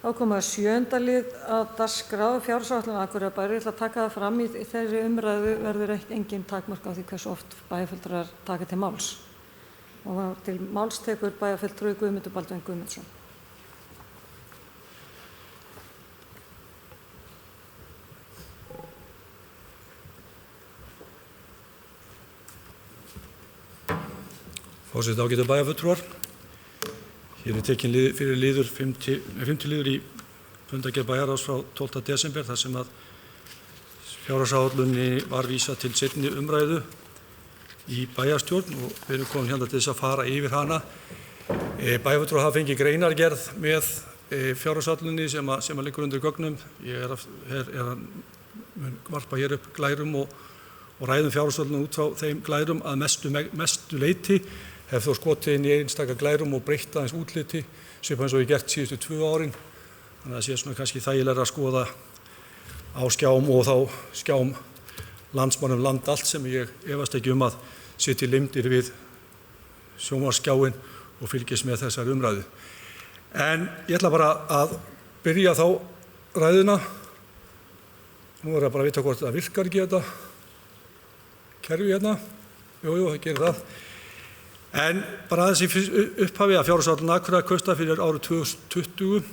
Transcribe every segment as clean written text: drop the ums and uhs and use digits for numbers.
Þá komum við 7. lið að dagskrá fjárhagsáætlun Akureyrarbæjar. Ég ætla að taka það fram í þeirri umræðu verður engin takmörk á því hversu oft bæjarfulltrúar taka til máls. Og til máls tekur bæjarfulltrúi Guðmundur Baldvin Guðmundsson. Forseti ágætu bæjarfulltrúar. Hér tekin fyrir liður 5. liður í fundargerð bæjarráðs frá 12. desember þar sem að fjárhagsáætluninni var vísað til seinni umræðu í bæjarstjórn og við erum komin hérna til þess að fara yfir hana. Bæjarfulltrúar hafa fengið greinargerð með fjárhagsáætluninni sem að liggur undir gögnum. Ég mun varpa hér upp glærum og ræðum fjárhagsáætlunina út frá þeim glærum að mestu leyti. Hef þó skotið inn í einstaka glærum og breytt aðeins útliti, svipað eins og ég gert síðustu 2 árin. Þannig að það sé svona kannski þægilegra að skoða á skjám og þá skjám landsmannum land allt sem ég efast ekki að sitji limdir við sjónvarpsskjáinn og fylgist með þessari umræðu. En ég ætla bara að byrja þá ræðuna. Nú er það bara að vita hvort það virkar ekki þetta kerfi hérna. Jú, það gerir það. En bara aðeins í upphafi að fjárhagsáætlun Akureyrar kausta fyrir árið 2020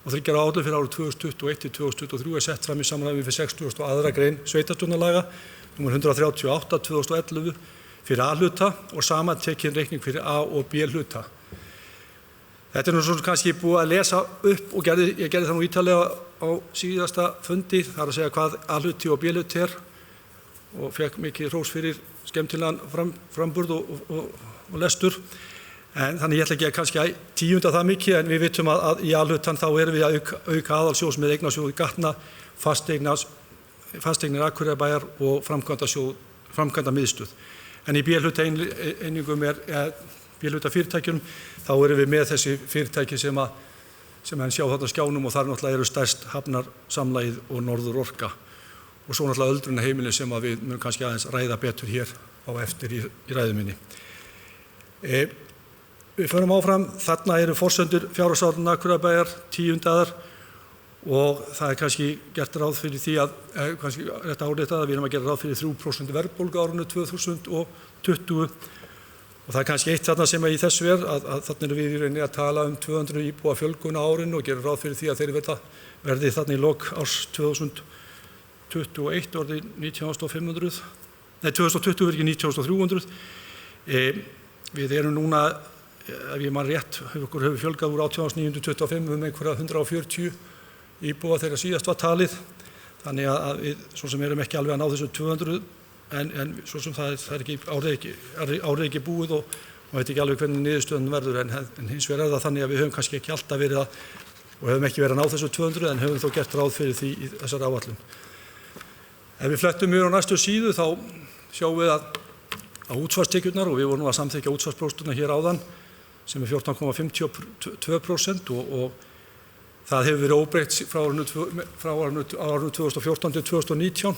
og 3 ára áætlun fyrir árið 2021 til 2023 er sett fram í samræmi við 62. grein sveitarstjórnarlaga nr. 138/2011 fyrir A-hluta og samantekinn reikning fyrir A- og B-hluta. Þetta er nú svona kannski búið að lesa upp og ég gerði það nú ítarlega á síðasta fundi, þar að segja hvað A-hluti og B-hluti er og fekk mikið hrós fyrir skemmtilegan framburð og lestur. En þannig ég ætla ekki að kannski tíunda það mikið, en við vitum að í A-hlutan þá erum við að auka aðalsjóðs með eignasjóði Gatna, fasteignir Akureyrarbæjar og framkvæmdamiðstöð. En í B-hluta B-hlutafyrirtækjum þá erum við með þessi fyrirtæki sem henn sjá þarna skjánum og þar náttúrulega eru stærst Hafnarsamlagið og Norður Orka. Og svo náttúrulega öldrunarheimili sem við munum kannski aðeins ræða betur hér á eftir í ræðu minni. Við förum áfram, þarna eru forsendur fjárhagsáætlunar Akureyrarbæjar tíundaðar og það er kannski gert ráð fyrir því kannski rétt áréttað að við erum að gera ráð fyrir 3% verðbólgu á árinu 2020 og það er kannski eitt þarna sem í þessu að þarna erum við í rauninni að tala 200 íbúa fjölgun á árinu og gera ráð fyrir því að þeir verði þarna í lok árs 2021 orðið 19.500, 2020 verið ekki 19.300. Við erum núna, ef ég man rétt, okkur hefur fjölgað úr 18.925 einhverja 140 íbúa þegar síðast var talið. Þannig að við svo sem erum ekki alveg að ná þessu 200, en svo sem það er ekki árið ekki búið og veit ekki alveg hvernig niðurstöðun verður, en hins vegar er það þannig að við höfum kannski ekki alltaf verið og höfum ekki verið að ná þessu 200, en höfum þó gert ráð fyrir því í þessari áætlun. Ef við flettum mjög á næstu síðu þá sjáum við að útsvarstekjurnar, og við vorum að samþykkja útsvarsprósentuna hér áðan, sem er 14,52% og það hefur verið óbreytt frá árinu 2014 til 2019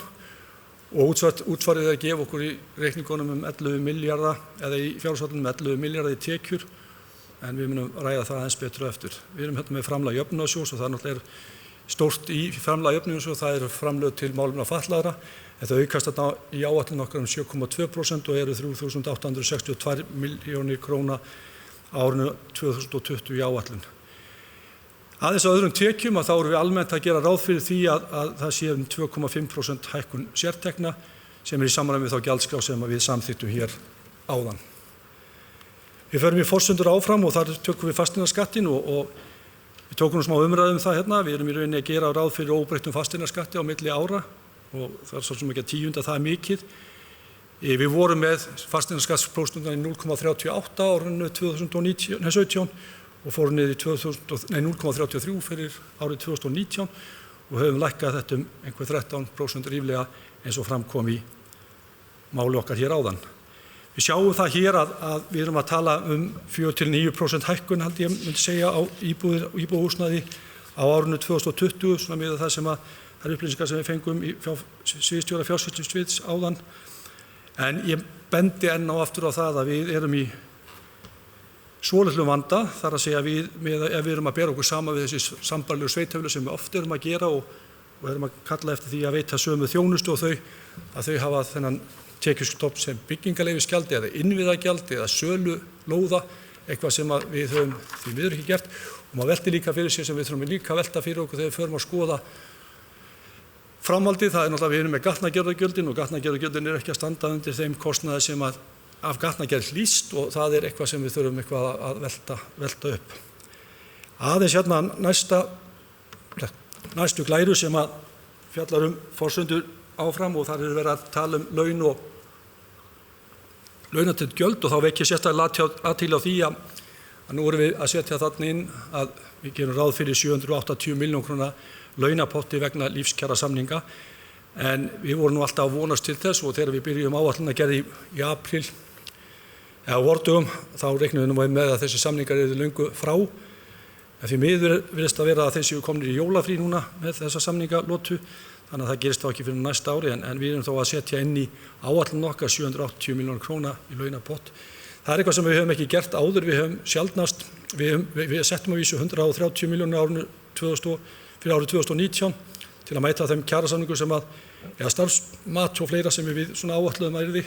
og útsvarið að gefa okkur í reikningunum 11 milljarða, eða í fjárhagsáætluninni 11 milljarða í tekjur, en við munum ræða það aðeins betur eftir. Við erum hérna með framlag jöfnunarsjóðs og það náttúrulega stórt í framlag jöfnunarsjóðs, það eru framlög til málefna fatlaðra, en það aukast þarna í áætlun okkar 7,2% og eru 3.862 milljónir króna á árinu 2020 í áætlun. Aðeins á öðrum tekjum þá erum við almennt að gera ráð fyrir því að það sé 2,5% hækkun sértekna sem í samræmi við þá gjaldskrá sem við samþykktum hér áðan. Við förum í forsendur áfram og þar tökum við fasteignaskattinn og við tókum smá umræðu það hérna. Við erum í rauninni að gera ráð fyrir óbreyttum fasteignaskatti á milli ára og það svo sem ekki að tíunda það mikið. Við vorum með fasteignaskattsprósenturnar í 0,38 árinu 2017 og fórum niður í 0,33 fyrir árið 2019 og höfum lækkað þetta einhver 13% ríflega eins og framkom í máli okkar hér áðan. Við sjáum það hér að við erum að tala 4-9% hækkun, held ég myndi segja, á íbúðarhúsnæði á árinu 2020, svona með það sem þær upplýsingar sem við fengum í sviðsstjóra fjársýslusviðs áðan. En ég bendi enn og aftur á það að við erum í svolitlum vanda, þar að segja ef við erum að bera okkur saman við þessi sambærilegu sveitarfélög sem við oft erum að gera og erum að kalla eftir því að veita sömu þjónustu og þau hafa þennan tekjustofn sem byggingarleyfisgjald eða innviðagjald eða sölu lóða, eitthvað sem við höfum því miður ekki gert og maður velti líka fyrir sér sem við þurfum líka að velta fyrir okkur þegar við förum að skoða framhaldið. Það náttúrulega við erum með gatnagerðargjöldin og gatnagerðargjöldin ekki að standa undir þeim kostnaði sem af gatnagerð hlýst og það eitthvað sem við þurfum eitthvað að velta upp. Aðeins hérna næstu glæru sem að fjallar forsendur áfram og þar verið að tala laun og launatengd gjöld og þá vek ég sérstaklega athygli á því að nú erum við að setja þarna inn að við gerum ráð fyrir 780 milljóna króna launapotti vegna lífskjarasamninga en við vorum nú alltaf að vonast til þess og þegar við byrjum áætlunargerð í apríl eða vordögum þá reiknum við nú með að þessi samningar eru löngu frá en því miður virðist að vera að þeir séu komnir í jólafrí núna með þessa samningalotu þannig að það gerist þá ekki fyrir næsta ári en við erum þó að setja inn í áætlun okkar 780 milljóna króna í launapott. Það eitthvað sem við höfum ekki gert áður, við höfum sjaldnast, við settum að vísu 130 milljónir fyrir árið 2019 til að mæta þeim kjarasamningum sem eða starfsmat og fleira sem við svona áætluðum að yrði.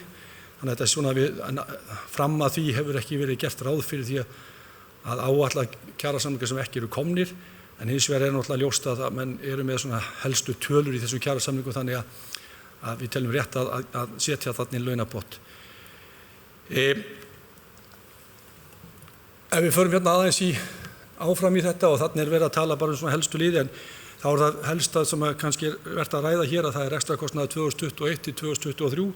Þannig að þetta svona fram að því hefur ekki verið gert ráð fyrir því að áætla kjarasamningar sem ekki eru komnir en hins vegar náttúrulega ljóst að menn eru með svona helstu tölur í þessu kjarasamningu þannig að við teljum rétt að setja þarna inn launapott. Ef við förum hérna aðeins áfram í þetta og þarna verið að tala bara svona helstu liði en þá það helsta sem kannski verið að ræða hér að það rekstrarkostnaður 2021 til 2023.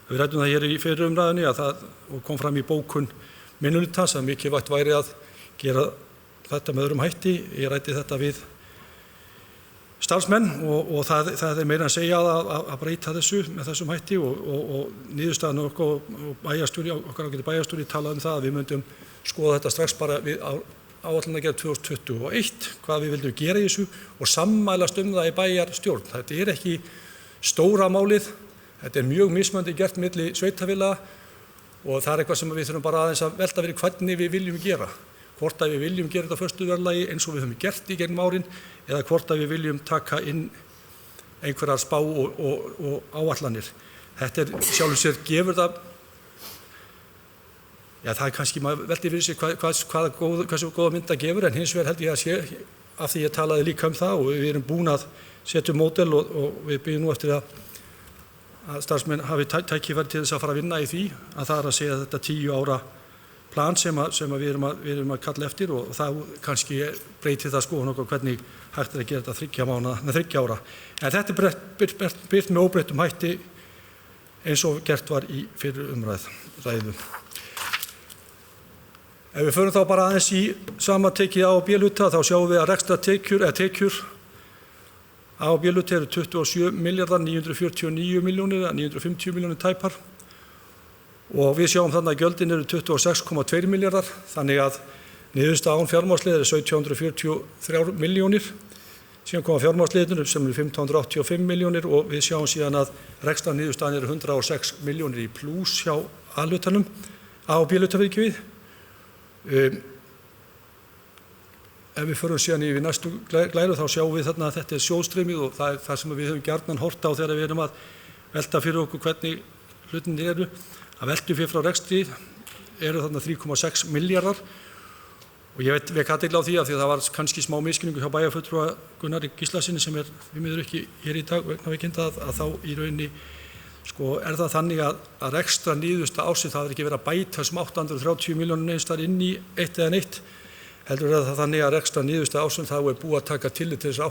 Við ræddum það hér í fyrri umræðunni að það kom fram í bókun minnihlutans að mikilvægt væri að gera þetta með öðrum hætti. Ég ræddi þetta við starfsmenn og það meira að segja að breyta þessu með þessum hætti og niðurstaðan okkar ágæti bæjarstjóri talaði það að við myndum skoða þetta strax bara við áætlunargerð 2021, hvað við vildum gera í þessu og sammælast það í bæjarstjórn. Þetta ekki stóra málið, þetta mjög mismunandi gert milli sveitarfélaga og það eitthvað sem við þurfum bara aðeins að velta fyrir hvernig við viljum gera. Hvort að við viljum gera þetta á föstu verðlagi eins og við höfum gert í gegnum árin eða hvort að við viljum taka inn einhverjar spá og áætlanir. Þetta sjálfur sér gefur það, það kannski maður velti fyrir sig hversu góða mynd það gefur en hins vegar held ég að sé af því ég talaði líka það og við erum búin að setja módel og við byrjum nú eftir að starfsmenn hafi tækifæri til þess að fara að vinna í því að það að segja þetta 10 ára plan sem við erum að kalla eftir og það kannski breytir það skoðun okkur hvernig hægt að gera þetta 3 ára. En þetta birt með óbreyttum hætti eins og gert var í fyrri umræðu. Ef við förum þá bara aðeins í samantekið A og B-hluta þá sjáum við að rekstrartekjur A og B-hluta eru 27 milljarðar 949 milljónir, 950 milljónir tæpar og við sjáum þannig að gjöldin eru 26,2 milljarðar þannig að niðurstaða án fjármagnsliðar er 1743 milljónir. Síðan koma fjármagnsliðirnir sem eru 1585 milljónir og við sjáum síðan að rekstrarniðurstaðan eru 106 milljónir í plús hjá A-hlutanum, A og B-hluta við. Ef við förum síðan yfir næstu glæru þá sjáum við þarna að þetta sjóðstreymið og það það sem við höfum gjarnan horft á þegar við erum að velta fyrir okkur hvernig hlutinir eru. Að veltu fyrir frá rekstri eru þarna 3,6 milljarðar og ég vek athygli á því að það var kannski smá misskilningur hjá bæjarfulltrúa Gunnari Gíslasyni sem við miður ekki hér í dag vegna veikinda að þá í rauninni það þannig að rekstra niðurstaða ársins það ekki verið að bæta þessum 830 milljónum neins þar inn í eitt eða neitt heldur það þannig að rekstra niðurstaða ársins það búið að taka tillit til þess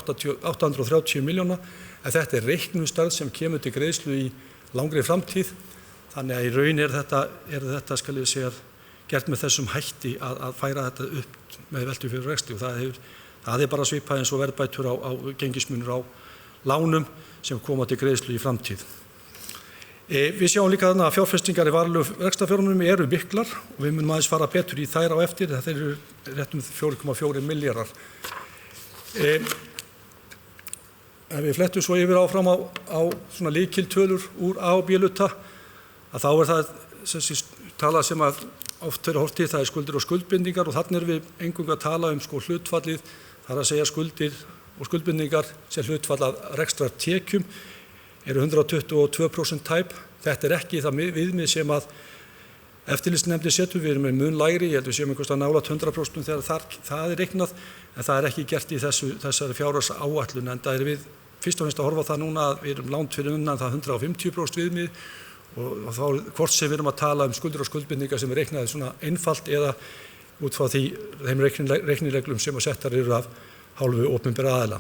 830 milljóna en þetta reiknumstærð sem kemur til greiðslu í langri framtíð þannig að í raun þetta skal ég segja gert með þessum hætti að færa þetta upp með veltu fyrir rekstri og það bara svipað eins og verðbætur á gengismunur á lánum sem koma til greiðslu í framtíð. Við sjáum líka þarna að fjárfestingar í varanlegum rekstrarfjármunum eru miklar og við munum aðeins fara betur í þær á eftir þeir eru rétt 4,4 milljarðar. Ef við flettum svo yfir áfram á svona lykiltölur úr A og B-hluta að þá það þessi tala sem að oft verið horft til, það skuldir og skuldbindingar og þarna erum við eingöngu að tala hlutfallið, það að segja skuldir og skuldbindingar sem hlutfall af rekstrartekjum eru 122% tæp. Þetta ekki það viðmið sem að eftirlitsnefndin setur, við erum með mun lægri, ég held við séum einhvers nálægt 100% þegar það reiknað, en það ekki gert í þessari fjárhagsáætlun, en það við fyrst og fremst að horfa á það núna að við erum langt fyrir undan það 150% viðmið og þá hvort sem við erum að tala skuldir og skuldbindingar sem reiknaði svona einfalt eða út frá þeim reiknireglum sem að settar eru af hálfu opinberra aðila.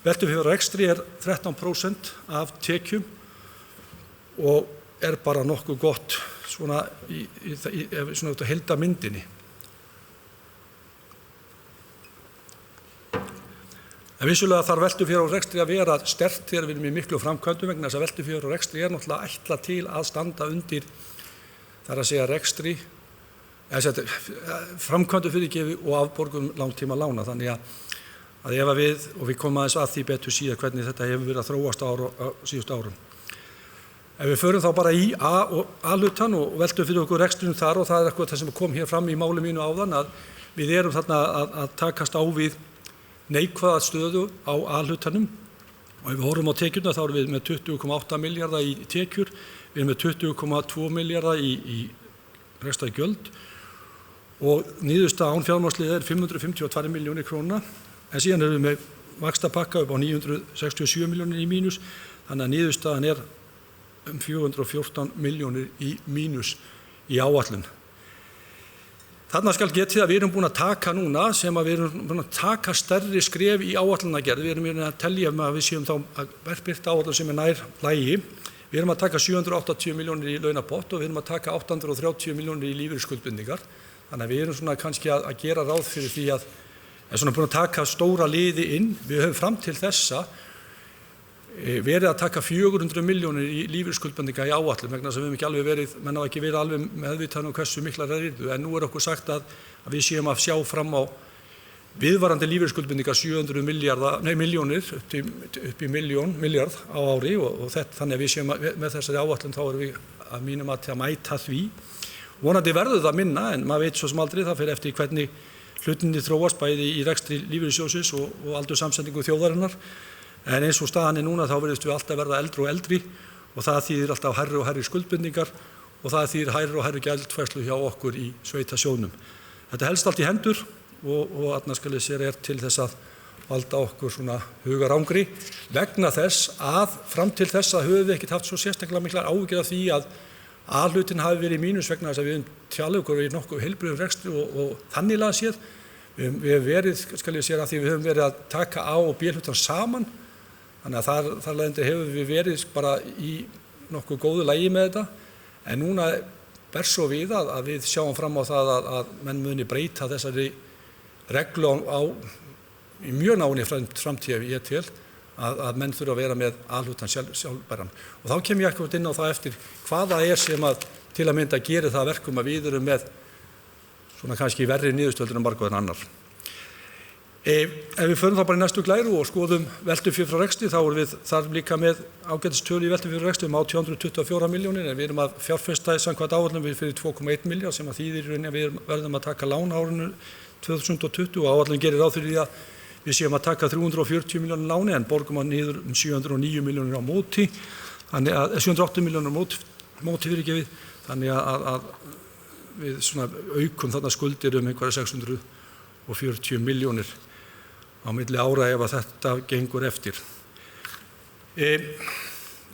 Veltufjár rekstri 13% af tekjum og bara nokkuð gott svona í svona heildarmyndinni. En vissulega þarf veltufjár og rekstri að vera sterkt þegar við erum í miklu framkvæmdum vegna þess að veltufjár og rekstri náttúrulega ætlað til að standa undir, það að segja rekstri, framkvæmdu fyrirgefi og afborgun langtíma lána. Þannig að ef við komum aðeins að því betur síðan hvernig þetta hefur verið að þróast á síðustu árum. Ef við förum þá bara í A-hlutann og veltum fyrir okkur rekstrinum þar og það eitthvað það sem kom hér fram í máli mínu áðan að við erum þarna að takast á við neikvæða stöðu á A-hlutanum og ef við horfum á tekjurna þá erum við með 20,8 milljarða í tekjur, við erum með 20,2 milljarða í rekstrargjöld og niðurstaða án fjármagnsliða 552 milljónir króna en síðan erum við með vaxtapakka upp á 967 milljónir í mínus, þannig að niðurstaðan 414 milljónir í mínus í áætlun. Þarna skal getið að við erum búin að taka núna sem að við erum búin að taka stærri skref í áætlunargerð. Við erum að telja að við séum þá að verkbirta áætlun sem nær lægi. Við erum að taka 780 milljónir í launapott og við erum að taka 830 milljónir í lífeyrisskuldbindingar. Þannig að við erum svona kannski að gera ráð fyrir því að svona búin að taka stóra liði inn. Við höfum fram til þessa verið að taka 400 milljónir í lífeyrisskuldbindinga í áætlun vegna þess að við höfum ekki alveg verið, menn hafa ekki verið alveg meðvitaðir um hversu miklar yrðu, en nú okkur sagt að við séum að sjá fram á viðvarandi lífeyrisskuldbindingar 700 milljónir upp í milljarð á ári og þannig að við séum með þessari áætlun þá erum við að mínum að mæta því. Vonandi verður það minna en maður veit svo sem aldrei, það fer eftir hvernig hlutinni þróast bæði í rekstri lífeyrissjóðsins og aldurssamsetningu þjóðarinnar. En eins og staðan núna þá verðist við alltaf verða eldri og eldri og það þýðir alltaf hærri og hærri skuldbindingar og það þýðir hærri og hærri gjaldfærslu hjá okkur í sveitasjóðnum. Þetta helst allt í hendur og þarna skal ég segja til þess að valda okkur svona hugarangri vegna þess að fram til þess að höfum við ekkert haft svo sérstaklega miklar áhyggjur af því að A-hlutin hafi verið í mínus vegna þess að við tjálega okkur í nokkuð heilbrigðum rekstri og þanniglega séð. Við höfum verið, skal ég segja, að því við höfum verið að taka A og B-hlutan saman. Þannig að þar leiðandi hefur við verið bara í nokkuð góðu lagi með þetta, en núna ber svo við að við sjáum fram á það að menn muni breyta þessari reglu í mjög náinni framtíð ég til að menn þurfa að vera með A-hlutan sjálfbæran. Og þá kem ég ekkert inn á það eftir hvaða sem að til að mynda gerir það verkum að við erum með svona kannski verri niðurstöður en margur en annar. Ef við förum þá bara í næstu glæru og skoðum veltufjár frá rekstri, þá erum við þar líka með ágætistölu í veltufjár frá rekstri 824 milljónir, en við erum að fjárfesta samkvæmt áætlun fyrir 2,1 milljarð sem að þýðir að við verðum að taka lán á árinu 2020 og áætlun gerir ráð fyrir því að við séum að taka 340 milljónir láni en borgum að niður 709 milljónir á móti, þannig að 708 milljónir á móti fyrirgefið, þannig að við svona aukum þarna skuldir einhverja 640 milljónir á milli ára ef að þetta gengur eftir.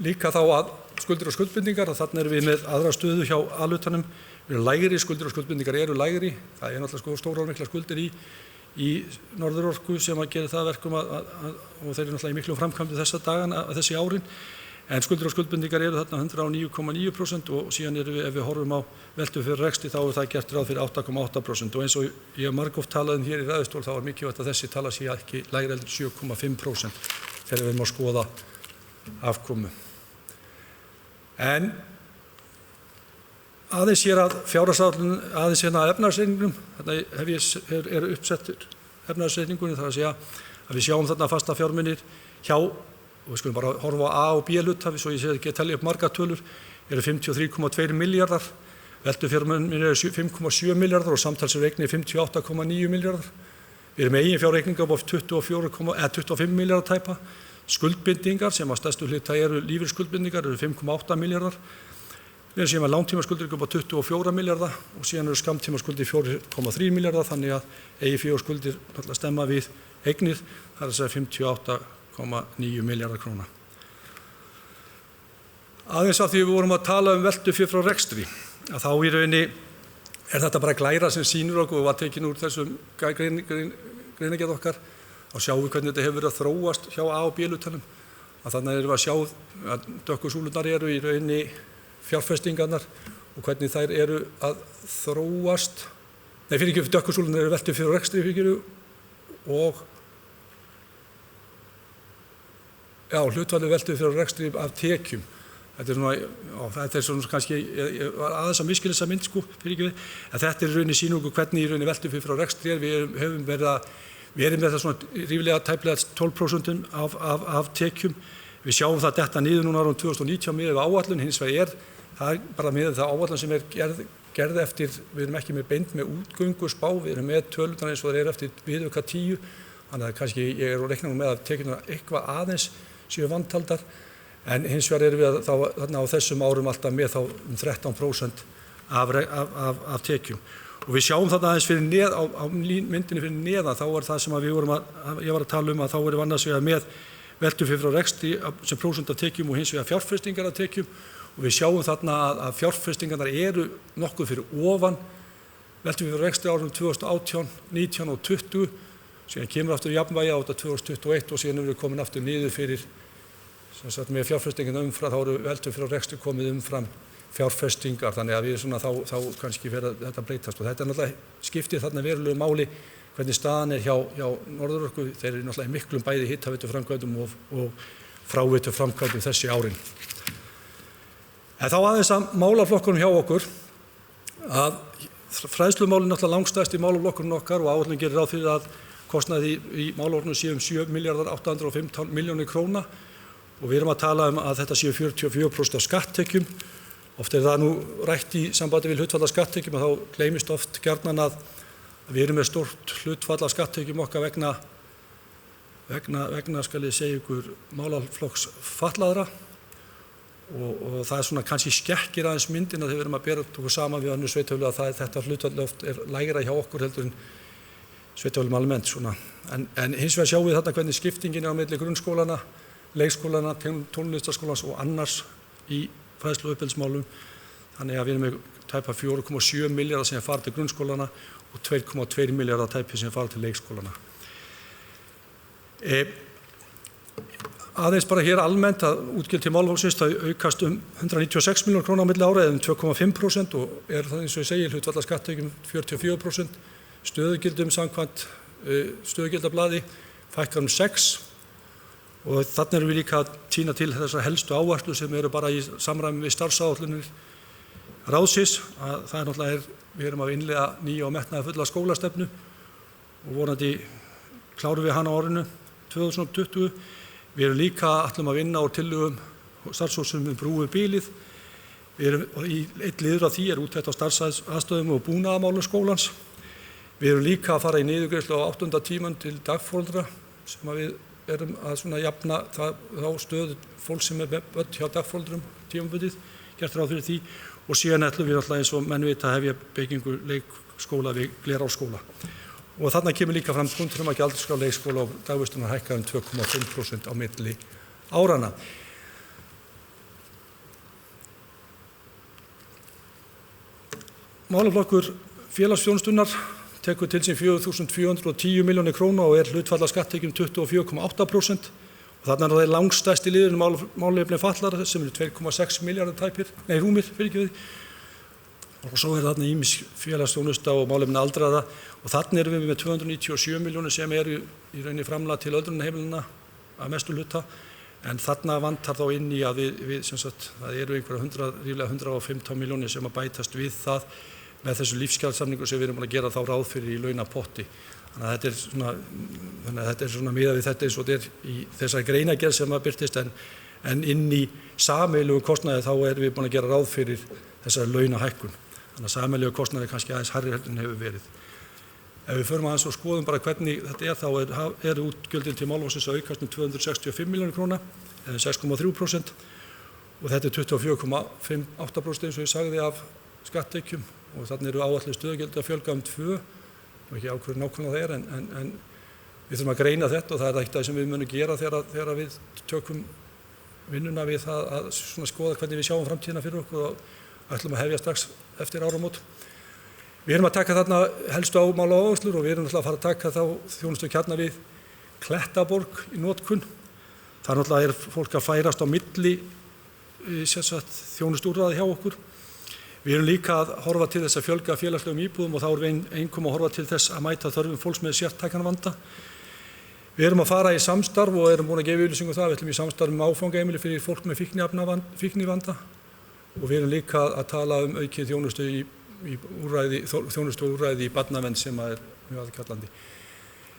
Líka þá að skuldir og skuldbindingar, að þarna erum við með aðra stöðu hjá A-hlutanum, við erum lægri, skuldir og skuldbindingar eru lægri, það náttúrulega stórar og miklar skuldir í Norðurorku sem að gera það verkum og þeir eru náttúrulega í miklum framkvæmdu þessa dagana, þessi árin, en skuldir og skuldbindingar eru þarna 109,9% og síðan ef við horfum á veltufjár rekstri þá það gert ráð fyrir 8,8% og eins og ég margoft talaði hér í ræðustól þá mikilvægt að þessi tala sé ekki lægri heldur 7,5% þegar við erum að skoða afkomu. En aðeins hér að fjárhagsáætlun, aðeins hérna að efnahagsreikningnum, þarna er uppsettur efnahagsreikningunni, það að segja að við sjáum þarna fasta fjármunir hjá og við skulum bara horfa á A og B hluta, svo ég sé ekki að telja upp marga tölur, eru 53,2 milljarðar Veltufjármunir eru 5,7 milljarðar og samtals eru eignir 58,9 milljarðar. Við erum með eiginfjárreikninga upp á 25 milljarðar tæpa. Skuldbindingar sem að stærstu hluta eru lífeyrisskuldbindingar eru 5,8 milljarðar. Við erum síðan með langtímaskuldir upp á 24 milljarða og síðan eru skammtímaskuldir 4,3 milljarða þannig að eigið skuldir náttúrulega stemma við eignir, það er að segja 58,9 milljarðar króna. Aðeins af því við vorum að tala veltufé frá rekstri, að þá í rauninni er þetta bara glæra sem sýnir okkur og var tekin úr þessum greinargerð okkar og sjáum við hvernig þetta hefur verið að þróast hjá A- og B-hlutanum. Þannig erum við að sjá að dökku súlurnar eru í rauninni fjárfestingarnar og hvernig þær eru að þróast. Nei, fyrir ekki dökku súlurnar eru veltufé frá rekstri og hlutfallið veltufé frá rekstri af tekjum. Þetta er svona kannski aðeins að miskilja þessa mynd fyrir ekki við, en þetta er í rauninni sýnir okkur hvernig í rauninni veltufé frá rekstri er. Við erum með það svona ríflega tæplega 12% af tekjum. Við sjáum það detta niður núna árum 2019 miðað við áætlun, hins vegar það er bara miðað það áætlun sem er gerð eftir, við erum ekki með beint með útgöngu spá, við erum með tölurnar eins og það er eftir viðauka 10, þannig að kannski ég er á reikningum með að tekjurnar eitthvað aðeins séu vantaldar. En hins vegar erum við þarna á þessum árum alltaf með þá 13% af tekjum. Og við sjáum þarna aðeins á myndinni fyrir neðan, þá er það sem ég var að tala að þá erum annars vegar með veltufé frá rekstri sem prósent af tekjum og hins vegar fjárfestingar af tekjum. Og við sjáum þarna að fjárfestingarnar eru nokkuð fyrir ofan veltufé frá rekstri árum 2018, 19 og 20, síðan kemur aftur jafnvægi á þetta 2021 og síðan erum við komin aftur niður fyrir með fjárfestingarna umfram, þá eru veltufé frá rekstri komið umfram fjárfestingar, þannig að við þá kannski verða þetta breytast og þetta er náttúrulega skiptir þarna verulegu máli hvernig staðan er hjá Norðurorku. Þeir eru náttúrulega í miklum bæði hitaveituframkvæmdum og fráveituframkvæmdum þessi árin. En þá aðeins að málaflokkunum hjá okkur, að fræðslumálin náttúrulega langstæðst í málaflokkunum okkar og áætlunin gerir ráð fyrir að kostnaði í málaflokkunum séu 7.815 milljónir króna og við erum að tala að þetta séu 44% af skatttekjum. Oft er það nú rætt í sambandi við hlutfall af skatttekjum og þá gleymist oft gjarnan að við erum með stórt hlutfall af skatttekjum okkar vegna skal ég segja ykkur málaflokks fatlaðra og það er svona kannski skekkir aðeins myndina þegar við erum að bera okkur saman við önnur sveitarfélög að þetta hlutfall oft er lægra hjá okkur heldur en sveitarfélögum almennt svona. En hins vegar sjáum við þarna hvernig skiptingin er á milli grunnskólana, leikskólana, tónlistarskólans og annars í fræðslu og uppeldismálum. Þannig að við erum með tæpa 4,7 milljarðar sem fara til grunnskólana og 2,2 milljarðar tæpi sem fara til leikskólana. Aðeins bara hér almennt að útgjöld til málaflokksins það aukast 196 milljónir króna á milli ára eða 2,5% og er það eins og ég segi hlutfall af skatttekjum 44%, stöðugildum samkvæmt stöðugildablaði fækkar 6 og þannig erum við líka að tína til þessar helstu áherslu sem eru bara í samræmi við starfsáætlunir ráðsins, að það er náttúrulega við erum að innleiða nýja og metnaðarfulla skólastefnu og vonandi klárum við hana á árinu 2020. Við erum líka ætlum að vinna á tillögum starfshópsins um brú yfir bilið. Við erum í einn liður af því úttekt á starfsaðstöðum og búnaðarmálum skólans. Við erum líka að fara í niðurgreiðslu á 8. tímann til dagforeldra sem að við erum að svona jafna þá stöðu fólk sem er börn hjá dagforeldrum tímabundið, gert ráð fyrir því og síðan ætlum við alltaf eins og menn vita hefja byggingu leikskóla við Glerárskóla. Og þarna kemur líka fram punktur að gjaldskrá leikskóla og dagvistunar hækka 2,5% á milli árana. Málaflokkur félagsþjónustunnar tekur til sín 4.410 milljónir króna og er hlutfall af skatttekjum 24,8% og þarna er það langstærsti liðurinn málefni fatlaðra sem eru 2,6 milljarðar rúmir fyrirgefið og svo er þarna ýmis félagsþjónusta og málefni aldraða og þarna erum við með 297 milljónir sem eru í rauninni framlag til öldrunarheimilina að mestu hluta en þarna vantar þá inn í að við sem sagt það eru ríflega 115 milljónir sem að bætast við það með þessu lífskjarasamningu sem við erum búin að gera þá ráð fyrir í launapotti. Þannig að þetta er svona miðað við þetta eins og þetta er í þessari greinargerð sem að birtist en inn í sameiginlegum kostnaði þá erum við búin að gera ráð fyrir þessari launahækkun. Þannig að sameiginlegur kostnaður er kannski aðeins hærri heldur en hefur verið. Ef við förum aðeins og skoðum bara hvernig þetta þá eru útgjöldin til málaflokksins að aukast 265 milljónir króna, eða 6,3%, og þetta er 24,58% eins og ég sagði af skatttekjum, og þannig eru áætluð stöðugildi að fjölga 2, og ekki ákveður nákvæmlega það en við þurfum að greina þetta og það er eitt sem við munum gera þegar við tökum vinnuna við það að skoða hvernig við sjáum framtíðina fyrir okkur og ætlum að hefja strax eftir áramót. Við erum að taka þarna helstu ámála og áherslur og við erum náttúrulega að fara að taka þá þjónustu kjarna við Klettaborg í notkun. Það náttúrulega fólk að færast á milli þjónustúrræði hjá okkur. Við erum líka að horfa til þess að fjölga félagslegum íbúðum og þá erum við einkum að horfa til þess að mæta þörfum fólks með sértækan vanda. Við erum að fara í samstarf og erum búin að gefa yfirlýsingu það. Við ætlum í samstarf með áfangaheimili fyrir fólk með fíknivanda og við erum líka að tala aukið þjónustuúrræði í barnavernd sem er mjög aðkallandi.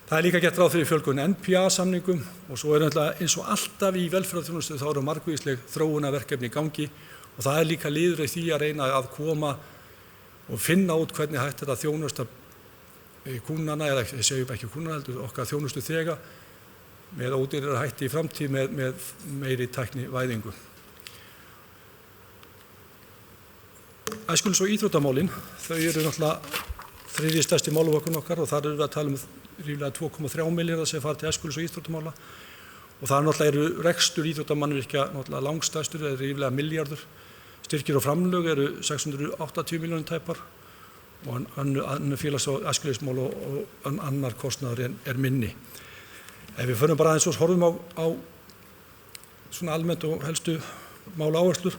Það er líka gert ráð fyrir fjölgun NPA-samningum og svo er eins og alltaf í velferðarþjónustu þá eru margvísleg þróunarverkefni í gangi og það er líka liður í því að reyna að koma og finna út hvernig hægt er að þjónusta kúnnana, eða segjum ekki kúnnana heldur, okkar þjónustu þega með ódýrari hætti í framtíð með meiri tæknivæðingu. Æskulýðs- og íþróttamálin, þau eru náttúrulega þriðji stærsti málaflokkurinn okkar og þar erum við að tala ríflega 2,3 milljarða sem fara til æskulýðs- og íþróttamála og þar náttúrulega eru rekstur íþróttamannvirkja náttúrulega langstærstur, eða ríflega milljarður. Styrkir og framlög eru 680 milljónir tæpar og annar félags- og æskulýðsmál og annar kostnaður er minni. Ef við förum bara aðeins og horfum á svona almennt og helstu mála áherslur,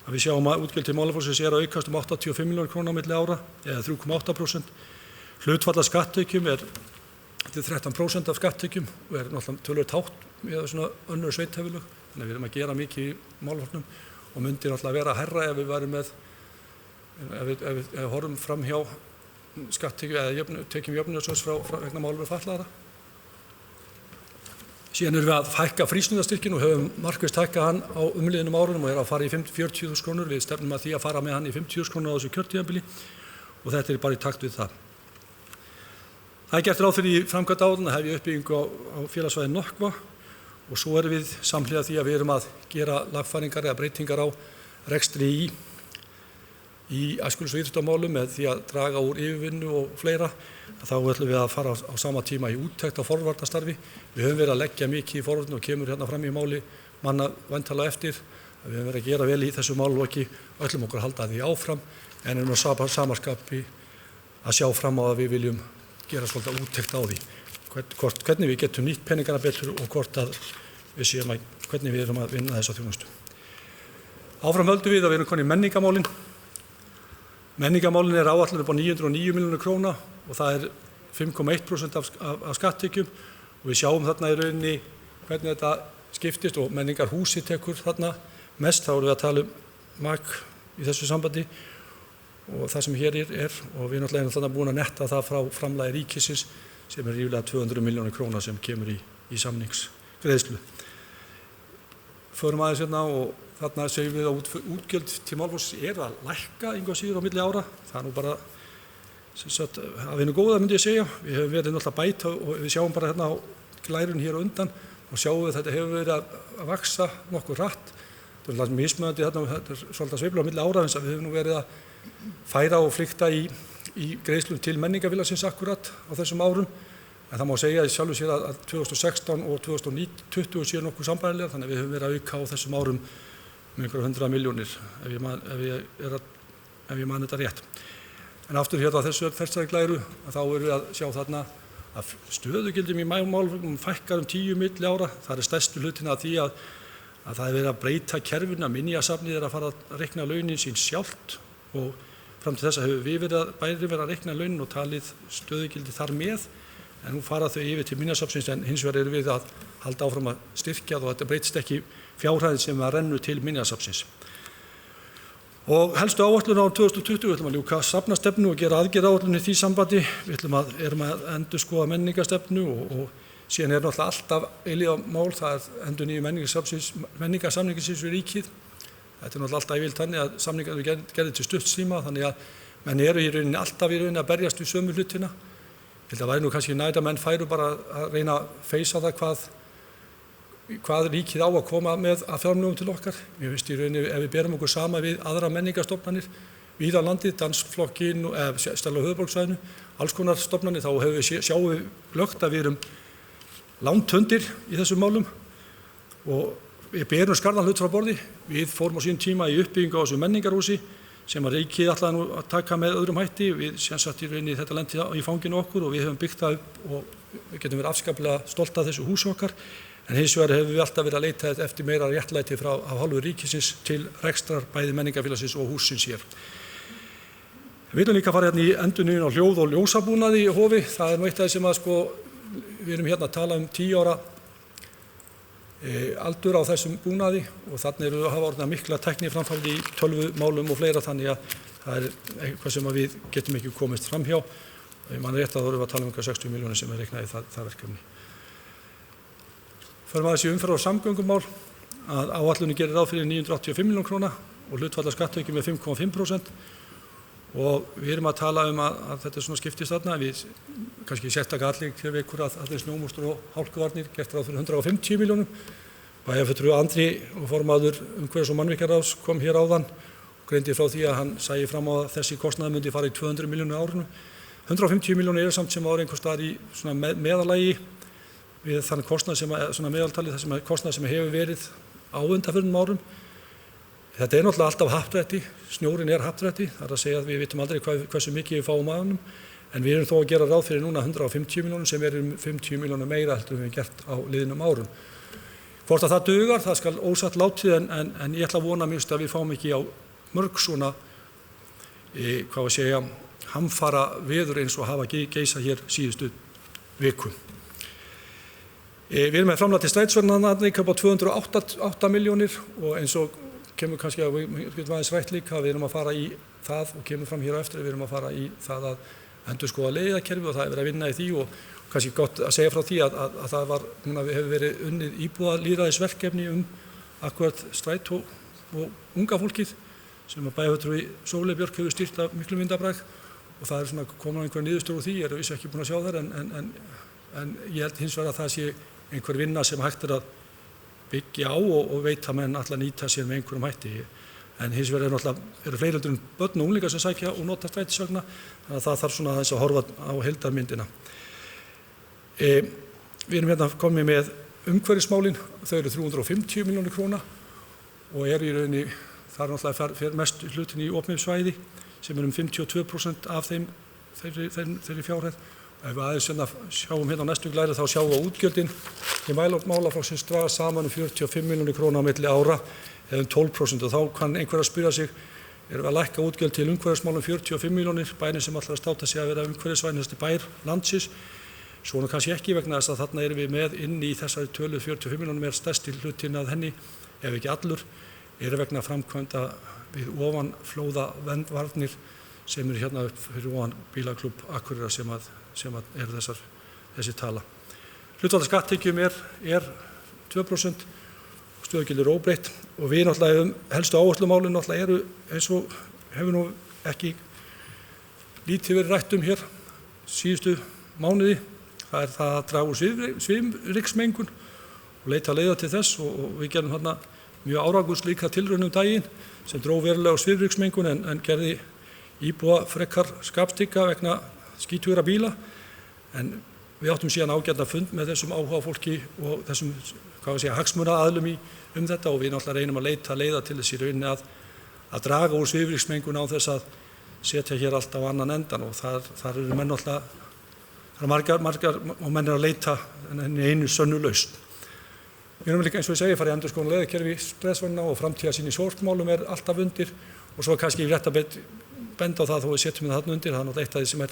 að við sjáum að útgjöld til málaflokksins er að aukast 85 milljónir króna á milli ára, eða 3,8%. Hlutfall af skatttekjum er 13% af skatttekjum og er náttúrulega töluvert hátt með svona önnur sveitarfélög, þannig að við erum að gera mikið í málaflokknum og myndir náttúrulega vera hærra ef við varum með ef við horfum fram hjá skatttekjum eða tekjum jöfnunarsjóðs frá vegna málefna fatlaðra. Síðan erum við að hækka frístundastyrkinn og höfum markvisst hækkað hann á umliðnum árunum og er að fara í 40.000 krónur. Við stefnum að því að fara með hann í 50.000 krónur á þessu kjörtímabili og þetta er bara í takt við það. Það er gert ráð fyrir framkvæmdaáætlun að hefja uppbyggingu á félagssvæði Nökkva og svo erum við samhliða því að við erum að gera lagfæringar eða breytingar á rekstri í æskulýðs- og íþróttamálum með því að draga úr yfirvinnu og fleira. Þá ætlum við að fara á sama tíma í úttekt á forvarnastarfi. Við höfum verið að leggja mikið í forvarnir og kemur hérna fram í máli manna væntanlega eftir. Við höfum verið að gera vel í þessu málaflokki og ætlum okkur að halda því áfram en erum á samanskapi að sjá fram á að við viljum gera svolítið úttekt á því. Hvernig við getum nýtt peningana betur og hvort að við séum að hvernig við erum að vinna þessa þjónustu. Áfram höldum við að við erum konið í menningamálin. Menningamálin er áætluð upp á 909 milljónir króna og það er 5,1% af skatttekjum og við sjáum þarna í rauninni hvernig þetta skiptist og menningarhúsi tekur þarna mest. Þá erum við að tala MAK í þessu sambandi og það sem hér er og við náttúrulega erum þarna búin að netta það frá framlagi ríkisins sem er ríflega 200 milljónir króna sem kemur í samningsgreiðslu. Förum aðeins hérna og þarna segjum við að útgjöld til málaflokksins er að lækka einhver síður á milli ára. Það er nú bara að við erum góða myndi ég segja. Við höfum verið náttúrulega bæta og við sjáum bara hérna á glærun hér á undan og sjáum við að þetta hefur verið að vaksa nokkuð hratt. Það er mismunandi þarna, þetta er svolítið að sveifla á milli ára eins að við höfum nú verið að færa og flykta í greiðslum til menningarfélagsins akkurat á þessum árum. En það má segja í sjálfu sér að 2016 og 2020 séu nokkuð sambærilegar, þannig að við höfum verið að auka á þessum árum með einhverja 100 milljónir ef ég man þetta rétt. En aftur hérna á þessari glæru þá erum við að sjá þarna að stöðugildum í málaflokkum fækkar 10 milli ára. Það er stærstu hlutin af því að það er verið að breyta kerfinu, að minjasafnið er að fara að reikna launin sín sjálft og fram til þess að hefur við verið að reikna launin og talið stöðugildi þar með. En nú fara þau yfir til minjasafnsins en hins vegar erum við að halda áfram að styrkja og þetta breytist ekki fjárhæðin sem að rennu til minjasafnsins. Og helstu áætlun á 2020 við ætlum að ljúka safnastefnu og gera aðgerðaáætlun í því sambandi. Við erum að endurskoða menningarstefnu og síðan er náttúrulega alltaf eilífðarmál, það er endurnýjun menningarsamningsins við ríkið. Þetta er náttúrulega alltaf yfirleitt þannig að samningar eru gerðir til stutts tíma þannig að menn eru í rauninni alltaf í rauninni að berjast við sömu hlutina. Ég held að væri nú kannski nær að menn færu bara að reyna að feysa það hvað ríkið á að koma með að fjármunum til okkar. Ég veist í rauninni ef við berum okkur sama við aðra menningarstofnanir víða landið, dansflokkin, stærlega höfuðborgarsvæðinu, alls konar stofnanir, þá sjáum við glöggt að við erum langt undir í þessum málum og við berum skarðan hlut frá borði. Við fórum á sínum tíma í uppbyggingu á þessu menningarhúsi sem að ríkið ætlaði nú að taka með öðrum hætti. Við sjálfsagt í rauninni þetta lendi í fanginu okkur og við höfum byggt það upp og við getum verið afskaplega stolt af þessu húsi okkar. En hins vegar hefur við alltaf verið að leita eftir meira réttlæti af hálfu ríkisins til rekstrar bæði menningarfélagsins og hússins hér. Við viljum líka fara hérna í endurnýjun á hljóð- og ljósabúnaði í Hofi. Það nú eitt af því sem að við erum hérna að tala 10 ára aldur á þessum búnaði og þannig hafa orðið mikla tækni framfæri í tölvumálum og fleira, þannig að það eitthvað sem við getum ekki komist fram hjá. Man rétt að það voru að tala 60 milljónir sem reiknað í það verkefni. Förum aðeins í umferðar- og samgöngumál að áætlunin gerir ráð fyrir 985 milljónir króna og hlutfall skatttekjum með 5,5%. Og við erum að tala að þetta svona skiptist þarna. Við kannski sérstaklega allir hver vekur að allir snjómústur og hálkuvarnir gert ráð fyrir 150 milljónum. Bæjarfulltrúi Andri og formaður umhverfis- og mannvirkjaráðs kom hér áðan og greindi frá því að hann sæi fram á að þessi kostnaður myndi fara í 200 milljónir á árinu. 150 milljónir eru samt sem ári einhvers staðar í svona meðalagi við þann kostnað sem svona meðaltali þessum kostnað sem hefur verið á undanförnum árum. Þetta náttúrulega alltaf happdrætti, snjórinn happdrætti, það að segja að við vitum aldrei hversu mikið við fáum af honum, en við erum þó að gera ráð fyrir núna 150 milljónum sem 50 milljónum meira heldur við gert á liðnum árum. Hvort að það dugar, það skal ósatt látið en ég ætla að vona minnst að við fáum ekki á mörg svona, hamfara veður eins og hafa geisað hér síðustu viku. Við erum með framlag til strætisvagna upp á 208 milljónir og eins og kemur kannski að við getum aðeins rætt líka, við erum að fara í það og kemur fram hér á eftir, við erum að fara í það að endurskoða leiðakerfi og það er verið að vinna í því og kannski gott að segja frá því að það var, núna hefur verið unnið íbúðalýðræðisverkefni akkurat strætó og unga fólkið sem að bæjarfulltrúi Sóley Björk hefur stýrt af miklu myndarbragð og það er svona komin á einhverja niðurstöður úr því, ég er vissu ekki búin að sjá þær en ég held hins vegar að það sé einhver vinna sem hægt er að byggja á og veit að menn alltaf nýta sér með einhverjum hætti. En hins vegar eru fleiri heldur en börn og unglingar sem sækja og nota strætisvagna, þannig að það þarf svona aðeins að horfa á heildarmyndina. Við erum hérna komið með umhverfismálin, þau eru 350 milljónir króna og eru í rauninni, það er náttúrulega fyrir mest hlutin í opnum svæði sem er 52% af þeirri fjárhæð. Ef við aðeins sjáum hérna á næstu glæri þá sjáum við útgjöldin í málaflokksins draga saman 45 milljónir króna á milli ára eða 12% og þá kann einhver að spyrja sig, erum við að lækka útgjöld til umhverfismálum 45 milljónir, bærin sem ætlar að státa sig að vera umhverfisvænasti bær landsins. Svona kannski ekki vegna þess að þarna erum við með inn í þessari tölu 45 milljónum stærsti hlutinn að henni, ef ekki allur, eru vegna framkvæmda við ofanflóða verndvarnir sem eru hérna upp fyrir ofan bílaklúbb Akureyrar sem eru þessi tala. Hlutfall skatttekjum er 2%, stöðugildi óbreytt og við náttúrulega helstu áherslumálin náttúrulega eru eins og hefur nú ekki lítið verið rætt hér síðustu mánuði. Það er það að draga úr svifryksmengun og leita leiða til þess og við gerum þarna mjög árangurslíka tilraun daginn sem dró verulega á svifryksmengun en gerði íbúa frekar skapstygga vegna skítugra bíla, en við áttum síðan ágætna fund með þessum áhuga fólki og þessum hagsmunaaðilum þetta og við náttúrulega reynum að leita leiða til þess í rauninni að draga úr svifryksmengun á þess að setja hér allt á annan endan og þar eru menn náttúrulega, það eru margar og menn að leita einu sönnu lausn. Við erum líka eins og ég segi farið í endurskoðun leiðakerfi strætisvagna og framtíðarsýn í sorpmálum alltaf undir og svo kannski rétt að benda á það þó við setjum það þarna undir, það er náttúrulega eitt af því sem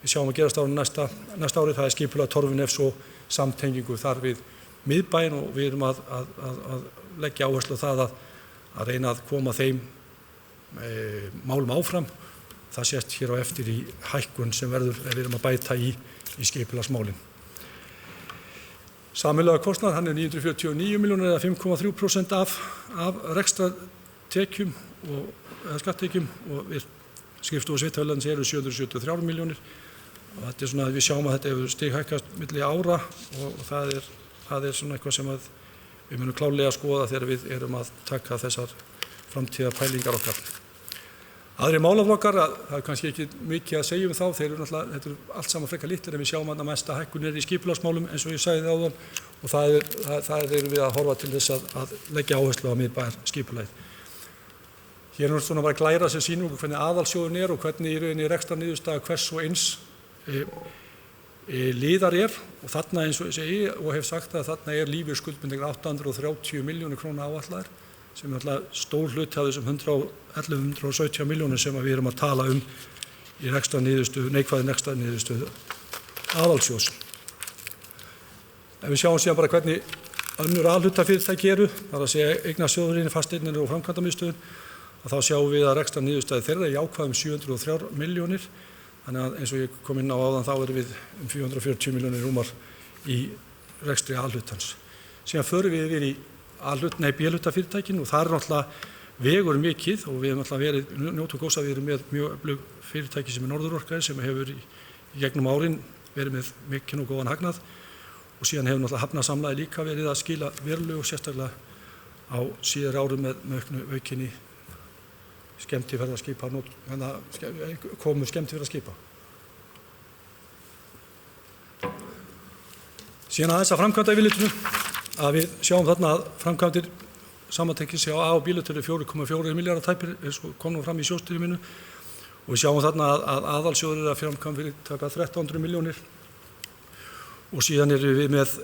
við sjáum að gerast næsta árið, það er skipulag Torfunefs og samtengingu þar við miðbæinn og við erum að leggja áherslu á það að reyna að koma þeim málum áfram. Það sést hér á eftir í hækkun sem verður ef við erum að bæta í skipulagsmálin. Sameiginlegur kostnaður, hann er 949 milljónir eða 5,3% af rekstrartekjum eða skatttekjum og við skrifstofu sveitarfélagsins eru 773 milljónir og þetta svona að við sjáum að þetta hefur stighækkast milli ára og það er svona eitthvað sem að við munum klárlega að skoða þegar við erum að taka þessar framtíðarpælingar okkar. Aðrir málaflokkar, það er kannski ekki mikið að segja þá, þeir eru náttúrulega, þetta er allt saman frekar litlir en við sjáum að mesta hækkun í skipulagsmálum eins og ég sagði áðan og það erum við að horfa til þess að leggja áherslu á miðbæjar skipulagið. Hér er svona bara glæra sem sýnir okkur hvernig aðalsjóðurinn er og hvernig í rauninni rekstrarniðurstaða hvers og eins liðar er og þarna eins og ég segi og hef sagt að þarna er lífeyrisskuldbindingar 830 milljónir króna áætlaðar sem er alltaf stór hluti af þessum 117 milljónir sem við erum að tala í neikvæðri rekstrarniðurstöðu aðalsjóðs. Ef við sjáum síðan bara hvernig önnur A-hlutafyrirtæki eru, þar að segja eignasjóðurinn, fasteignir og framkvæmdamiðstöðin, þá sjáum við að rekstrarniðurstaða þeirra er jákvæð 703 milljónir. Þannig að eins og ég kom inn á áðan þá erum við 440 milljónir rúmar í rekstri A-hlutans. Síðan förum við yfir í B-hlutafyrirtækin og það er náttúrulega vegur mikið og við hefum náttúrulega njótum góðs að við erum með mjög öflug fyrirtæki sem er Norðurorka sem hefur í gegnum árin verið með mikinn og góðan hagnað og síðan hefur náttúrulega hafnasamlagi líka verið að skila verulegu sérstaklega á síðari árum með aukinni skemmtiferðaskipa, komu skemmtiferðaskipa. Síðan aðeins að framkvæmdaeftirlitinu að við sjáum þarna að framkvæmdir samantekins hjá A- og B-hlutur er 4,4 milljarðar tæpir eins og kom nú fram í sjóðstýriminu og við sjáum þarna að aðalsjóður er að framkvæmdir taka 1300 milljónir og síðan erum við með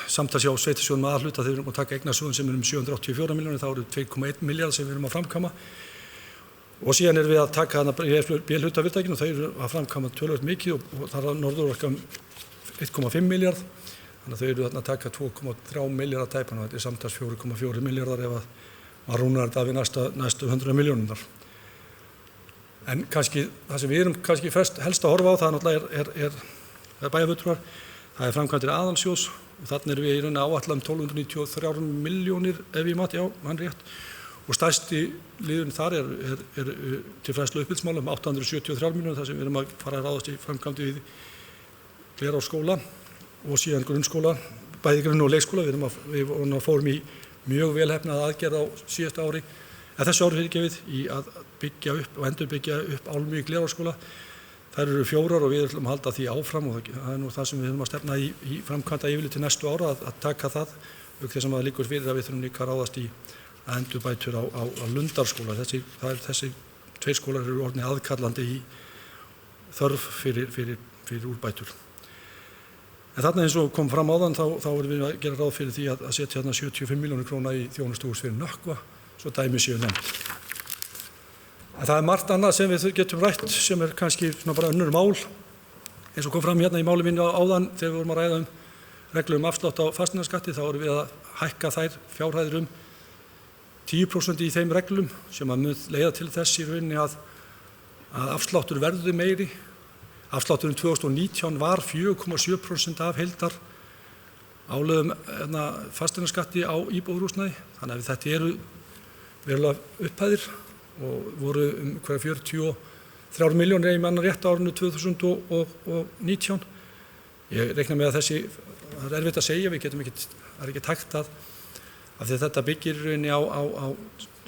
samtals hjá sveitarsjóðum með A-hluta þegar við erum að taka eignasjóðum sem er 784 milljónir, þá eru 2,1 milljarðar sem við erum að framkvæma og síðan erum við að taka hana B-hlutafyrirtækin og þau eru að framkvæma töluvert mikið og það er Norðurorka 1,5 milljarð þannig að þau eru að taka 2,3 milljarðar tæpan og þetta er samtals 4,4 milljarðar ef að maður rúnar þetta við næstu 100 milljónirnar. En kannski það sem við erum kannski helst að horfa á það náttúrulega er bæjarfulltrúar, það er framkvæmdir aðalsjóðs og þannig erum við í rauninni áætlað 1293 milljónir ef ég mat, já, hann rétt og stærsti liðurinn þar er til fræðslu og uppbyldsmálum 873 milljónir þar sem við erum að fara að ráðast í framkvæmdi við Glerárskóla og síðan grunnskóla, bæði grunn- og leikskóla. Við fórum í mjög velheppnaða aðgerð á síðasta ári, þessu ári fyrirgefið í að byggja upp og endurbyggja upp álmu í Glerárskóla. Þær eru 4 og við ætlum að halda því áfram og það er nú það sem við höfum að stefna í framkvæmda yfirleitt til næstu ára að taka það, auk þess að liggur fyrir að við þurfum líka að ráðast í að endurbætur á Lundarskóla. Þessi 2 skólar eru orðnir aðkallandi í þörf fyrir úrbætur. En þarna eins og kom fram áðan þá erum við að gera ráð fyrir því að setja þarna 75 milljónir króna í þjónustuhús fyrir Nökkva, svo dæmi séu nefnd. En það er margt annað sem við getum rætt sem er kannski svona bara önnur mál. Eins og kom fram hérna í máli mínu áðan þegar við vorum að ræða reglur afslátt á fasteignaskatti, þá erum við að hækka þær fjárhæðir 10% í þeim reglum sem að mun leiða til þess í rauninni að afsláttur verður meiri. Afslátturinn 2019 var 4,7% af heildar álögðum fasteignaskatti á íbúðarhúsnæði, þannig að þetta eru verulega upphæðir og voru hverja 43 milljónir ef ég man rétt á árinu 2019. Ég reikna með að það er erfitt að segja, það er ekki hægt að af því að þetta byggir í rauninni á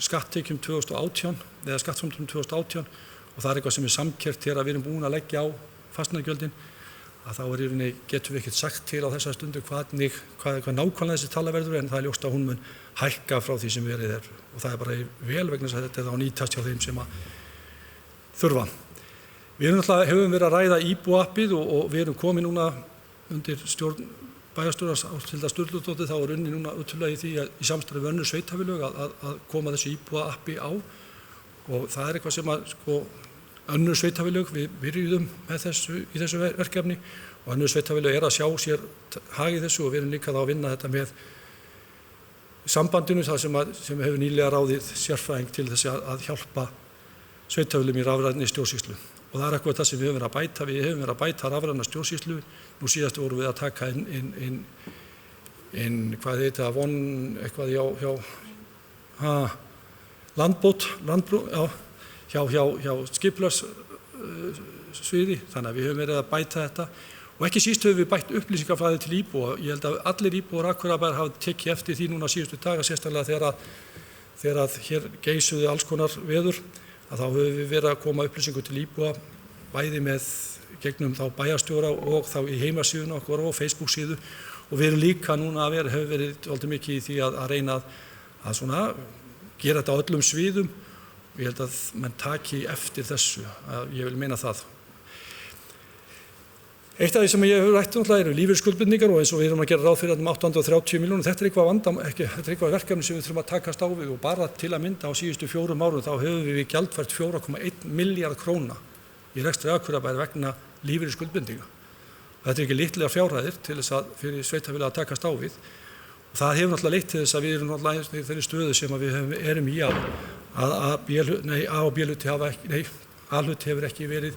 skatttekjum 2018 eða skattframtölum 2018 og það er eitthvað sem er samkert hér að við erum búin að leggja á fasteignagjöldin að þá getum við ekkert sagt til á þessa stundu hvað nákvæmlega þessi tala verður en það er ljóst að hún mun hækka frá því sem verið er og það er bara vel vegna þess að þetta er þá nýtast hjá þeim sem að þurfa. Við hefum verið að ræða íbúappið og við erum komið núna undir stjórn bæjarstjórans Ásthildar Sturludóttur, þá er unni núna útfélag í því að í samstarfi við önnur sveitarfélög að koma þessu íbúaappi á og það er eitthvað sem að önnur sveitarfélög við byrjuðum með í þessu verkefni og önnur sveitarfélög er að sjá sér hag í þessu og við erum líka þá að vinna þetta með sambandinu sem hefur nýlega ráðið sérfræðing til þess að hjálpa sveitarfélögum í rafrænni stjórnsýslu. Og það er eitthvað það sem við höfum verið að bæta. Við höfum verið að bæta rafræna stjórnsýslu. Nú síðast vorum við að taka inn hvað heita, eitthvað hjá landbrú, já, hjá skipulagssviði, þannig að við höfum verið að bæta þetta og ekki síst höfum við bætt upplýsingaflæði til íbúa. Ég held að allir íbúar Akureyrarbæjar hafa tekið eftir því núna síðustu daga, sérstaklega þegar að hér geisuðu alls konar veður, að þá höfum við verið að koma upplýsingu til íbúa bæði með gegnum þá bæjarstjóra og þá í heimasíðuna okkur og Facebook síðu og við erum líka núna höfum verið alltaf mikið í því að reyna að svona gera þetta á öllum sviðum og ég held að menn taki eftir þessu, ég vil meina það. Eitt af því sem ég hefur rætt náttúrulega eru lífeyrisskuldbindingar og eins og við erum að gera ráð fyrir 830 milljónir. Þetta er eitthvað verkefni sem við þurfum að takast á við og bara til að mynda á síðustu 4 árum þá höfum við gjaldfært 4,1 milljarð króna í rekstri Akureyrarbæjar vegna lífeyrisskuldbindinga. Þetta er ekki litlar fjárhæðir til þess að fyrir sveitarfélagið að takast á við. Og það hefur náttúrulega leitt til þess að við erum náttúrulega í þeirri stöðu sem við erum í A-hluti hefur ekki verið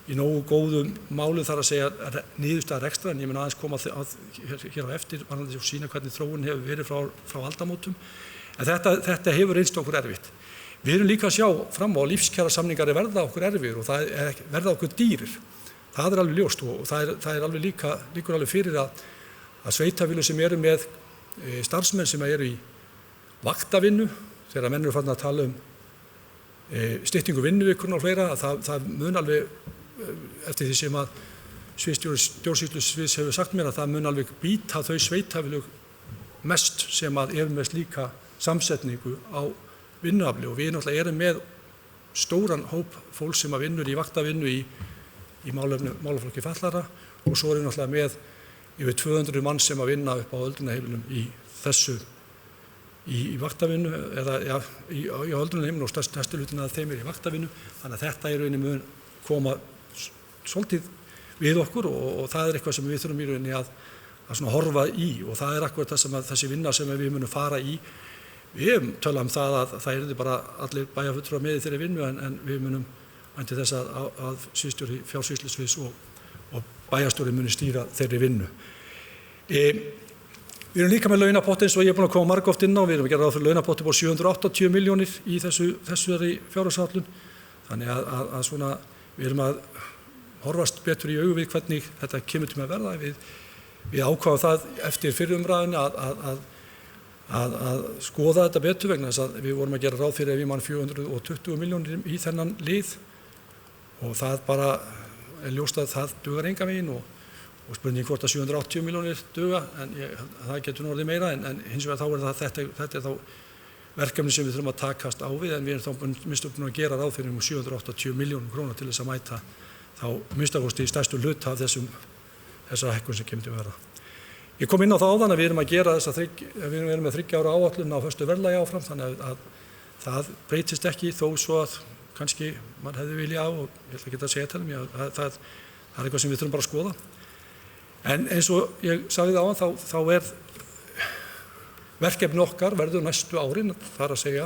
í nógu góðum málum þar að segja niðurstaða rekstrar, en ég mun aðeins koma hér á eftir og sýna hvernig þróun hefur verið frá aldamótum. En þetta hefur reynst okkur erfitt. Við erum líka að sjá fram á lífskjarasamningar verða okkur erfir og það verða okkur dýrir. Það er alveg ljóst og það er alveg líkur alveg fyrir að sveitarfélög sem eru með starfsmenn sem eru í vaktavinnu, þegar menn eru farin að tala styttingu vinnuvikurnar og fleira, að það mun alveg eftir því sem að stjórnsýslusviðs hefur sagt mér að það mun alveg býta þau sveitarfélög mest sem að eru með slíka samsetningu á vinnuafli og við náttúrulega erum með stóran hóp fólk sem að vinnur í vaktavinnu í málaflokki fatlaðra og svo erum við náttúrulega með yfir 200 mann sem að vinna upp á öldrunarheimilum í vaktavinnu eða í öldrunarheimilum og stærsti hlutin af þeim í vaktavinnu, þannig að þetta í rauninni mun koma svolítið við okkur og það er eitthvað sem við þurfum í rauninni að svona horfa í og það er akkurat það sem þessi vinna sem við munum fara í. Við hefum talað það að það yrði bara allir bæjarfulltrúar með í þeirri vinnu en við munum vænti þess að sviðsstjóri fjársýslusviðs og bæjarstjóri muni stýra þeirri vinnu. Við erum líka með launapott eins og ég er búin að koma margoft inn á, við erum að gera ráð fyrir launapotti upp á 780 milljónir í þessari fjárhagsáætlun, þannig að svona við erum að horfast betur í augu við hvernig þetta kemur til að verða. Við ákváðum það eftir fyrri umræðunni að skoða þetta betur vegna þess að við vorum að gera ráð fyrir ef ég man 420 milljónir í þennan lið og það bara er ljóst að það dugar engan veginn og spurning hvort að 780 milljónir duga, en það getur nú orðið meira en hins vegar þá er þetta er þá verkefni sem við þurfum að takast á við en við erum þá minnst búin að gera ráð fyrir 780 milljónum króna til þess að mæta þá minnstakosti í stærstu hluta af þessar hækkun sem kemur til að verða. Ég kom inn á það áðan að við erum að gera við erum með 3 ára áætlun á föstu verðlagi áfram, þannig að það breytist ekki þó svo að kannski mann hefði vilja á og ég ætla ekki að segja til mér að það er eitthvað sem við þurfum bara að skoða. En eins og ég sagði það áðan þá er verkefni okkar verður næstu árin, þar að segja,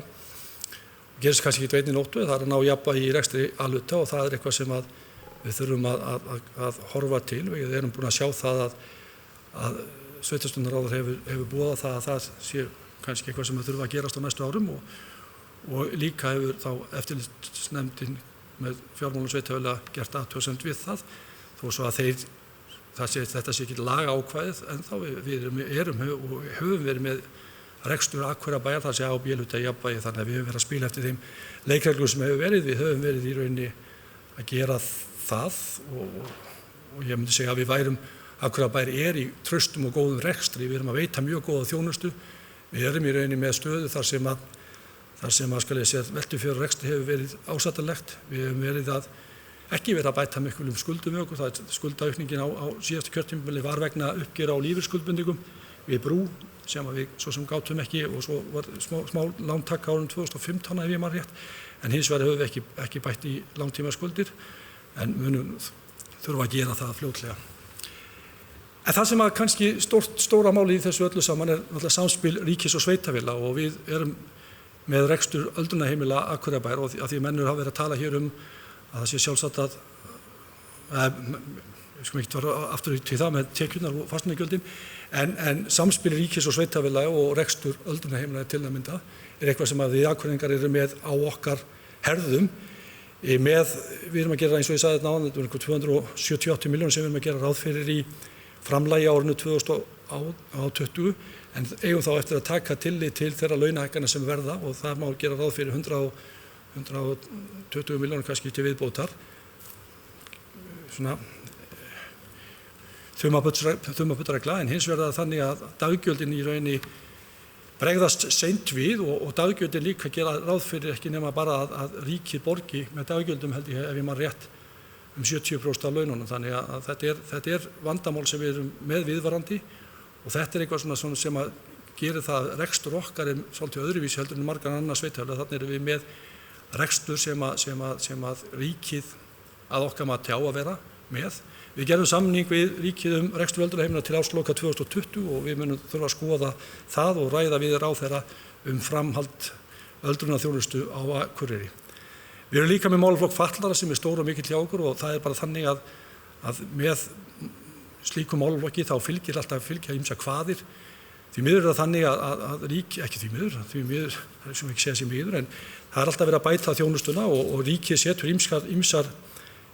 gerist kannski ekki einni nóttu, það er að ná jafnvægi í rekstri A-hluta og það er eitthvað sem við þurfum að horfa til. Við erum búin að sjá það að sveitarstjórnarráður hefur boðað það að það sé kannski eitthvað sem við þurfum að gerast á næstu árum og líka hefur þá eftirlitsnefndin með fjármálum sveitarfélaga gert athugasemd við það, þó svo að þetta sé ekki lagaákvæðið en þá við höfum verið með rekstur Akureyrarbæjar, það sé A- og B-hluta í jafnvægi, þannig að við höfum verið að spila eftir þeim leikreglum sem hefur verið. Við höfum verið í rauninni að gera það og ég myndi segja að við værum Akureyrarbæjar í traustum og góðum rekstri, við erum að veita mjög góða þjónustu, við erum í rauninni með stöðu þar sem veltufjárhag rekstri hefur verið ásættanlegt, við höfum verið ekki verið að bæta miklum skuldum við okkur, það er skuldaaukningin á síðastu kjörtímabili var vegna uppgjöra á lífeyrisskuldbindingum við brú sem við svo sem gátum ekki og svo var smá lántaka árið 2015 ef ég man rétt, en hins vegar höfum við ekki bætt í langtímaskuldir en munum þurfa að gera það fljótlega. En það sem að kannski stóra máli í þessu öllu saman er náttúrulega samspil ríkis og sveitarfélaga og við erum með rekstur öldrunarheimila Akureyrarbæjar og að því mennur hafa verið að tala hér að það sé sjálfsagt við skulum ekki fara aftur til það með tekjurnar og fasteignagjöldin, en samspil ríkis og sveitarfélaga og rekstur öldrunarheimila til að mynda er eitthvað sem að við Akureyringar erum með á okkar herðum. Við erum að gera, eins og ég sagði þetta áðan, þetta er 278 milljónir sem við erum að gera ráð fyrir í framlagi á árinu 2020, en eigum þá eftir að taka tillit til þeirra launahækkana sem verða og það má gera ráð fyrir 120 milljónir kannski til viðbótar. Svona þumaputtregla, en hins vegar þannig að daggjöldin í rauninni bregðast seint við og daggjöldin líka gera ráð fyrir ekki nema bara að ríkið borgi með daggjöldum held ég ef ég man rétt 70% af laununum, þannig að þetta er vandamál sem við erum með viðvarandi og þetta er eitthvað svona sem að gera það rekstur okkar svolítið öðruvísi heldur en margar annars sveitarfélaga. Þannig erum við með rekstur sem að ríkið að okkar mati á að vera með. Við gerðum samning við ríkið rekstur öldrunarheimila til ársloka 2020 og við munum þurfa að skoða það og ræða við ráðherra framhald öldrunarþjónustu á Akureyri. Við erum líka með málaflokk fatlaðra sem stór og mikill hjá okkur og það bara þannig að með slíkum málaflokki þá fylgja ýmsar kvaðir. Því miður það þannig að ekki því miður, það sem ekki segja sér miður, en það alltaf verið að bæta þjónustuna og ríkið setur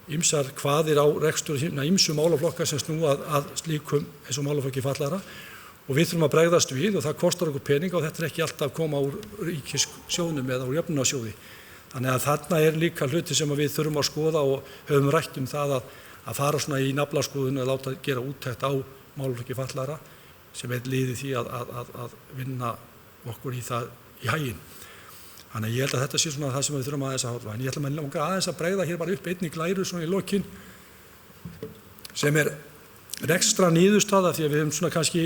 ýmsar kvaðir á rekstur ýmsum málaflokkar sem snúa að slíkum eins og málaflokki fatlaðra og við þurfum að bregðast við og það kostar okkur peninga og þetta ekki alltaf koma úr ríkissjóðnum eða úr jöfnunarsjóði. Þannig að þarna líka hluti sem við þurfum að skoða og höfum rætt það að fara svona í naflaskoðun og láta gera úttekt á málaflokki fatlaðra sem liði því að vinna okkur í það í haginn. Þannig að ég held að þetta sé svona það sem við þurfum aðeins að horfa. En ég ætla að aðeins að bregða hér bara upp einni glæru svona í lokin sem rekstra niðurstaða því að við höfum svona kannski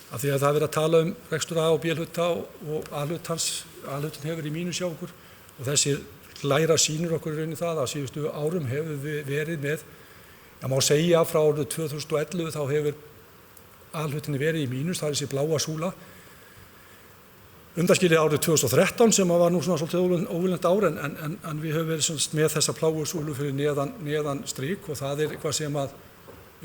af því að það verið að tala rekstur A og B-hluta og A-hlutin hefur í mínus hjá okkur og þessi glæra sýnir okkur í rauninni það að síðustu árum hefur við verið með, það má segja frá árið 2011 þá hefur A-hlutinni verið í mínus, það þessi bláa súla. Undanskilið árið 2013 sem var nú svona svolítið óviljandi ár en við höfum verið með þessa bláu súlu fyrir neðan strik og það eitthvað sem við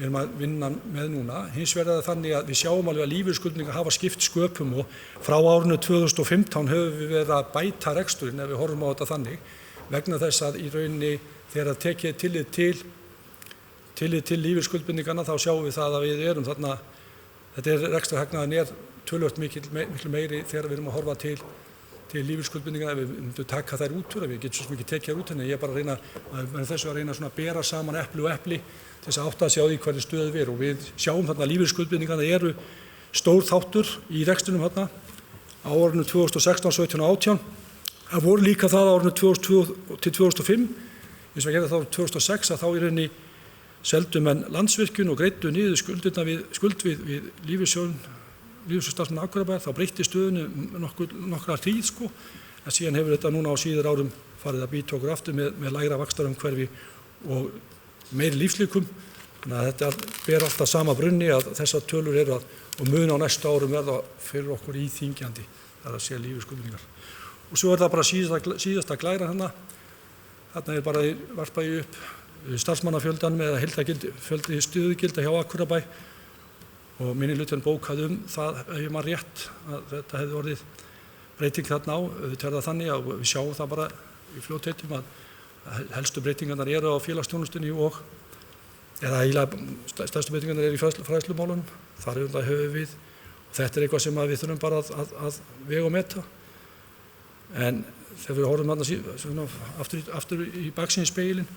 erum að vinna með núna. Hins vegar það þannig að við sjáum alveg að lífeyrisskuldbindingar hafa skipt sköpum og frá árinu 2015 höfum við verið að bæta reksturinn ef við horfum á þetta þannig vegna þess að í rauninni þegar tekið tillit til lífeyrisskuldbindingarna þá sjáum við það að við erum þarna, þetta rekstrarhagnaðurinn töluvert miklu meiri þegar við erum að horfa til lífeyrisskuldbindingarna ef við myndum taka þær út úr, við getum svo mikið tekið þær út en ég er bara að reyna svona að bera saman epli og epli til þess að átta sig á því hvernig stöðu við og við sjáum þarna lífeyrisskuldbindingarna eru stór þáttur í reksturinn þarna á árinu 2016, 17 og 18. Það voru líka það á árinu 2002 til 2005 eins og að gera þá 2006 að þá í rauninni seldu menn Landsvirkjun og greiddu niður skuld við lífeyrissjóðsstarfsmenn Akureyrarbæjar, þá breytti stöðunni nokkra tíð en síðan hefur þetta núna á síðar árum farið að býta okkur aftur með lægra vaxtarumhverfi og meiri lífslíkum. Þannig að þetta ber alltaf sama brunni að þessar tölur eru og mun á næstu árum verða fyrir okkur íþyngjandi, það er að sé lífeyrisskuldbindingar. Og svo það bara síðasta glæran þarna bara varpað upp starfsmannafjöldan með heildarfjöldi stöðugilda hjá Akureyrarbæ og minnihlutinn bókaði það ef ég man rétt að þetta hefði orðið breyting þarna á. Auðvitað er það þannig að við sjáum það bara í fljótheitum að helstu breytingarnar eru á félagsþjónustunni og stærstu breytingarnar eru í fræðslumálunum. Þar höfum við og þetta er eitthvað sem við þurfum bara að vega og meta. En þegar við horfum aftur í baksýnisspegilinn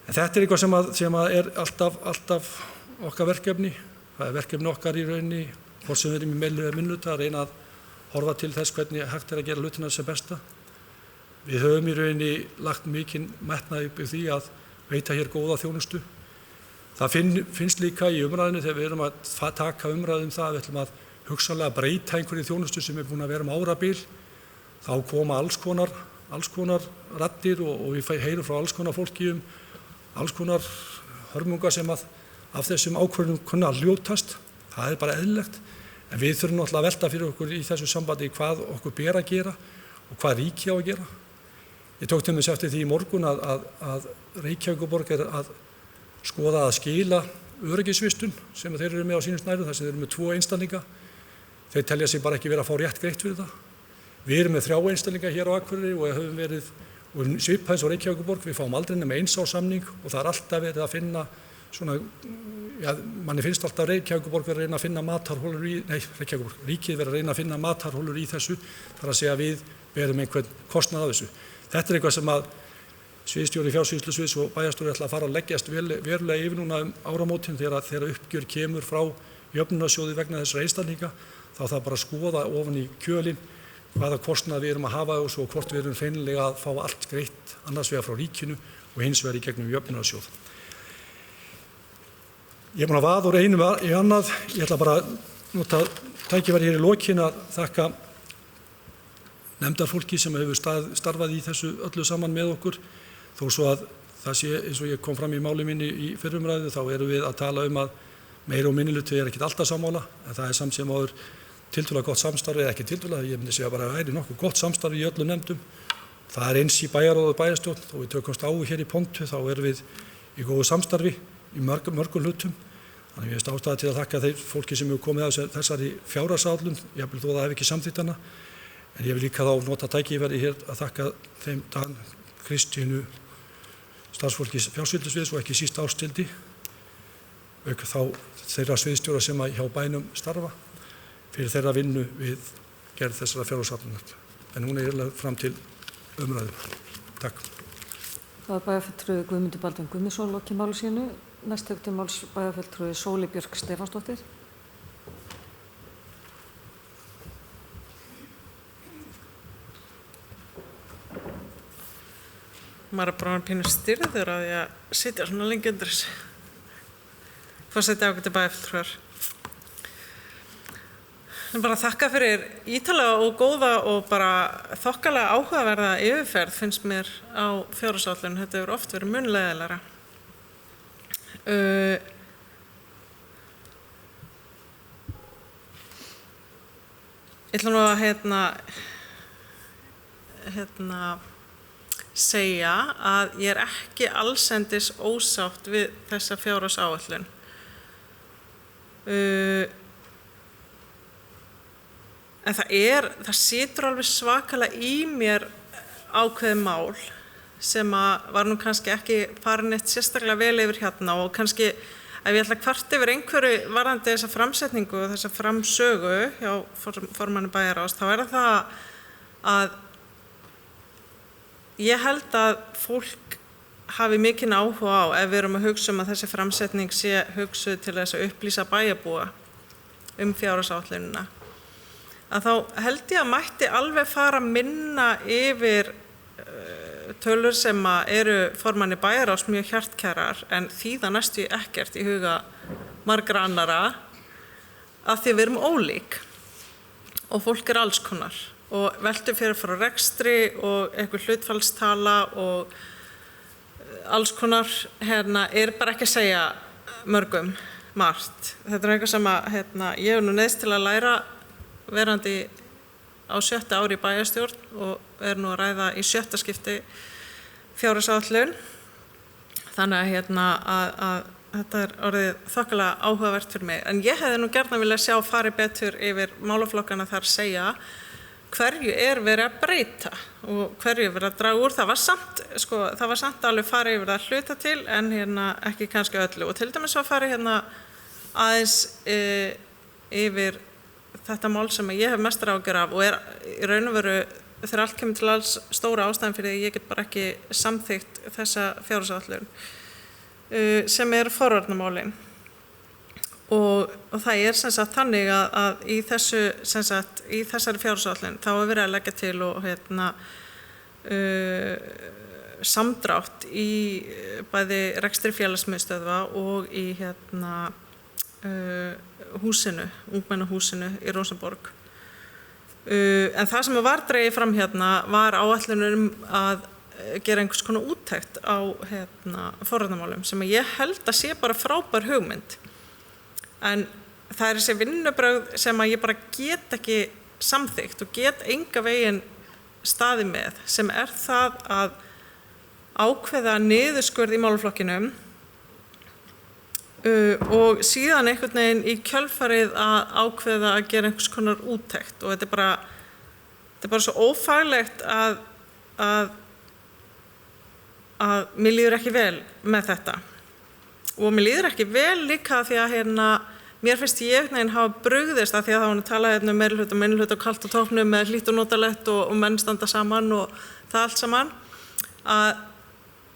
en þetta er eitthvað sem er alltaf okkar verkefni. Það er verkefni okkar í rauninni, hvort sem við erum í meiri eða minnihluta, að reyna að horfa til þess hvernig hægt er að gera hlutina sem besta. Við höfum í rauninni lagt mikinn metnað upp í því að veita hér góða þjónustu. Það finnst líka í umræðinu þegar við erum að taka umræðu það að við ætlum að hugsanlega breyta einhverju þjónustu sem er búin að vera árabil. Þá koma alls konar raddir og við heyrum frá alls konar fólki alls konar hörmungar sem af þessum ákvörðunum kunna að hljótast. Það er bara eðlilegt. En við þurfum náttúrulega að velta fyrir okkur í þessu sambandi hvað okkur ber að gera og hvað ríki á að gera. Ég tók til dæmis eftir því í morgun að Reykjavíkurborg er að skoða að skila öryggisvistun sem þeir eru með á sínum snærum, þar sem þeir eru með 2 einstaklinga. Þeir telja sig bara ekki vera að fá rétt greitt fyrir það. Við erum með 3 einstaklinga hér á Akureyri og höfum verið og svipaðis á Reykjavíkurborg, við fáum aldrei nema 1 árs samning og það alltaf verið að finna svona, manni finnst alltaf Reykjavíkurborg verið að reyna að finna matarholur ríkið verið að reyna að finna matarholur í þessu, þar að segja við berum einhvern kostnað af þessu. Þetta eitthvað sem að sviðsstjóri fjársýslusviðs og bæjarstjóri ætla að fara að leggjast verulega yfir núna áramótin þegar uppgjör kemur frá jöfnunarsjóði vegna þessara einstaklinga, þá það bara að skoða ofan í kjölinn hvaða kostnað við erum að hafa og svo hvort við erum hreinlega að fá allt greitt annars vegar frá ríkinu og hins vegar í gegnum jöfnunarsjóð. Ég er búin að vaða úr einu í annað, ég ætla bara að nota tækifæri hér í lokin að þakka nefndarfólki sem hefur starfað í þessu öllu saman með okkur. Þó svo að það sé, eins og ég kom fram í máli minni í fyrrumræðu, þá erum við að tala að meiri og minnihluti ekkert alltaf sammála, en það samt sem áður tiltölulega gott samstarf, eða ekki tiltölulega, ég myndi segja bara að það nokkuð gott samstarf í öllum nefndum. Það eins í bæjarráð og bæjarstjórn, og við tökumst á hér í pontu, þá erum við í góðu samstarfi í mörgum hlutum. Þannig ég veist ástæða til að þakka þeir fólki sem hefur komið að þessari fjárhagsáætlun, jafnvel þó það hef ekki samþykkt hana. En ég vil líka þá nota tækifæri hér að þakka þeim Dan, Kristínu, starfsfólki fjársýslusviðs og ekki síst Ásthildi, auk þá þeirra sviðsstjóra sem hjá bænum starfa fyrir þeirra vinnu við gerð þessara fjárhagsáætlunar. En hún er fram til umræðu. Takk. Það var bæjarfulltrúi Guðmundur Baldvin Guðmundsson lokið máli sínu. Næst tekur til máls bæjarfulltrúi Sóli Björk Stefánsdóttir. Maður bara pínu styrður að ég að sitja svona lengi undir þessu. Forseti ágætu bæjarfulltrúar. Bara þakka fyrir ítarlega og góða og bara þokkalega áhugaverða yfirferð finnst mér á fjárhagsáætlun. Þetta hefur oft verið mun leiðilegra. Ég ætla nú að segja að ég er ekki allsendis ósátt við þessa fjárhagsáætlun. En það situr alveg svakalega í mér ákveðið mál sem var nú kannski ekki farin eitt sérstaklega vel yfir hérna og kannski ef ég ætla að kvarta yfir einhverju varðandi þessa framsetningu og þessa framsögu hjá formanni bæjarráðs, þá það að ég held að fólk hafi mikinn áhuga á ef við erum að hugsa að þessi framsetning sé hugsuð til þess að upplýsa bæjarbúa fjárhagsáætlunina. Að þá held ég að mætti alveg fara minna yfir tölur sem eru formanni bæjarráðs mjög hjartkærar en þýða næstu ekkert í huga margra annara af því við erum ólík og fólk alls konar og veltur fyrir frá rekstri og einhver hlutfallstala og alls konar bara ekki að segja mörgum margt. Þetta eitthvað sem ég nú neyðst til að læra verandi á 7. ári í bæjarstjórn og nú að ræða í 7. skipti fjárhagsáætlun. Þannig að þetta orðið þokkalega áhugavert fyrir mig. En ég hefði nú gjarnan viljað sjá farið betur yfir málaflokkana þar segja hverju verið að breyta og hverju verið að draga úr. Það var samt alveg farið yfir að hluta til en ekki kannski öllu. Og til dæmis var farið aðeins yfir þetta mál sem ég hef mestar áhyggjur af og í raun og veru þegar allt kemur til alls stóra ástæðan fyrir því ég get bara ekki samþykkt þessa fjárhagsáætlun sem forvarnarmálin. Og það sem sagt þannig að í þessari fjárhagsáætlun þá verið að leggja til og samdrátt í bæði rekstri félagsmiðstöðva og í húsinu, ungmennahúsinu í Rósenborg. En það sem var dregið fram var áætlun að gera einhvers konar úttekt á forvarnarmálum sem ég held að sé bara frábær hugmynd. En það þessi vinnubrögð sem ég bara get ekki samþykkt og get enga veginn staðið með sem það að ákveða niðurskurð í málaflokkinum og síðan einhvern veginn í kjölfarið að ákveða að gera einhvers konar úttekt og þetta er bara svo ófaglegt að mér líður ekki vel með þetta. Og mér líður ekki vel líka því að mér finnst ég hafa brugðist að því að þá hann talaði meirihluta og minnihluta og kalt og tóknum með hlýtt og notalegt og menn standa saman og það allt saman, að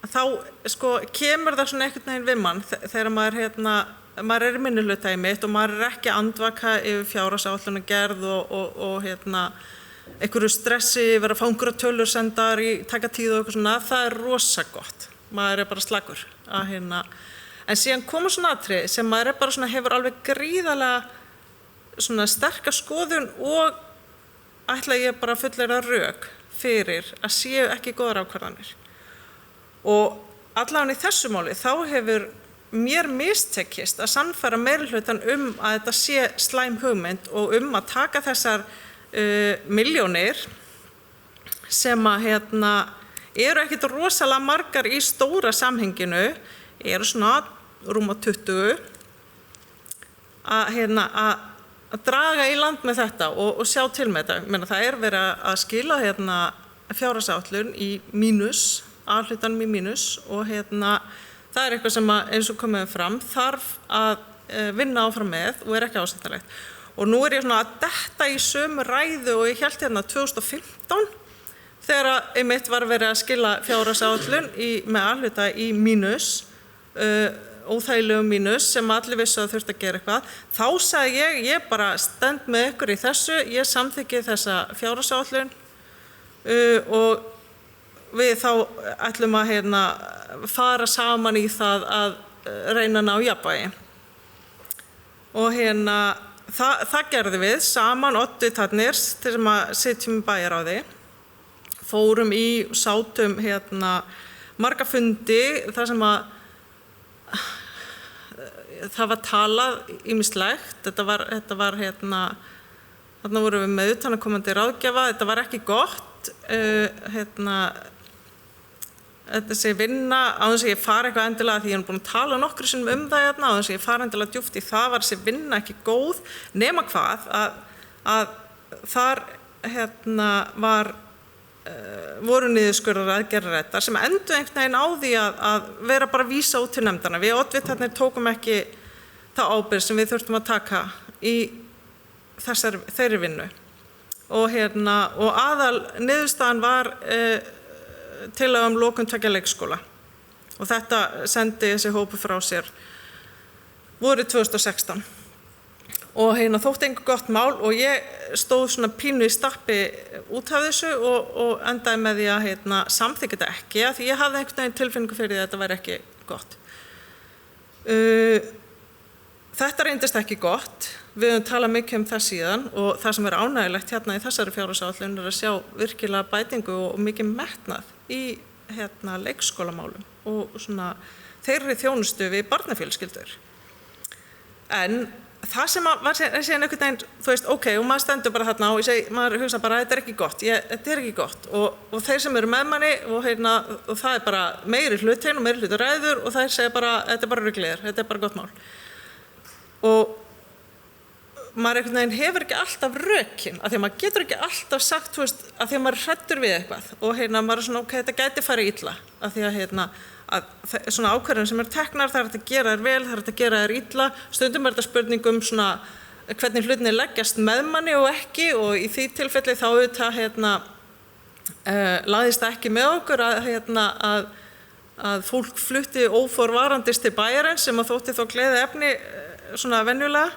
þá sko kemur það svona einhvern veginn við mann þegar maður í minnihluta í mitt og maður ekki að andvaka yfir fjárhagsáætlunargerð og einhverju stressi yfir að fá einhverja tölur sendar í taka tíð og eitthvað svona, það rosa gott. Maður bara slakur að en síðan koma svona atriði sem maður bara svona hefur alveg gríðarlega svona sterka skoðun og ætla ég bara fullera rök fyrir að séu ekki góðar ákvarðanir. Og allavega í þessu máli þá hefur mér mistekist að sannfæra meirihlutann að þetta sé slæm hugmynd og að taka þessar milljónir sem að eru ekkit rosalega margar í stóra samhenginu, eru svona rúma 20, að draga í land með þetta og sjá til með þetta. Meina, það verið að skila fjárhagsáætlun í mínus, A-hlutanum í mínus og það eitthvað sem eins og komið fram þarf að vinna áfram með og ekki ásættanlegt. Og nú ég svona að detta í sömu ræðu og ég hélt 2015 þegar einmitt var verið að skila fjárhagsáætlun með A-hluta í mínus, óþægilegum mínus sem allir vissu að þurfti að gera eitthvað. Þá sagði ég bara stend með ykkur í þessu, ég samþykki þessa fjárhagsáætlun og við þá ætlum að fara saman í það að reyna að ná jafnvægi. Og það gerðum við saman oddvitarnir til sem að sitjum í bæjarráði, fórum sátum marga fundi þar sem að það var talað ýmislegt, þetta var þarna vorum við með utanaðkomandi ráðgjafa, þetta var ekki gott, þetta sé vinna, á þess að ég fara eitthvað endilega því ég búin að tala nokkru sinnum það á þess að ég fara endilega djúpt í það var þessi vinna ekki góð, nema hvað að þar voru niðurskurðar aðgerðarættar sem endu einhvern veginn á því að vera bara að vísa út til nefndana. Við oddvitarnir tókum ekki þá ábyrgð sem við þurftum að taka í þeirri vinnu. Og aðal niðurstaðan var tillaga lokun 2 leikskóla. Og þetta sendi þessi hópur frá sér vorið 2016. Og þótti einhver gott mál og ég stóð svona pínu í stappi út af þessu og endaði með því að samþykkja þetta ekki af því ég hafði einhvern veginn tilfinningu fyrir því að þetta væri ekki gott. Þetta reyndist ekki gott. Við höfum talað mikið það síðan og það sem ánægjulegt í þessari fjárhagsáætlun að sjá virkilega bætingu og mikið metnað í leikskólamálum og svona þeirri þjónustu við barnafjölskyldur. En það sem var síðan einhvern veginn, þú veist, ok, og maður stendur bara þarna og maður hugsa bara, þetta ekki gott, þetta ekki gott og þeir sem eru með manni og það bara meiri hlutin og meiri hlutur ræður og þeir segja bara, þetta bara ruglir, þetta bara gott mál. Og maður einhvern veginn hefur ekki alltaf rökin, af því að maður getur ekki alltaf sagt, þú veist, af því að maður hræddur við eitthvað og maður svona, ok, þetta gæti farið illa, af því að svona ákvarðanir sem teknar, það að gera þær vel, það að gera þær illa. Stundum þetta spurning svona hvernig hlutinni leggjast með manni og ekki og í því tilfelli þá lagðist það ekki með okkur að fólk flutti óforvarandist til bæjarins sem að þótti þó gleðiefni svona venjulega.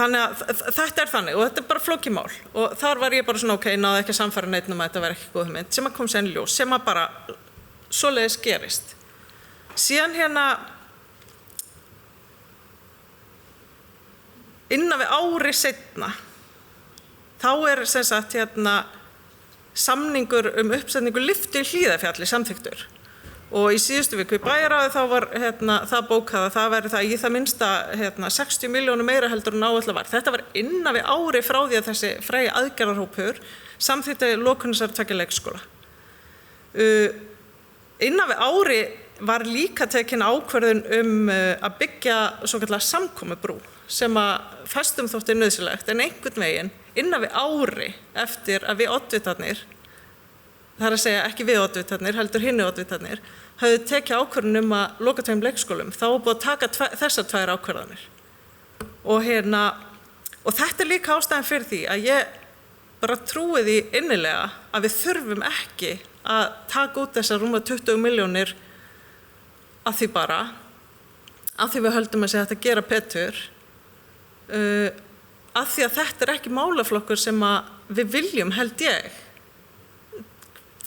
Þannig að þetta þannig og þetta bara flókið mál og þar var ég bara svona ok, náði ekki að sannfæra neitt að þetta væri ekki góð hugmynd sem að kom síðan í ljós, sem að bara svoleiðis gerist. Síðan innan við ári seinna þá sem sagt samningur uppsetningu lyftu í Hlíðarfjalli samþykktur. Og í síðustu viku í bæjarráði þá var það bókað að það væri það í það minnsta 60 milljónum meira heldur en áætlað var. Þetta var innan við ári frá því að þessi frægi aðgerðarhópur samþykkti lokun þessara 2 leikskóla. Innan við ári var líka tekin ákvörðun að byggja svokallaða samkomubrú sem að flestum þótti nauðsynlegt en einhvern veginn innan við ári eftir að við oddvitarnir það er að segja ekki við oddvitarnir, heldur hinni oddvitarnir, höfðu tekið ákvörðun að loka 2 leikskólum, þá var búið að taka þessar 2 ákvörðanir. Og þetta líka ástæðan fyrir því að ég bara trúi því innilega að við þurfum ekki að taka út þessar rúma 20 milljónir að því bara, að því við höldum að segja þetta gera betur, að því að þetta ekki málaflokkur sem að við viljum, held ég,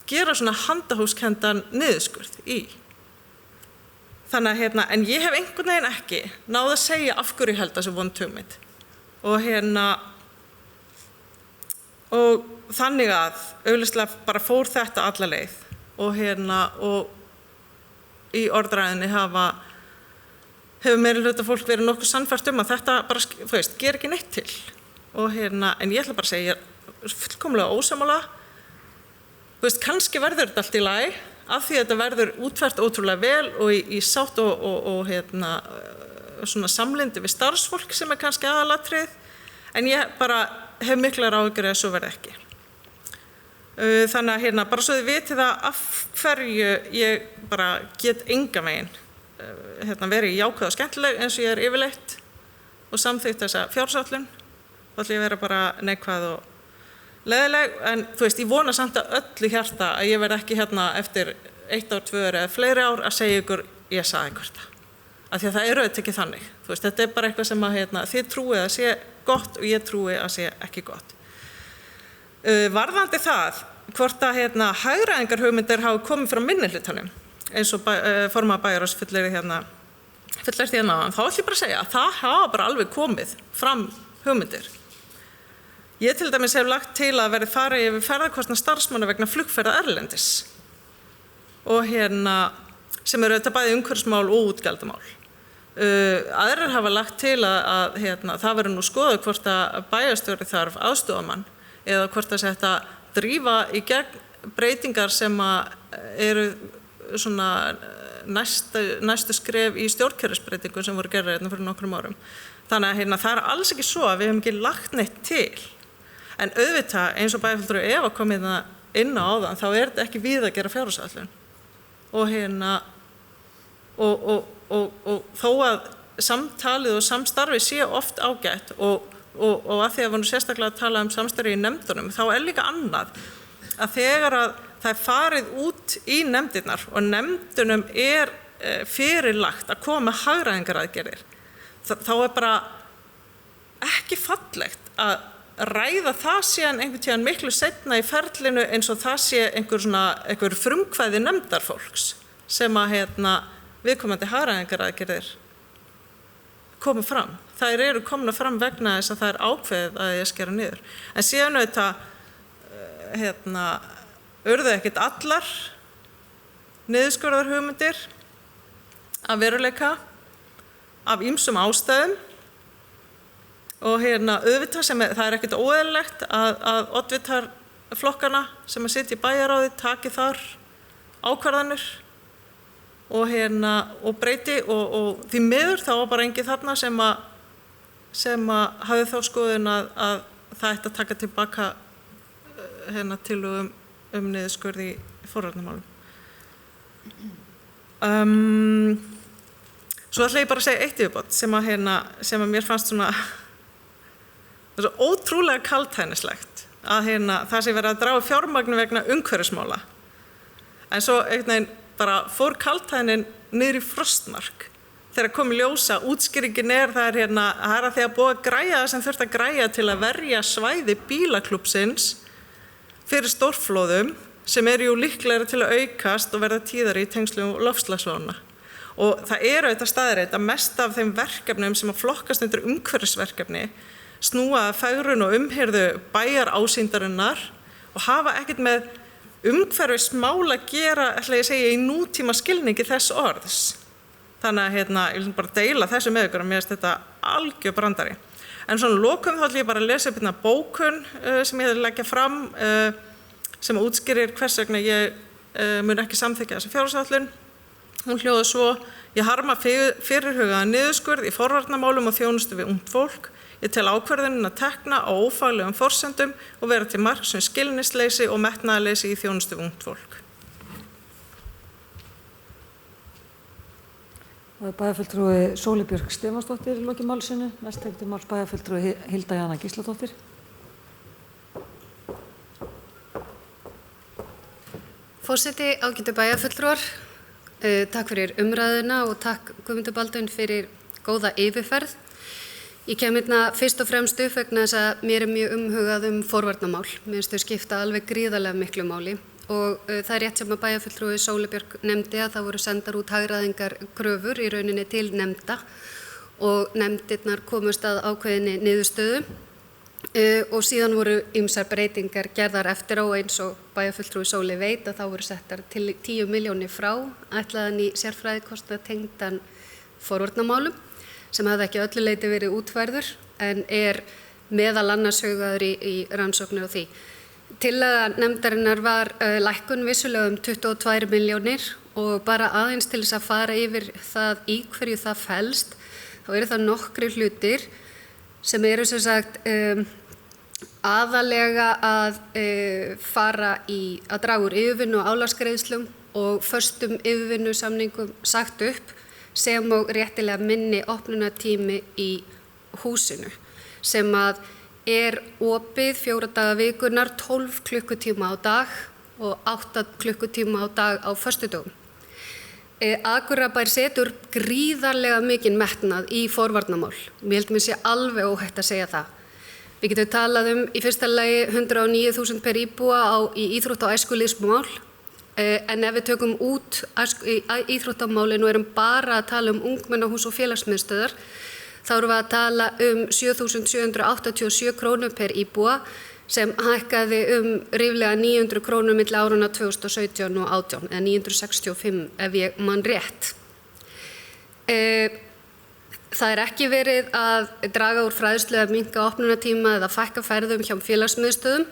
gera svona handahófskendan niðurskurð í. Þannig að en ég hef einhvern veginn ekki náð að segja af hverju ég held þessu vond hugmynd. Og þannig að augljóslega bara fór þetta alla leið og í orðræðinni hefur meirihluta fólk verið nokkuð sannfært að þetta bara, ger ekki neitt til. En ég ætla bara að segja, ég er fullkomlega ósammála. Kannski verður þetta allt í lagi, af því að þetta verður útfært ótrúlega vel og í sátt og svona samlyndi við starfsfólk sem kannski aðalatrið, en ég bara hef miklar áhyggjur að svo verði ekki. Þannig að bara svo þið vitið að af hverju ég bara get engan veginn verið jákvæð og skemmtileg eins og ég er yfirleitt og samþykkt þessa fjársáætlun, þá ætla ég að vera bara neikvæð og leiðileg, en ég vona samt að öllu hjarta að ég verð ekki eftir 1 ár, 2 ár eða fleiri ár að segja ykkur, ég sagði ykkur þetta. Af því að það auðvitað ekki þannig. Þetta er bara eitthvað sem að þið trúið að sé gott og ég trúi að sé ekki gott. Varðandi það, hvort að hagræðingarhugmyndir hafa komið frá minnihlutanum, eins og formaður bæjarráðs fullyrti áðan, þá ætla ég bara að segja að það hafa bara alveg komið fram hugmyndir. Ég til dæmis hef lagt til að verði farið yfir ferðakostnað starfsmanna vegna flugferða erlendis og sem eru þetta bæði umhverfismál og útgjaldamál. Aðrir hafa lagt til að það verður nú skoðað hvort að bæjarstjóri þarf aðstoðarmann eða hvort að þetta drífa í gegn breytingar sem eru svona næstu skref í stjórnkerfisbreytingum sem voru gerðar fyrir nokkrum árum. Þannig að það er alls ekki svo að við hefum ekki lagt neitt til. En auðvitað, eins og bæjarfulltrúi Eva kom inn á áðan, þá er þetta ekki við að gera fjárhagsáætlun. Og þó að samtalið og samstarfi sé oft ágætt og að því að við nú sérstaklega að tala samstarfi í nefndunum, þá er líka annað að þegar að það er farið út í nefndirnar og nefndunum er fyrirlagt að koma með hagræðingaraðgerðir, þá er bara ekki fallegt að ræða það síðan einhvern tíðan miklu seinna í ferlinu eins og það sé einhver frumkvæði nefndarfólks sem að viðkomandi hagræðingaraðgerðir komu fram. Þær eru komna fram vegna þess að það er ákveðið að ég skera niður. En síðan auðvitað urðu ekkert allar niðurskurðarhugmyndir af veruleika af ýmsum ástæðum og auðvitað það er ekkert óeðlilegt að oddvitar flokkana sem að sitja í bæjarráði taki þar ákvarðanir og breyti og því miður þá var bara enginn þarna sem að hafði þá skoðun að það ætti að taka tilbaka tillögum niðurskurð í forvarnarmálum. Svo ætla ég bara að segja eitt viðbót sem að mér fannst svona ótrúlega kaldhæðnislegt að það sé verið að draga fjármagn vegna umhverfismála. En svo einhvern veginn bara fór kaldhæðnin niður í frostmark þegar kom í ljósa útskýringin það er að því að búið að græja það sem þurft að græja til að verja svæði bílaklúbbsins fyrir stórflóðum sem eru jú líklegri til að aukast og verða tíðari í tengslum loftslagsvána. Og það eru þetta staðreynd að mest af þeim verkefnum sem að flokkast undir umhverfisverkefni snúa að fegrun og umhirðu bæjarásýndarinnar og hafa ekkert með umhverfismál að gera, ætla ég að segja, í nútíma skilningi þess orðs. Þannig að ég vil bara deila þessu með ykkur og mér finnst þetta algjör brandari. En svona lokum þá ætla ég bara að lesa upp bókun sem ég ætla að leggja fram sem útskýrir hvers vegna ég mun ekki samþykkja þessa fjárhagsáætlun Hún hljóðar svo: Ég harma fyrirhugaðan niðurskurð í forvarnamálum og þjónustu við ungt fólk. Ég tel ákvörðunina tekna á ófaglegum forsendum og vera til marks skilningsleysi og metnaðarleysi í þjónustu við ungt fólk. Bæjarfulltrúi Sóley Björk Stefánsdóttir í loki málsinu. Næst tekur til máls bæjarfulltrúi Hilda Jana Gísladóttir. Forseti, ágætu bæjarfulltrúar, takk fyrir umræðuna og takk Guðmundur Baldvin fyrir góða yfirferð. Ég kem hérna fyrst og fremst upp vegna þess að mér mjög umhugað forvarnamál. Mér finnst þau skipta alveg gríðarlega miklu máli og það rétt sem að bæjarfulltrúi Sóley Björk nefndi að það voru sendar út hagræðingar kröfur í rauninni til nefnda og nefndirnar komust að ákveðinni niðurstöðu og síðan voru ýmsar breytingar gerðar eftir á eins og bæjarfulltrúi Sóley veit að þá voru settar til 10 milljónir frá ætlaðan í sérfræðikostnað tengdan forvarnamálum sem hafði ekki öllu leyti verið útfærður en meðal annars hugaður í rannsóknir á því. Tillaga nefndarinnar var lækkun vissulega 22 milljónir og bara aðeins til þess að fara yfir það í hverju það felst, þá eru það nokkrir hlutir sem eru sem sagt aðalega að fara í að draga úr yfirvinnu og álagsgreiðslum og föstum yfirvinnusamningum sagt upp sem og réttilega minni opnunartími í húsinu sem að opið 4 daga vikunar, 12 klukkutíma á dag og 8 klukkutíma á dag á föstudögum. Akureyrarbær setur gríðarlega mikinn metnað í forvarnamál. Ég held að mér sé alveg óhætt að segja það. Við getum talað í fyrsta lagi 109.000 per íbúa í íþrótta- og æskulýðsmál en ef við tökum út íþróttamálin og erum bara að tala ungmennahús og félagsmiðstöðvar þá erum við að tala 7.787 krónur per íbúa sem hækkaði ríflega 900 krónur milli árana 2017 og 2018 eða 965 ef ég man rétt. Það ekki verið að draga úr fræðslu eða minnka opnunartíma eða fækka ferðum hjá félagsmiðstöðum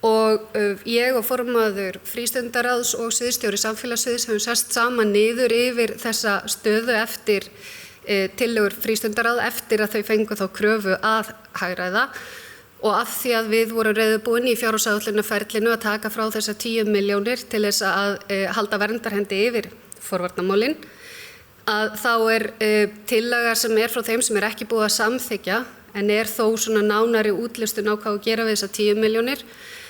og ég og formaður frístundaráðs og sviðsstjóri samfélagssviðs höfum sest saman niður yfir þessa stöðu eftir tillögur frístundaráð eftir að þau fengu þá kröfu að hagræða og af því að við vorum reiðubúin í fjárhagsáætlunarferlinu að taka frá þessar 10 milljónir til þess að halda verndarhendi yfir forvarnamálin að þá tillaga sem frá þeim sem ekki búið að samþykkja en þó svona nánari útlistun á hvað að gera við þessar 10 milljónir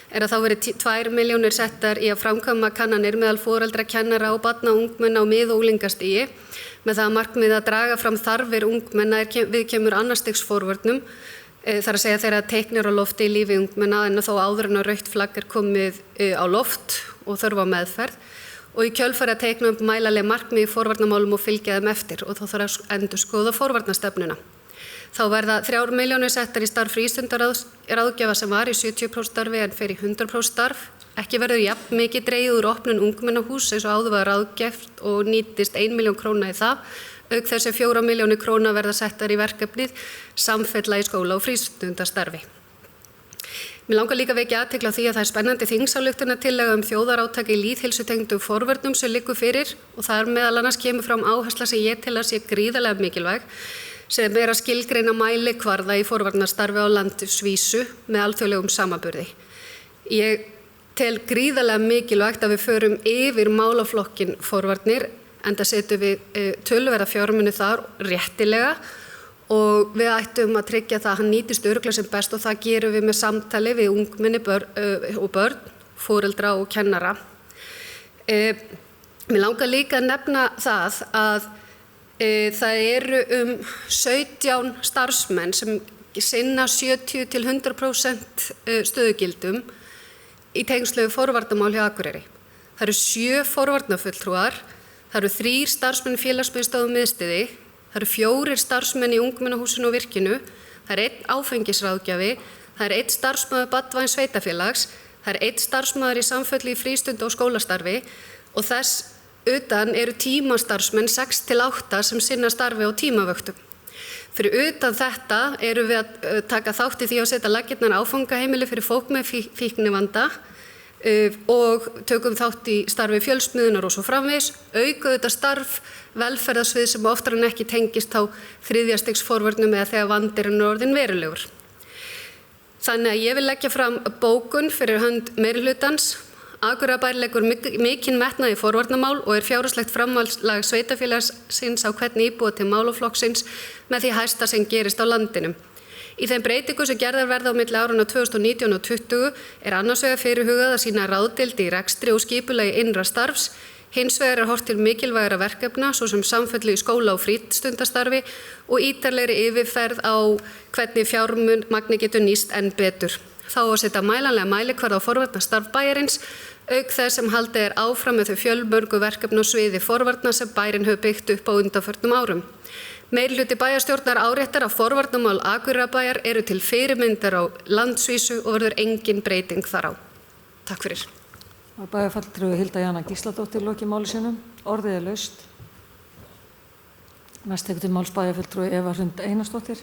að þá verið 2 milljónir settar í að framkvæma kannanir meðal foreldra, kennara og barna og ungmenna á mið- og unglingastigi með það að markmið að draga fram þarfir ungmenna viðkemur annars stigs forvörnum þar að segja þeirra teiknir á lofti í lífi ungmenna en þó áður en að rautt flagg komið á loft og þörf á meðferð og í kjölfari að teikna mælanleg markmið í forvarnamálum og fylgja þeim eftir og þá þarf að endurskoða forvarnastefnuna. Þá verða 3 milljónir settar í starf frístundaráðgjafa sem var í 70% starfi en fer í 100% starf. Ekki verður jafn mikið dregið úr opnun ungmennahús eins og áður var ráðgert og nýtist 1 milljón króna í það. Auk þess 4 milljónir króna verða settar í verkefnið samfella í skóla og frístundastarfi. Mér langar líka að vekja athygli á því að það spennandi þingsályktunartillaga þjóðarátak í lýðheilsutengdum forvörnum sem liggur fyrir og þar meðal annars kemur fram áhersla sem ég tel að sé gríðarlega mikilvæg sem að skilgreina mælikvarða í forvarnastarfi á landsvísu með alþjóðlegum samanburði. Ég tel gríðarlega mikilvægt að við förum yfir málaflokkin forvarnir enda setjum við töluverða fjármuni þar réttilega og við ættum að tryggja það að hann nýtist örugglega sem best og það gerum við með samtali við ungmenni og börn, foreldra og kennara. Mér langar líka að nefna það að það eru 17 starfsmenn sem sinna 70–100% stöðugildum í tengslu við forvarnamál hjá Akureyri. Það eru 7 forvarnafulltrúar, það eru 3 starfsmenn í félagsmiðstöð og miðstöði, það eru 4 starfsmenn í ungmennahúsinu og virkinu, það 1 áfengisráðgjafi, það 1 starfsmaður barnavæns sveitarfélags, það 1 starfsmaður í samfellu í frístund og skólastarfi og þess utan eru tímastarfsmenn 6–8 sem sinna starfi á tímavöktum. Fyrir utan þetta erum við að taka þátt í því að setja laggirnar áfangaheimili fyrir fólk með fíknivanda og tökum þátt í starfi fjölsmiðjunar og svo framvegis, auka þetta starf velferðarsvið sem oftar en ekki tengist á þriðja stigs forvörnum eða þegar vandinn er orðinn verulegur. Þannig að ég vil leggja fram bókun fyrir hönd meirihlutans. Akureyrarbær leggur mikinn metnað í forvarnamál og er fjárhagslegt framlag sveitarfélagsins á hvern íbúa til málaflokksins með því hæsta sem gerist á landinu. Í þeim breytingu sem gerðar verða á milli árunna 2019 og 2020 er annars vegar fyrirhugað að sýna ráðdeild í rekstri og skipulagi innra starfs, hins vegar er horft til mikilvægra verkefna svo sem samfellu í skóla- og frístundastarfi og ítarlegri yfirferð á hvernig fjármagni getur nýst enn betur. Þá að setja mælanlega mælikvarða á forvarnastarf bæjarins, auk þess sem haldið er áfram með þau fjölmörgu verkefni á sviði forvarna sem bærinn hefur byggt upp á undanförnum árum. Meirihluti bæjarstjórnar áréttar að forvarnamál Akureyrarbæjar eru til fyrirmyndar á landsvísu og verður engin breyting þar á. Takk fyrir. Bæjarfulltrúi Hilda Jana Gísladóttir lokið máli sínum. Orðið er laust. Næst tekur til máls bæjarfulltrúi Eva Hrund Einarsdóttir.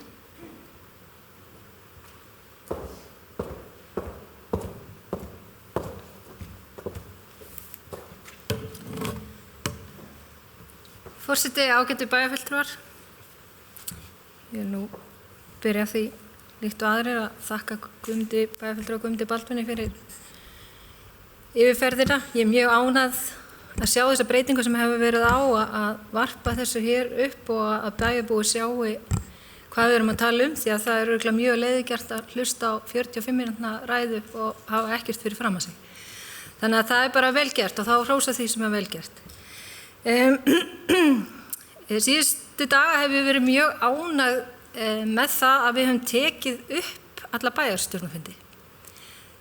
Forseti, ágætu bæjarfulltrúar. Ég vil nú byrja því líkt og aðrir að þakka bæjarfulltrúa Guðmundi Baldvini fyrir yfirferðina. Ég er mjög ánægð að sjá þessa breytingu sem hefur verið á að varpa þessu hér upp og að bæjarbúi sjáu hvað við erum að tala því að það er örugglega mjög leiðigjart að hlusta á 45 mínútna ræðu og hafa ekkert fyrir fram að sig. Þannig að það er bara vel gert og þá hrósa því sem er vel gert. Síðustu daga hefur við verið mjög ánægð með það að við höfum tekið upp alla bæjarstjórnarfundi.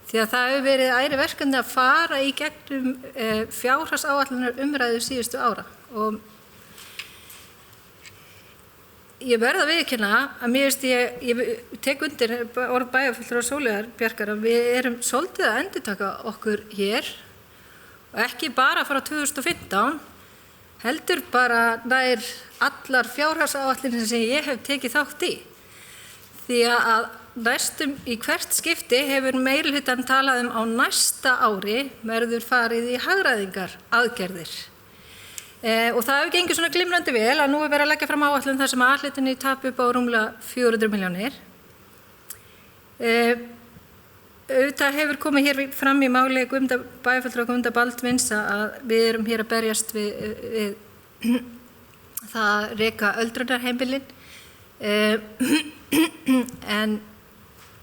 Því að það hefur verið æri verkefni að fara í gegnum fjárhagsáætlunar umræðu síðustu ára. Og ég verð að viðurkenna að mér finnst ég tek undir orð bæjarfulltrúar Sóleyjar Bjarkar að við erum svolítið að endurtaka okkur hér og ekki bara frá 2015, heldur bara nær allar fjárhagsáætlanir sem ég hef tekið þátt í. Því að næstum í hvert skipti hefur meirihlutann talað á næsta ári verður farið í hagræðingar aðgerðir. Og það hefur gengið svona glimrandi vel að nú er verið að leggja fram áætlun þar sem A-hlutinni tapi upp á rúmlega 400 milljónir. Auðvitað hefur komið hér fram í máli bæjarfulltrúa Guðmundar Baldvins að við erum hér að berjast við það að reka öldrunarheimilin. En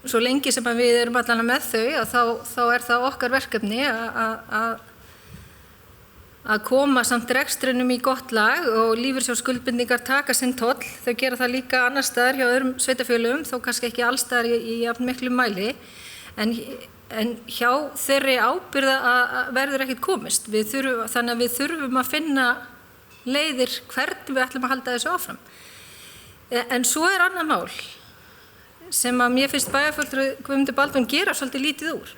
svo lengi sem við erum allan með þau þá er það okkar verkefni að koma samt rekstrinum í gott lag og lífeyrissjóðsskuldbindingar taka sinn toll. Þau gera það líka annars staðar hjá öðrum sveitarfélögum, þó kannski ekki alls staðar í jafn miklum mæli. En hjá þeirri ábyrgða verður ekkert komist. Þannig að við þurfum að finna leiðir hvernig við ætlum að halda þessu áfram. En svo er annað mál sem að mér finnst bæjarfulltrúi Guðmundur Baldvin gera svolítið lítið úr.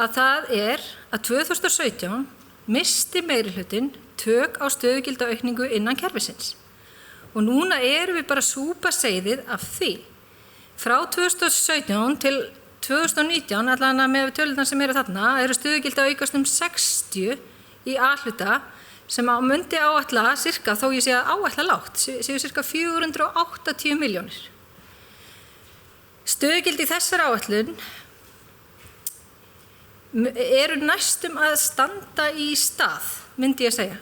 Að það er að 2017 misti meirihlutinn tök á stöðugildaaukningu innan kerfisins. Og núna erum við bara að súpa seyðið af því. Frá 2017 til 2019, allan með tölurnar sem eru þarna, eru stöðugildi að aukast 60 í A-hluta sem myndi áætla cirka, þó ég sé að áætla lágt, séu cirka 480 milljónir. Stöðugildi þessar áætlun eru næstum að standa í stað, myndi ég að segja.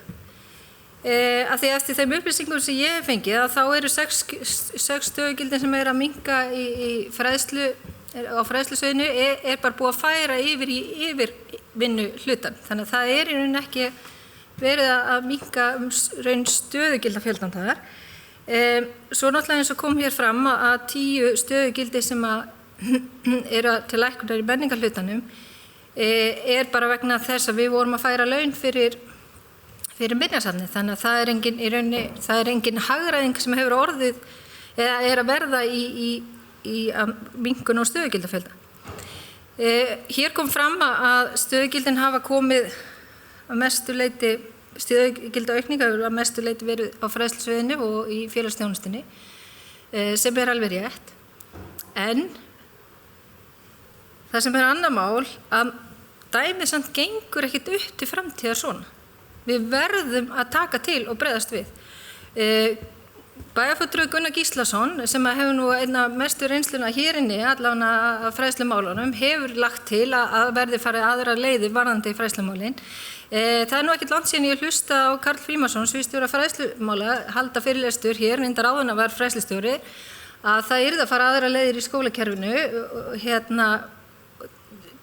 Af því eftir þeim upplýsingum sem ég hef fengið að þá eru 6 stöðugildin sem eru að minnka í fræðslu á fræðslusviðinu er bara búið að færa yfir í yfirvinnu hlutan. Þannig að það er í raun ekki verið að minnka raun stöðugildafjöldan þar. Svo náttúrulega eins og kom hér fram að 10 stöðugildi sem eru til lækkunar í menningarhlutanum er bara vegna þess að við vorum að færa laun fyrir minjasafnið. Þannig að það er engin hagræðing sem hefur orðið eða er að verða í minnkun og stöðugildafjölda. Hér kom fram að stöðugildin hafa komið að mestu leyti, stöðugildaaukningar að mestu leyti verið á fræðslusviðinu og í félagsþjónustunni, sem er alveg rétt. En það sem er annað mál að dæmið samt gengur ekkert upp til framtíðar svona. Við verðum að taka til og bregðast við. Bæjarfulltrúi Gunnar Gíslason, sem hefur nú einna mestu reynsluna hér inni, allavega að fræðslumálunum, hefur lagt til að verði farið aðra leiðir varðandi fræðslumálin. Það nú ekkert langt síðan ég hlusta á Karl Frímannsson, sviðsstjóra fræðslumála, halda fyrirlestur hér, reyndar áðan að var fræðslustjóri, að það yrði að fara aðra leiðir í skólakerfinu,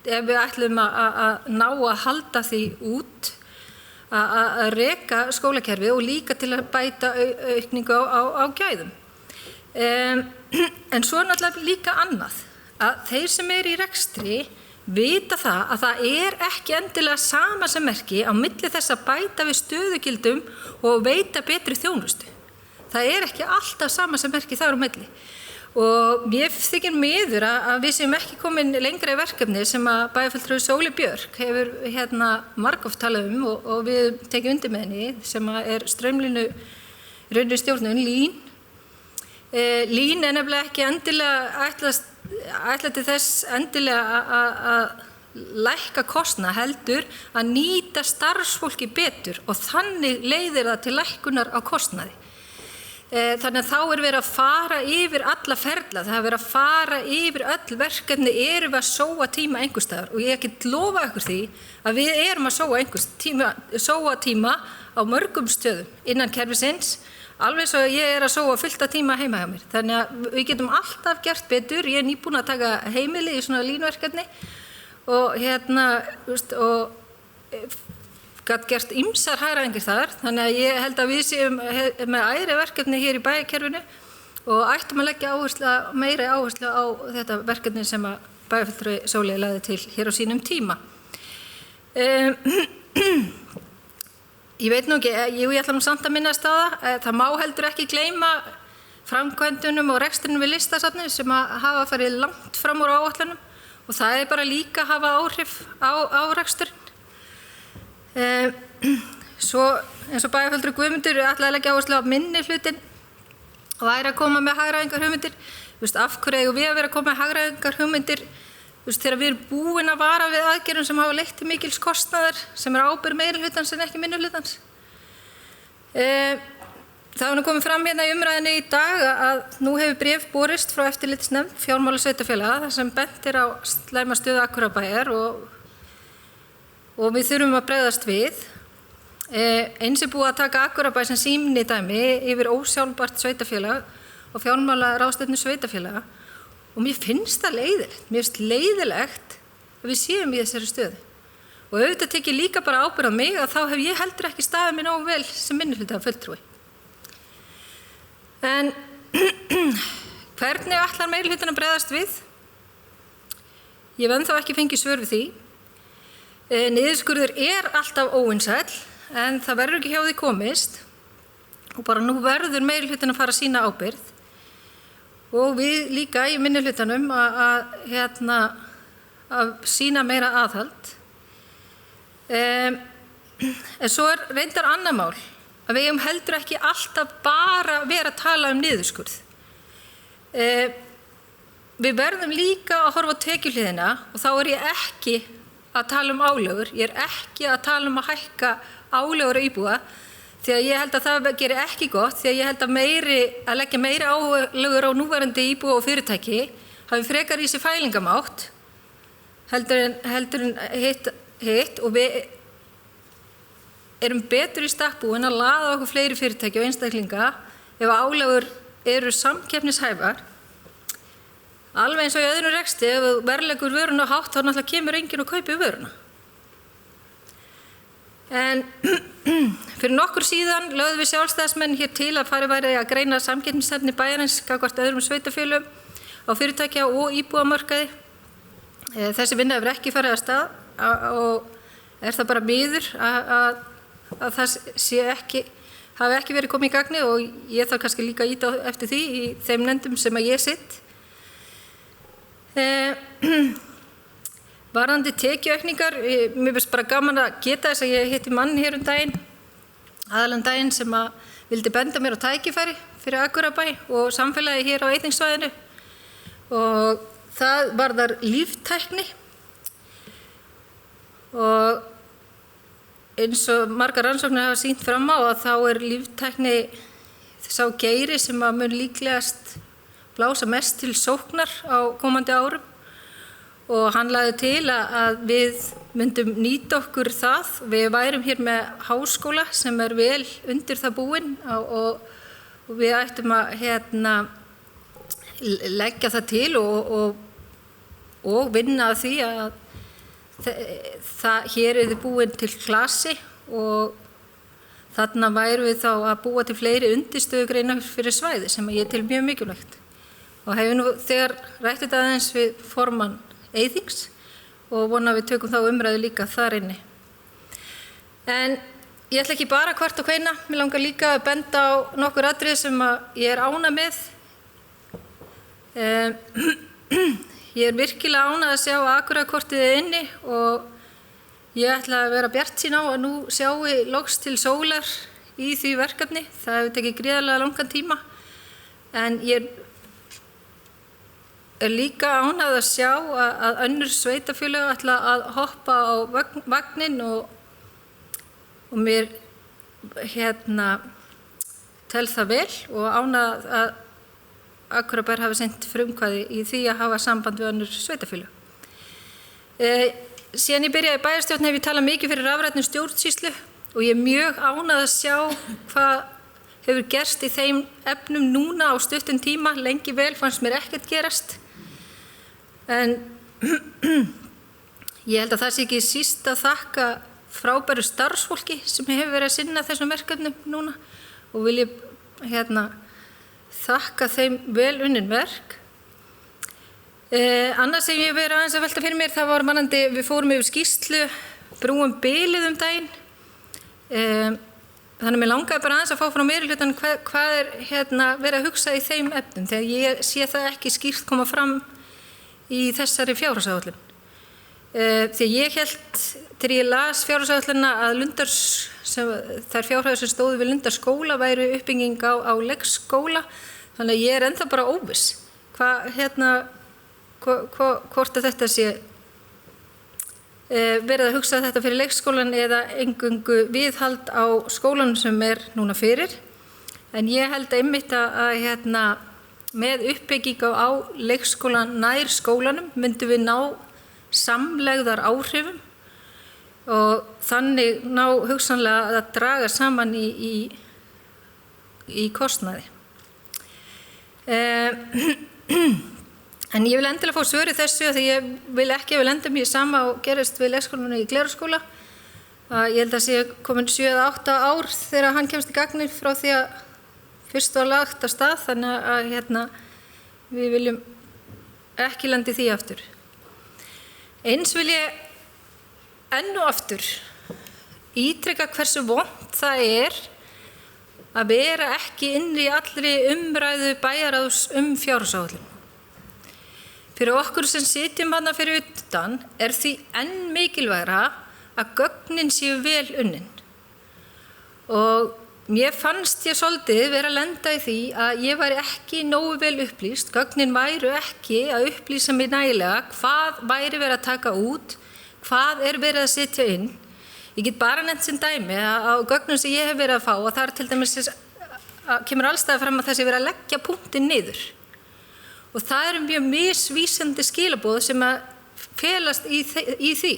ef við ætlum að ná að halda því út, að reka skólakerfi og líka til að bæta aukningu á gæðum. En svo náttúrulega líka annað, að þeir sem eru í rekstri vita það að það ekki endilega sama sem merki á milli þess að bæta við stöðugildum og veita betri þjónustu. Það ekki alltaf sama sem merki þar á milli. Og mér þykir miður að við séum ekki komin lengra í verkefni sem að bæjarfulltrúi Sóli Björk hefur margoft talað og við tekjum undir með henni, sem að straumlínu raunri stjórnun, LÍN. LÍN nefnilega ekki endilega ætlað til þess endilega að lækka kostnað, heldur að nýta starfsfólki betur og þannig leiðir það til lækkunar á kostnaði. Þannig að þá verið að fara yfir alla ferla, það verið að fara yfir öll verkefni, erum við að sóa tíma einhvers staðar, og ég get lofa ykkur því að við erum að sóa tíma á mörgum stöðum innan kerfisins, alveg svo ég að sóa fullt af tíma heima hjá mér. Þannig að við getum alltaf gert betur. Ég nýbúin að taka heimili í svona línverkefni og gat gert ýmsar hagræðingar þar, þannig að ég held að við séum með æðri verkefni hér í bæjarkerfinu og ættum að leggja meiri áherslu á þetta verkefni sem að bæjarfulltrúi Sóli lagði til hér á sínum tíma. Ég veit nú ekki, ég ætla nú samt að minnast á það má heldur ekki gleyma framkvæmdunum og rekstrinum við Listasafnið sem að hafa farið langt fram úr áætlunum og það bara líka að hafa áhrif á reksturinn. Svo eins og bæjarfulltrúi Guðmundur ætlaði að leggja áherslu á minni hlutin og væri að koma með hagræðingar hugmyndir. Af hverju eigum við að vera að koma með hagræðingar hugmyndir þegar við erum búin að vara við aðgerðum sem hafa leitt til mikils kostnaðar sem ábyrgð meiri hlutans en ekki minni hlutans. Það var nú komið fram hérna í umræðinni í dag að nú hefur bréf borist frá eftirlitsnefnd fjármálasveitarfélaga þar sem bent á slæma stöðu Akureyrarbæjar og við þurfum að bregðast við. Eins búið að taka Akureyrarbæ sem sýni dæmi yfir ósjálfbært sveitarfélag og fjármálaráðstefnu sveitarfélaga og mér finnst það leiðilegt. Mér finnst leiðilegt að við séum í þessari stöðu. Og auðvitað tek ég líka bara ábyrgð á mig að þá hef ég heldur ekki staðið mig nógu vel sem minnihlutafulltrúi. En hvernig ætlar meirihlutinn að bregðast við? Ég hef ennþá ekki fengið svör við því. Niðurskurður alltaf óvinsæll en það verður ekki hjá því komist og bara nú verður meirihlutinn að fara að sýna ábyrgð og við líka í minnihlutanum að sýna meira aðhald. En svo reyndar annað mál að við eigum heldur ekki alltaf bara vera að tala niðurskurð. Við verðum líka að horfa á tekjuhliðina og þá ég ekki að tala álögur, ég ekki að tala að hækka álögur á íbúa því að ég held að það gerir ekki gott því að ég held að leggja meiri álögur á núverandi íbúa og fyrirtæki hafi frekar í sig fælingamátt heldur en hitt og við erum betur í stakk búin að laða okkur fleiri fyrirtæki og einstaklinga ef álögur eru samkeppnishæfar. Alveg eins og í öðrum rekstri, ef verðleggur vöruna hátt, þá náttúrulega kemur enginn og kaupir vöruna. En fyrir nokkur síðan lögðum við sjálfstæðismenn hér til að farið væri að greina samkeppnishæfni bæjarins gagnvart öðrum sveitarfélögum á fyrirtækja og íbúðamarkaði. Þessi vinna hefur ekki farið af stað og það bara miður að það hafi ekki verið komið í gagni og ég þarf kannski líka að ýta eftir því í þeim nefndum sem að ég sitt. Varðandi tekjuaukningar, mér finnst bara gaman að geta þess að ég hitti mann hér daginn, aðalann daginn sem að vildi benda mér á tækifæri fyrir Akureyrarbæ og samfélagi hér á Eyþingssvæðinu og það varðar líftækni og eins og margar rannsóknir hafa sýnt fram á að þá líftækni sá geiri sem að mun líklegast blása mest til sóknar á komandi árum og hann lagði til að við myndum nýta okkur það. Við værum hér með háskóla sem vel undir það búinn og við ættum að leggja það til og vinna að því að hér þið búin til klasi og þarna værum við þá að búa til fleiri undirstöðugreinar fyrir svæði sem ég tel mjög mikilvægt. Og hefur nú þegar rætt þetta aðeins við formann Eyþings og vona að við tökum þá umræðu líka þar inni. En ég ætla ekki bara hvart og hveina, mér langar líka að benda á nokkur atriði sem ég ánægð með. Ég virkilega ánægð að sjá að Akureyrarkortið inni og ég ætla að vera bjartsýn á að nú sjáum við loks til sólar í því verkefni. Það hefur tekið gríðarlega langan tíma en ég líka ánægð að sjá að önnur sveitarfélög ætla að hoppa á vagninn og mér tel það vel og ánægð að Akureyrarbær hafi sent frumkvæði í því að hafa samband við önnur sveitarfélög. Síðan ég byrjaði í bæjarstjórn hef ég talað mikið fyrir rafrænni stjórnsýslu og ég mjög ánægð að sjá hvað hefur gerst í þeim efnum núna á stuttum tíma. Lengi vel fannst mér ekkert gerast. En ég held að það sé ekki síst að þakka frábæru starfsfólki sem hefur verið að sinna þessum verkefnum núna og vil ég þakka þeim vel unnin verk. Annars sem ég verið aðeins að velta fyrir mér, það var mannandi, við fórum yfir skýrslu, brúum bilið daginn. Þannig mér langaði bara aðeins að fá frá meirihlutann hvað verið að hugsa í þeim efnum, þegar ég sé það ekki skýrt koma fram í þessari fjárhagsáætlun. Þegar ég hélt, þegar ég las fjárhagsáætlunina að þær fjárhæðir sem stóðu við Lundarskóla væru uppbygging á leikskóla, þannig að ég ennþá bara óviss. Hvort að þetta sé verið að hugsa þetta fyrir leikskólan eða eingöngu viðhald á skólanum sem núna fyrir. En ég held einmitt að með uppbygging á leikskólan nær skólanum myndum við ná samlegðar áhrifum og þannig ná hugsanlega að draga saman í kostnaði. En ég vil endilega fá svör í þessu því ég vil ekki lenda mér sama og gerist við leikskólanum í Glerárskóla. Ég held að sé komin 7-8 ár þegar hann kemst í gagnið frá því að fyrst var lagt af stað, þannig að við viljum ekki lenda í því aftur. Eins vil ég enn og aftur ítreka hversu vont það að vera ekki inni í allri umræðu bæjarráðs fjárhagsáætlun. Fyrir okkur sem sitjum þarna fyrir utan því enn mikilvægara að gögnin séu vel unnin. Og mér fannst ég svolítið vera að lenda í því að ég væri ekki nógu vel upplýst, gögnin væru ekki að upplýsa mig nægilega hvað væri verið að taka út, hvað verið að setja inn. Ég get bara nefnt sem dæmi á gögnum sem ég hef verið að fá og það til dæmis kemur allstaðar fram að þessi verið að leggja punktinn niður. Og það mjög misvísandi skilaboð sem að felast í því.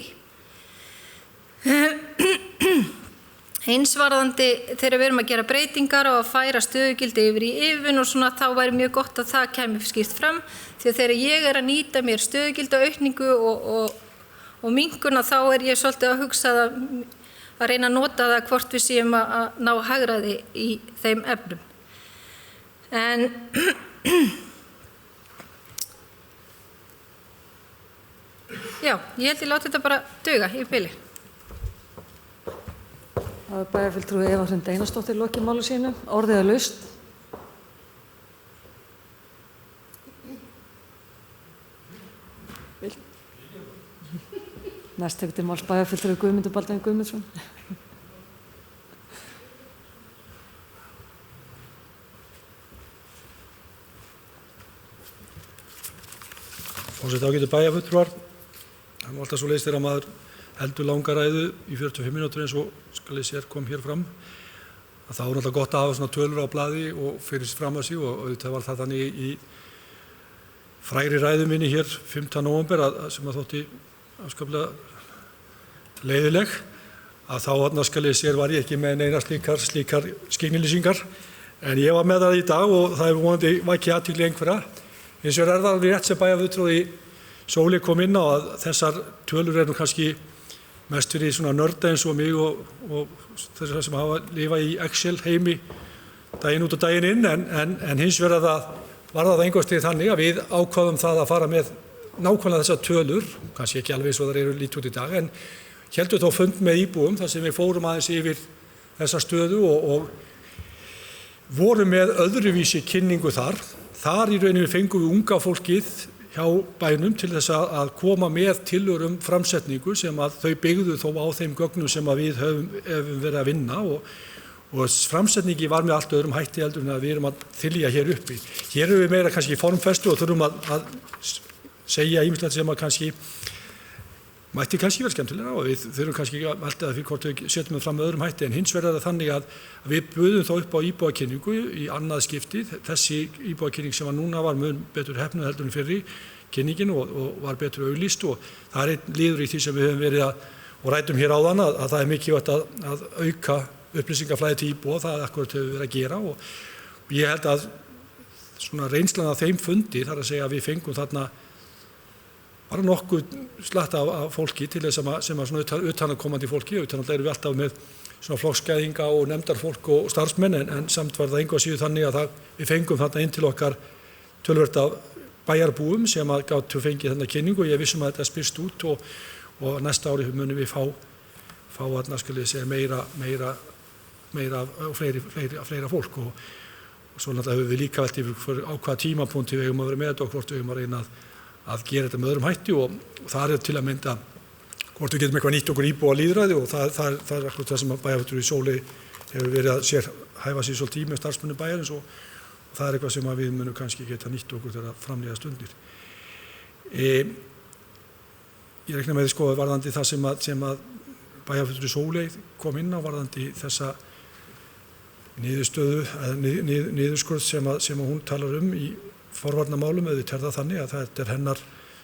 Eins varðandi þegar við erum að gera breytingar og að færa stöðugildi yfir í yfirvinnu og svona, þá væri mjög gott að það kæmi skýrt fram, því að þegar ég að nýta mér stöðugildaaukningu og minnkun, þá ég svolítið að hugsa að reyna að nota það hvort við séum að ná hagræði í þeim efnum. En já, ég held ég láti þetta bara duga í bili. Það bæjarfulltrúi Eva Hrund Einarsdóttir lokið máli sínu. Orðið laust. Næst tekur til máls bæjarfulltrúi Guðmundur Baldvin Guðmundsson. Forseti, ágætu bæjarfulltrúar. Það alltaf svo leiðist þegar maður heldur langa ræðu í 45 mínútur eins og skal ég sér kom hér fram. Að þá náttúrulega gott að hafa svona tölur á blaði og fyrir fram að sig og auðvitað var það þannig í frægri ræðu minni hér 5. nóvember sem að þótti afskaplega leiðileg að þá skal ég sér var ég ekki með neina slíkar skynilýsingar en ég var með það í dag og það er vonandi vakið athygli einhverja. Hins vegar það alveg rétt sem bæjarfulltrúi Sóley kom inn á að þessar tölur nú kannski mest fyrir svona nörda eins og mig og þessar sem hafa lifað í Excel heimi daginn út og daginn inn en hins vegar var það einhvers stig þannig að við ákváðum það að fara með nákvæmlega þessar tölur, kannski ekki alveg svo þar eru lítið út í dag en heldum þá fund með íbúum þar sem við fórum aðeins yfir þessa stöðu og vorum með öðruvísi kynningu þar í rauninni fengum við unga fólkið hjá bænum til þess að koma með tillögur framsetningu sem að þau byggðu þó á þeim gögnum sem að við höfum verið að vinna og framsetningi var með allt öðrum hætti heldur en að við erum að þylja hér uppi. Hér erum við meira kannski formfestu og þurfum að segja ýmislegt sem að kannski mætti kannski vera skemmtilega og við þurfum kannski að velta það fyrir hvort við setjum það fram með öðrum hætti en hins vegar það þannig að við buðum þá upp á íbúakynningu í annað skiptið. Þessi íbúakynning sem var núna var mun betur heppnuð heldur en fyrri kynningin og var betur auglýst og það er einn liður í því sem við höfum verið og rætum hér áðan að það er mikilvægt að auka upplýsingaflæði til íbúa, það er akkurat höfum við verið að gera og ég held að svona reynslan af þeim fundi þar að segja að við fengum þarna bara nokkuð slatt af fólki til þess sem að svona utanakomandi fólki, utan erum við alltaf með svona flokksgæðinga og nefndarfólk og starfsmenn en samt var það einhvað síður þannig að við fengum þarna inn til okkar töluvert af bæjarbúum sem að gátu fengið þarna kynningu og ég vissum að þetta spyrst út og næsta ári munum við fá þarna skal ég segja meira og fleira fólk og svo náttúrulega höfum við líka velt yfir á hvaða tímapunkti við eigum að vera með þetta og hvort við eigum að reyna að gera þetta með öðrum hætti og það er til að mynda hvort við getum eitthvað nýtt okkur íbúa lýðræði og það er akkurat það sem bæjarfulltrúi Sóley hefur verið að hæfa sér svolítið með starfsmönnum bæjarins og það er eitthvað sem við munum kannski geta nýtt okkur þegar framlíða stundir. Ég reikna með sko varðandi það sem að bæjarfulltrúi Sóley kom inn á varðandi þessa niðurskurð sem hún talar í forvarnamálum auðvitað það þannig að þetta hennar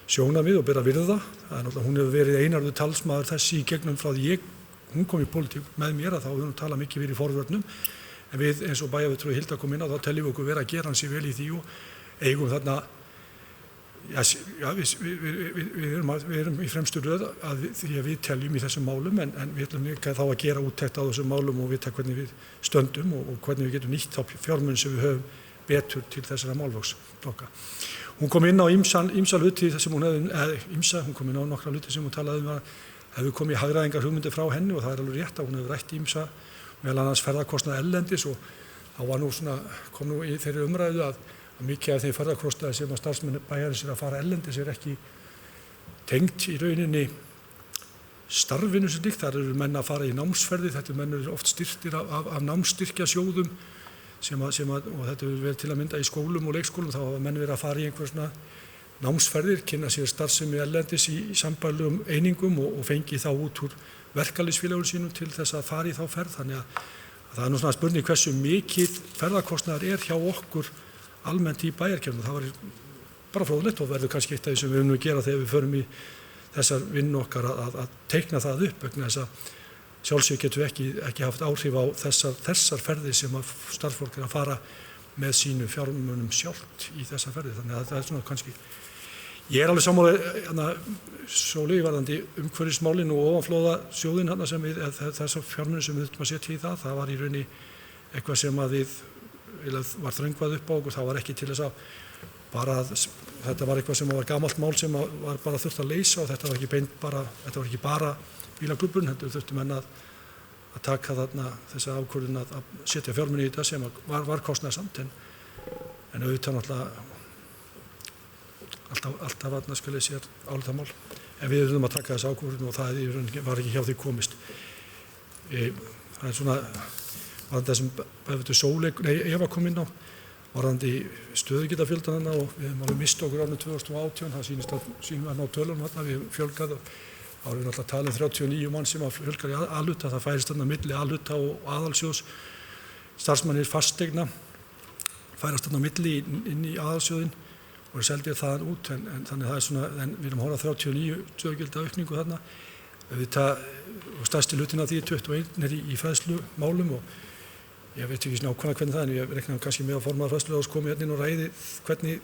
sjónarmið og ber að virða það. Það er náttúrulega, hún hefur verið einarður talsmaður þessi í gegnum frá því hún kom í pólitík með mér að þá hefur hún talað mikið verið í forvörnum en við eins og bæjarfulltrúi Hilda kom inn á þá teljum við okkur vera að gera hansi vel í því og eigum þarna við erum í fremstu röð því að við teljum í þessum málum en við ætlum líka þá að gera úttekt á þessum málum og vita hvernig við stöndum og hvernig við getum nýtt þá fjármunum sem við höfum betur til þessara málflokka. Hún kom inn á ýmsa hluti þar sem hún hún kom inn á nokkra hluti sem hún talaði að hefur komið hagræðingar hugmyndir frá henni og það er alveg rétt að hún hefur rætt ýmsa meðal annars ferðarkostnað erlendis og þá var kom í þeirri umræðu að mikið af þeim ferðarkostnaði sem að starfsmenn bæjarins að fara erlendis ekki tengt í rauninni starfinu sem líkt. Þar eru menn að fara í námsferði, þetta menn eru oft styrktir af námsstyrkjasjóðum og þetta hefur verið til að mynda í skólum og leikskólum, þá hafa menn verið að fara í einhver svona námsferðir, kynna sér starfsemi erlendis í sambærilegum einingum og fengi þá út úr verkalýðsfélögum sínum til þess að fara í þá ferð. Þannig að það er nú svona spurning hversu mikið ferðarkostnaður hjá okkur almennt í bæjarkerfinu. Það var bara fróðlegt og verður kannski eitt af því sem við höfum að gera þegar við förum í þessar vinnu okkar að teikna það upp vegna þess að sjálfsög getum við ekki haft áhrif á þessar ferðir sem að starfsfólk er að fara með sínu fjármunum sjálft í þessar ferðir. Þannig að það er svona kannski ég er alveg sammála Sóley varðandi umhverfismálin og ofanflóðasjóðin sem þessar fjármunum sem við þurfum að setja í það var í rauninni eitthvað sem að var þröngvað upp á okkur. Það var ekki til þess að þetta var eitthvað sem var gamalt mál sem var bara þurft að leysa og þetta var ekki bara bílaklúbburinn, heldur þurftum menn að taka þarna þessa ákvörðun að setja fjármuni í þetta sem var kostnaðarsamt en auðvitað náttúrulega alltaf þarna skal ég sér álitamál en við þurfum að taka þessa ákvörðun og það var ekki hjá því komist. Það er svona varðandi sem bæjarfulltrúi Sóley Eva kom inn á varðandi stöðugildafjöldan og við höfum alveg mist okkur árið 2018, það sýnum að ná tölunum við fjölgað þá erum við náttúrulega að tala 39 mann sem að fjölgar í A-hluta, það færist þarna milli A-hluta og aðalsjóðs, starfsmannir fasteigna færast þarna milli inn í aðalsjóðin og seldir þaðan út, en þannig það svona, en við erum að horfa 39 stöðugilda aukningu þarna, og stærsti hlutin af því 21 í fræðslumálum og ég veit ekki nákvæmlega hvernig það er, en ég reikna kannski með að formaður fræðsluráðs komi hérna inn og ræði hvernig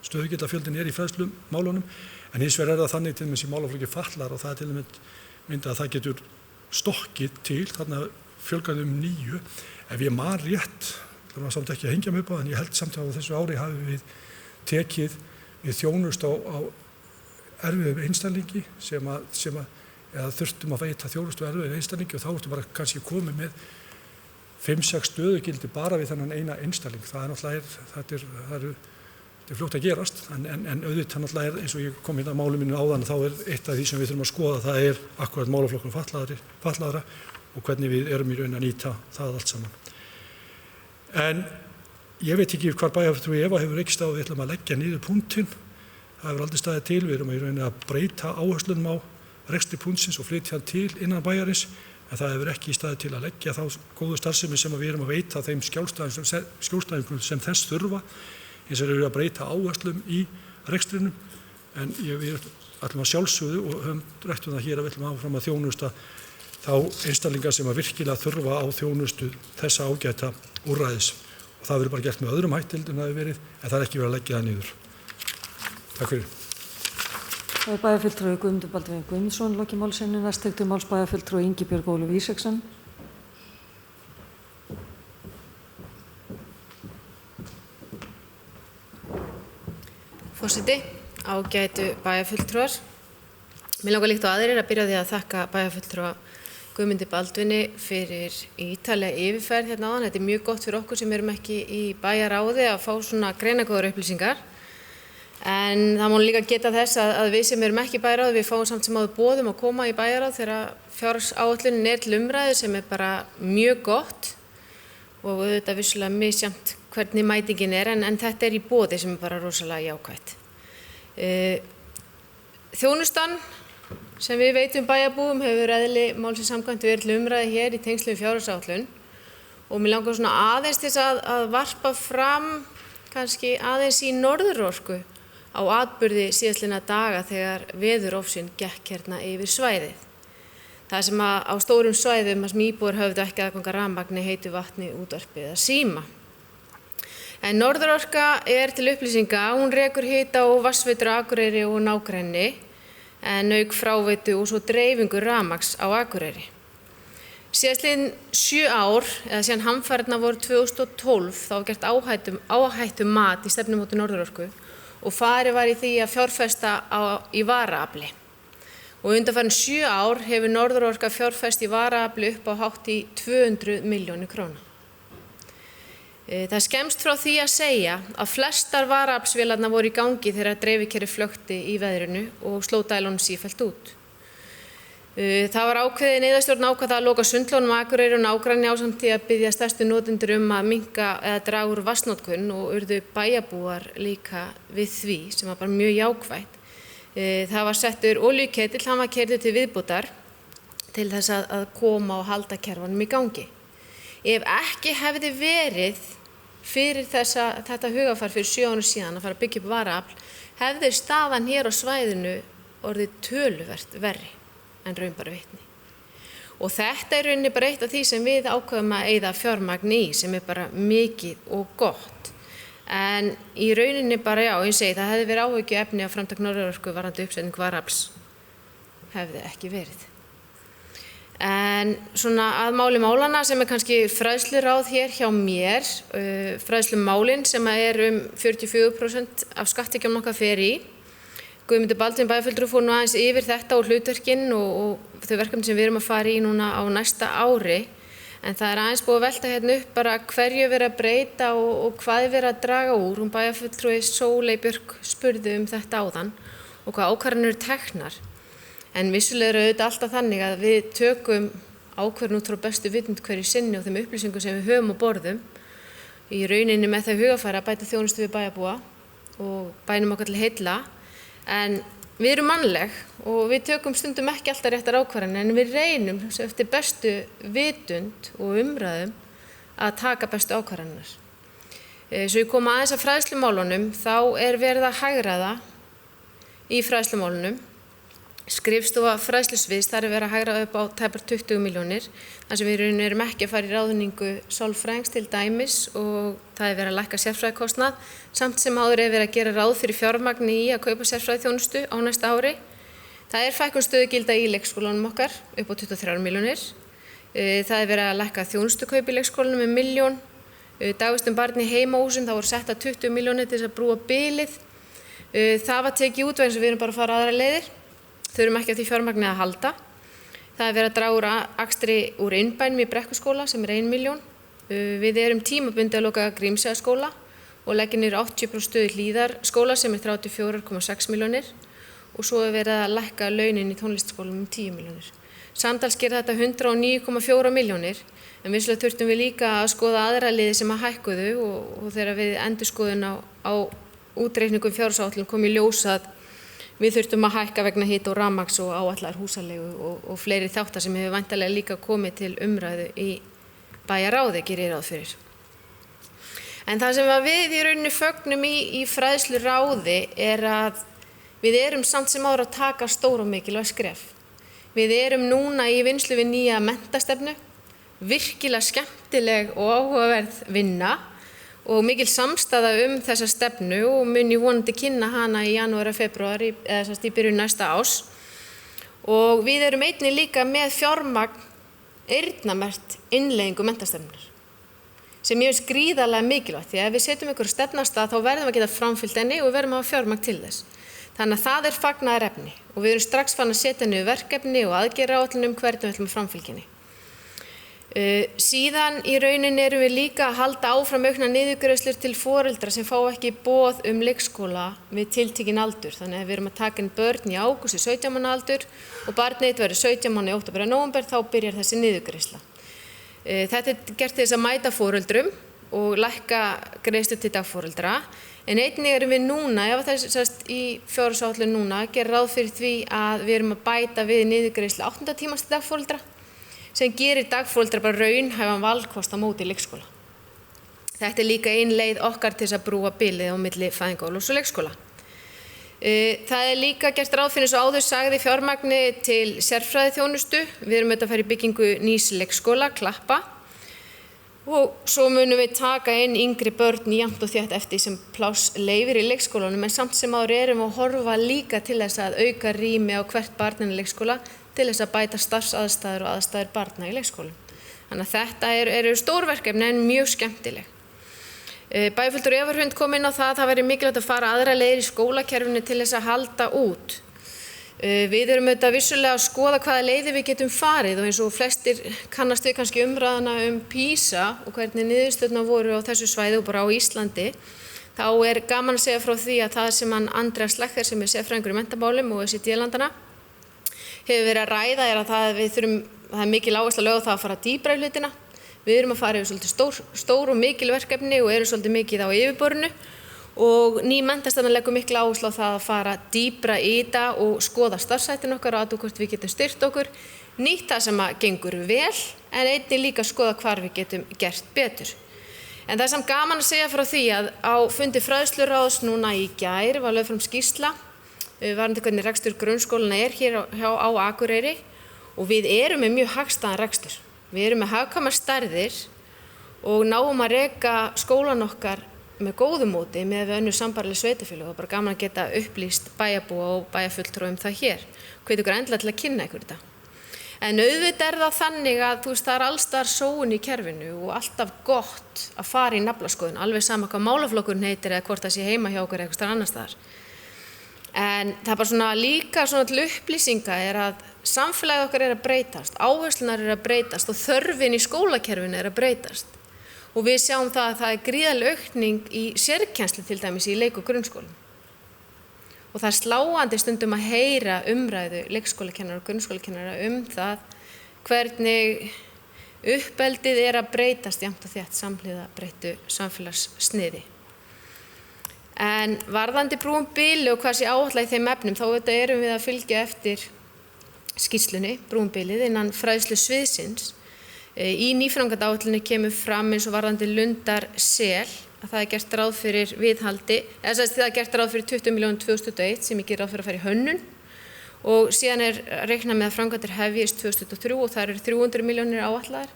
stöðugildafjöldin í fræðslumálunum, en hins vegar það þannig til dæmis í málaflokki fatlaðra og það til dæmis að það getur stokkið til, þarna fjölgaði 9, ef ég man rétt, það var samt ekki að hengja mig upp á, en ég held samt að á þessu ári hafi við tekið við þjónust á erfiðum einstaklingi eða þurftum að veita þjónustu á erfiðum einstaklingi og þá ertu bara kannski komið með 5-6 stöðugildi bara við þennan eina einstakling. Það er náttúrulega, það er fljótt að gerast, en auðvitað náttúrulega eins og ég kom hérna á málu mínu áðan, þá eitt af því sem við þurfum að skoða, það er akkurat málaflokkur fatlaðra og hvernig við erum í raun að nýta það allt saman. En ég veit ekki hvar bæjarfulltrúi Eva hefur rekist á að við ætlum að leggja niður punktinn. Það hefur aldrei staðið til, við erum í rauninni að breyta áherslunum á rekstri punktsins og flytja hann til innan bæjarins, en það hefur ekki staðið til að leggja þá góðu starfsemi sem við erum að veita þeim skjólstæðingum sem þess þurfa, eins og við erum að breyta áherslum í rekstrinum, en við ætlum að sjálfsögðu og höfum rætt það hér að við ætlum áfram að þjónusta þá einstaklingar sem að virkilega þurfa á þjónustu þessa ágæta úrræðis. Og það verður bara gert með öðrum hætti en það hefur verið, en það er ekki verið að leggja það niður. Takk fyrir. Það er bæjarfulltrúi Guðmundur Baldvin Guðmundsson lokið máli sinni, næst tekur til máls bæjarfulltrúi Ingibjörg Ólöf Ísaksen. Forseti, ágætu bæjarfulltrúar. Mér langar líkt og aðrir að byrja á því að þakka bæjarfulltrúa Guðmundi Baldvini fyrir ítarlega yfirferð hérna áðan. Þetta er mjög gott fyrir okkur sem erum ekki í bæjaráði að fá svona greinargóðar upplýsingar. En það má líka geta þess að við sem erum ekki í bæjaráði, við fáum samt sem áður boðum að koma í bæjaráð þegar fjárhagsáætlunin er til umræðu sem er bara mjög gott og auðvitað vissulega misjafnt hvernig mætingin er, en þetta er í boði sem er bara rosalega jákvætt. Þjónustan sem við veitum bæjarbúum hefur eðli málsins samkvæmt verið til umræðu hér í tengslum fjárhagsáætlun og mér langar svona aðeins til þess að varpa fram kannski aðeins í Norðurorku á atburði síðastliðna daga þegar veðurofsinn gekk hérna yfir svæðið. Það sem á stórum svæðum sem íbúar höfðu ekki aðgang að rafmagni, heitu vatni, útvarpi eða síma. En Norðurorka er til upplýsinga, hún rekur hita og vatnsveitur á Akureyri og nágrenni, en auk fráveitu og svo dreifingu rafmagns á Akureyri. Síðastliðin 7 ár, eða síðan hamfarirnar voru 2012, þá var gert áhættumat í stefnumóti Norðurorku og farið var í því að fjárfesta í varaafli. Og undanfarin 7 ár hefur Norðurorka fjárfest í varaafli upp á hátt í 200 milljónir króna. Það er skemmst frá því að segja að flestar varaaflsvélarnar voru í gangi þegar dreifikerfi flökti í veðrinu og sló dælunum sífellt út. Það var ákveðið neyðarstjórn ákvað að loka sundlaunum á Akureyri og nágrenni ásamt því að biðja stærstu notendur að minnka eða draga úr vatnsnotkun og urðu bæjarbúar líka við því sem var bara mjög jákvætt. Það var settur olíuketill, hann var keyrður til viðbótar til þess að koma og halda kerfunum í gangi. Ef ekki hefði verið fyrir þetta hugafar fyrir 7 árum síðan að fara að byggja upp varaafl, hefði staðan hér á svæðinu orðið töluvert verri en raun bara vitni. Og þetta er rauninni bara eitt af því sem við ákveðum að eyða fjármagni í, sem er bara mikið og gott. En í rauninni bara já, eins og segi, það hefði verið áhyggjuefni að framtak Norðurorku varðandi uppsetning varaafls hefði ekki verið. En svona að máli málana sem er kannski fræðsluráð hér hjá mér, fræðslumálin sem er 44% af skattekjum okkar fer í. Guðmundur Baldvin bæjarfulltrúi fór nú aðeins yfir þetta og hlutverkin og þau verkefni sem við erum að fara í núna á næsta ári. En það er aðeins búið að velta hérna upp bara hverju verið að breyta og hvað verið að draga úr. Hún bæjarfulltrúi Sóley Björk spurði þetta áðan og hvað ákvarðanir eru teknar. En vissulega er auðvitað alltaf þannig að við tökum ákvörðun út frá bestu vitund hverju sinni og þeim upplýsingum sem við höfum og borðum í rauninni með það hugafæri að bæta þjónustu við bæjarbúa og bænum okkar til heilla. En við erum mannleg og við tökum stundum ekki alltaf réttar ákvarðanir en við reynum eftir bestu vitund og umræðum að taka bestu ákvarðanir. Svo ég kom aðeins að fræðslumálunum, þá verið að hagræða í fræðslumálunum. Skrifstofa fræðslusviðs, þar verið að hagræða upp á tæpar 20 milljónir, þar sem við erum ekki að fara í ráðningu sálfræðings til dæmis og það verið að lækka sérfræðikostnað, samt sem áður verið að gera ráð fyrir fjármagni í að kaupa sérfræðiþjónustu á næsta ári. Það fækkun stöðugilda í leikskólanum okkar upp á 23 milljónir. Það verið að lækka þjónustukaup í leikskólanum 1 milljón. Dagvistum barn í heimahúsum, það voru setta 20 milljónir til þess að brúa bilið. Það var tekið út vegna þess að við erum bara að fara aðrar leiðir. Þurfum ekki á því fjármagni að halda. Það verið að draga úr akstri úr innbænum í Brekkuskóla sem 1 milljón. Við erum tímabundið að loka Grímseyjarskóla og leggja niður 80% stöðu Hlíðarskóla sem 34,6 milljónir og svo verið að lækka launin í tónlistarskólum 10 milljónir. Samtals gerir þetta 109,4 milljónir en vissulega þurftum við líka að skoða aðra liði sem að hækkuðu og þegar við endurskoðun á útreikningum fjárhagsáætlun kom í ljós að við þurftum að hækka vegna hita og rafmagns og áætlaðar húsaleigu og fleiri þáttar sem hefur væntanlega líka komið til umræðu í bæjarráði, gerir ég ráð fyrir. En það sem við í rauninni fögnum í fræðsluráði að við erum samt sem áður að taka stór og mikilvæg skref. Við erum núna í vinnslu við nýja menntastefnu, virkilega skemmtileg og áhugaverð vinna og mikil samstaða þessa stefnu og mun ég vonandi kynna hana í janúar og febrúar eða í byrjun næsta árs. Og við erum einnig líka með fjármagn eyrnamerkt innleiðingu menntastefnunar sem ég finnst gríðarlega mikilvægt því að ef við setjum ykkur stefnastað þá verðum við að geta framfylgt henni og við verðum að hafa fjármagn til þess. Þannig að það fagnaðarefni og við erum strax farin að setja niður verkefni og aðgerðaáætlun hvernig við ætlum að framfylgja henni. Síðan í rauninni erum við líka að halda áfram aukna niðurgreiðslur til foreldra sem fá ekki boð leikskóla við tiltekinn aldur. Þannig að við erum að taka inn börn í ágúst í 17 mánaða aldur og barnið verður 17 mánaða í október og nóvember, þá byrjar þessi niðurgreiðsla. Þetta gert til þess að mæta foreldrum og lækka greiðslur til dagforeldra. En einnig erum við núna, ef það í fjárhagsáætlun núna, gerir ráð fyrir því að við erum að bæta við niðurgreiðslu 8. tímans til dagforeldra sem gerir dagforeldra bara raunhæfan valkost á móti leikskóla. Þetta líka ein leið okkar til þess að brúa bilið á milli fæðingarorlofs og leikskóla. Það líka gert ráð fyrir, eins og áður sagði, fjármagni til sérfræðiþjónustu. Við erum auðvitað að fara í byggingu nýs leikskóla, Klappa. Og svo munum við taka inn yngri börn jafnt og þétt eftir sem pláss leyfir í leikskólanum, en samt sem áður erum við að horfa líka til þess að auka rými á hvert barn í leikskóla til þess að bæta starfsaðstæður og aðstæður barna í leikskólum. Þannig að þetta eru stórverkefni en mjög skemmtileg. Bæjarfulltrúi Eva Hrund kom inn á það að það væri mikilvægt að fara aðra leiðir í skólakerfinu til þess að halda út. Við erum auðvitað vissulega að skoða hvaða leiðir við getum farið og eins og flestir kannast við kannski umræðuna PISA og hvernig niðurstöðurnar voru á þessu svæði og bara á Íslandi. Þá gaman að segja frá því að það sem Andreas Lecher sem sérfræðingur í menntamálum og OECD-landana hefur verið að ræða að það mikil áhersla lögð á það að fara dýpra í hlutina. Við erum að fara yfir svolítið stór og mikil verkefni og erum svolítið mikið á yfirborðinu og ný menntastefna leggur mikla áherslu á það að fara dýpra í þetta og skoða starfshættin okkar og hvort við getum styrkt okkur, nýtt það sem gengur vel en einnig líka skoða hvar við getum gert betur. En það er samt gaman að segja frá því að á fundi fræðsluráðs núna í gær var lögð fram skýrsla varðandi hvernig rekstur grunnskólana hér á Akureyri og við erum með mjög hagstæðan rekstur. Við erum með hagkvæmar stærðir og náum að reka skólan okkar með góðu móti með við önnur sambærileg sveitarfélög og bara gaman að geta upplýst bæjarbúa og bæjarfulltrúa það hér. Hvet ykkur endilega til að kynna ykkur þetta. En auðvitað það þannig að það er alls staðar sóun í kerfinu og alltaf gott að fara í naflaskoðun, alveg sama hvað málaflokkurinn heitir eða hvort það sé heima hjá okkur eitthvað annars staðar. En það er bara líka til upplýsinga að samfélagið okkar að breytast, áherslunar að breytast og þörfin í skólakerfinu að breytast. Og við sjáum það að það gríðarleg aukning í sérkennslu til dæmis í leik- og grunnskólum. Og það sláandi stundum að heyra umræðu leikskólakennara og grunnskólakennara það hvernig uppeldið að breytast jafnt og þétt samhliða breyttu samfélagssniði. En varðandi brúum bili og hvað sé áætlað í þeim efnum, þá erum við að fylgja eftir skýrslunni, brúum bilið, innan fræðslu sviðsins. Í nýframkvæmdaáætluninni kemur fram eins og varðandi Lundar-Sel að það gert ráð fyrir viðhaldi, það gert ráð fyrir 20 milljónir 2021 sem ég ger ráð fyrir að fara í hönnun og síðan reiknað með að framkvæmdir hefjist 2023 og það 300 milljónir áætlaðar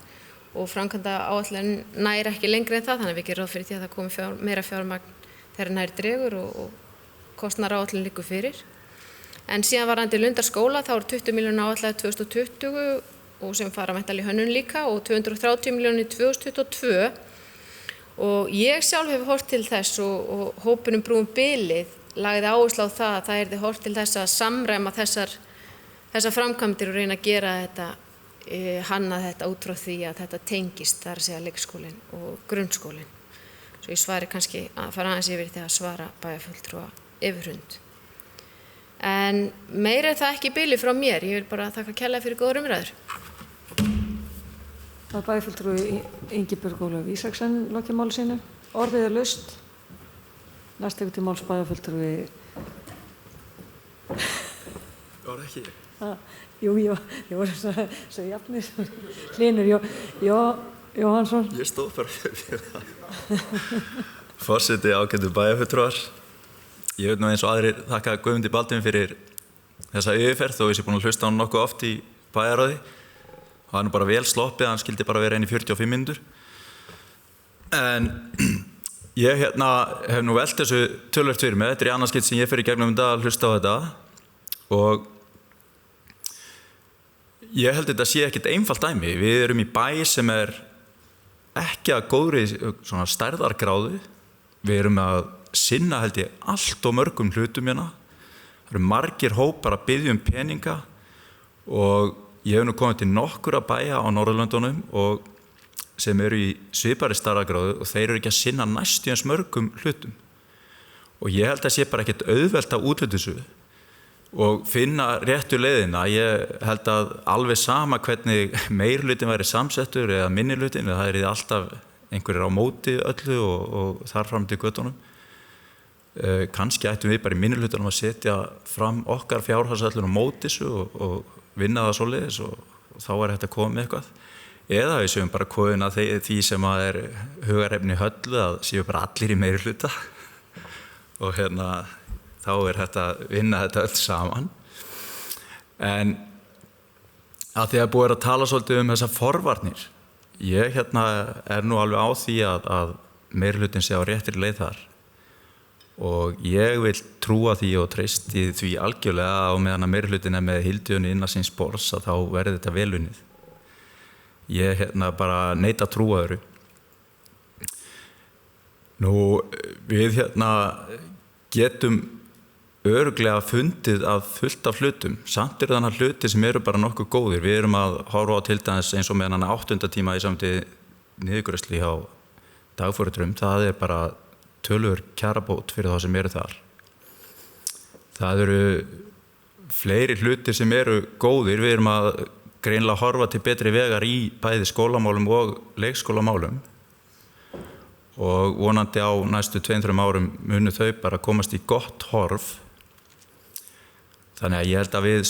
og framkvæmdaáætlunin nær ekki lengri en það, þannig að við gerum ráð fyrir því að það komi meira fjármagn þegar nær dregur og kostnaðaráætlun liggur fyrir. En síðan varðandi Lundarskóla þá 20 milljónir áætlaðar 2020 og sem fara væntanlega í hönnun líka og 230 milljónir 2022 og ég sjálf hefur horft til þess og hópurinn brúum bilið lagði áherslu á það að yrði horft til þess að samræma þessar framkvæmdir og reyna að gera þetta, hanna þetta út frá því að þetta tengist, þar að segja leikskólinn og grunnskólinn. Svo ég svari kannski að fara aðeins yfir því að svara bæjarfulltrúa yfirhund. En meira það ekki bili frá mér, ég vil bara þakka kærlega fyrir góðar umræður. Það bæjarfulltrúi Ingibjörg Ólöf Ísaksen lokið máli sínu. Orðið laust. Næst tekur til máls bæjarfulltrúi. Var ekki? Jú, ég var svo jafnir. Hlynur Jóhannsson. Ég stóð bara fyrir það. Forseti ágætu bæjarfulltrúar. Ég vil nú eins og aðrir þakka Guðmundi Baldvin fyrir þessa yfirferð þó ég sé búin að hlusta á hann nokkuð oft í bæjarráði. Það nú bara vel sloppið, hann skildi bara vera inn í 45 mínútur. En ég hef nú velt þessu töluvert fyrir mig. Þetta í annað skipt sem ég fer í gegnum dag að hlusta á þetta og ég held þetta sé ekkert einfalt dæmi. Við erum í bæ sem ekki að góðri svona stærðargráðu. Við erum að sinna held ég allt og mörgum hlutum hérna. Það eru margir hópar að biðja peninga og ég hef nú komið til nokkura bæja á Norðurlöndunum og sem eru í svipari stærðargráðu og þeir eru ekki að sinna næstu eins mörgum hlutum. Og ég held að sé bara ekkert auðvelt að útfæra þessu og finna réttu leiðina. Ég held að alveg sama hvernig meirihlutin væri samsettur eða minnihlutin, það alltaf einhverjir á móti öllu og þar fram til göttunum. Kannski ættum við bara í minnihlutunum að setja fram okkar fjárhagsöllun á móti þessu og vinna það svoleiðis og þá hægt að koma með eitthvað. Eða við séum bara komin að því sem að hugarefni höllu að séu bara allir í meirihluta og þá hægt að vinna þetta öll saman. En að því að búið að tala svolítið þessar forvarnir, ég nú alveg á því að meirihlutin sé á réttri leið þar og ég vil trúa því og treysti því algjörlega á meðan að meirihlutin með hildjunni innan síns borðs að þá verði þetta vel unnið. Ég bara neita að trúa öðru. Nú, við getum örugglega fundið að fullt af hlutum. Samt þannig hluti sem eru bara nokkuð góðir. Við erum að horfa á til dæmis eins og með 8. tíma í samtíð niðurgreiðslu hjá dagforeldrum. Það bara töluverð kjarabót fyrir þá sem eru þar. Það eru fleiri hlutir sem eru góðir. Við erum að greinilega horfa til betri vegar í bæði skólamálum og leikskólamálum og vonandi á næstu 2-3 árum munu þau bara komast í gott horf. Þannig að ég held að við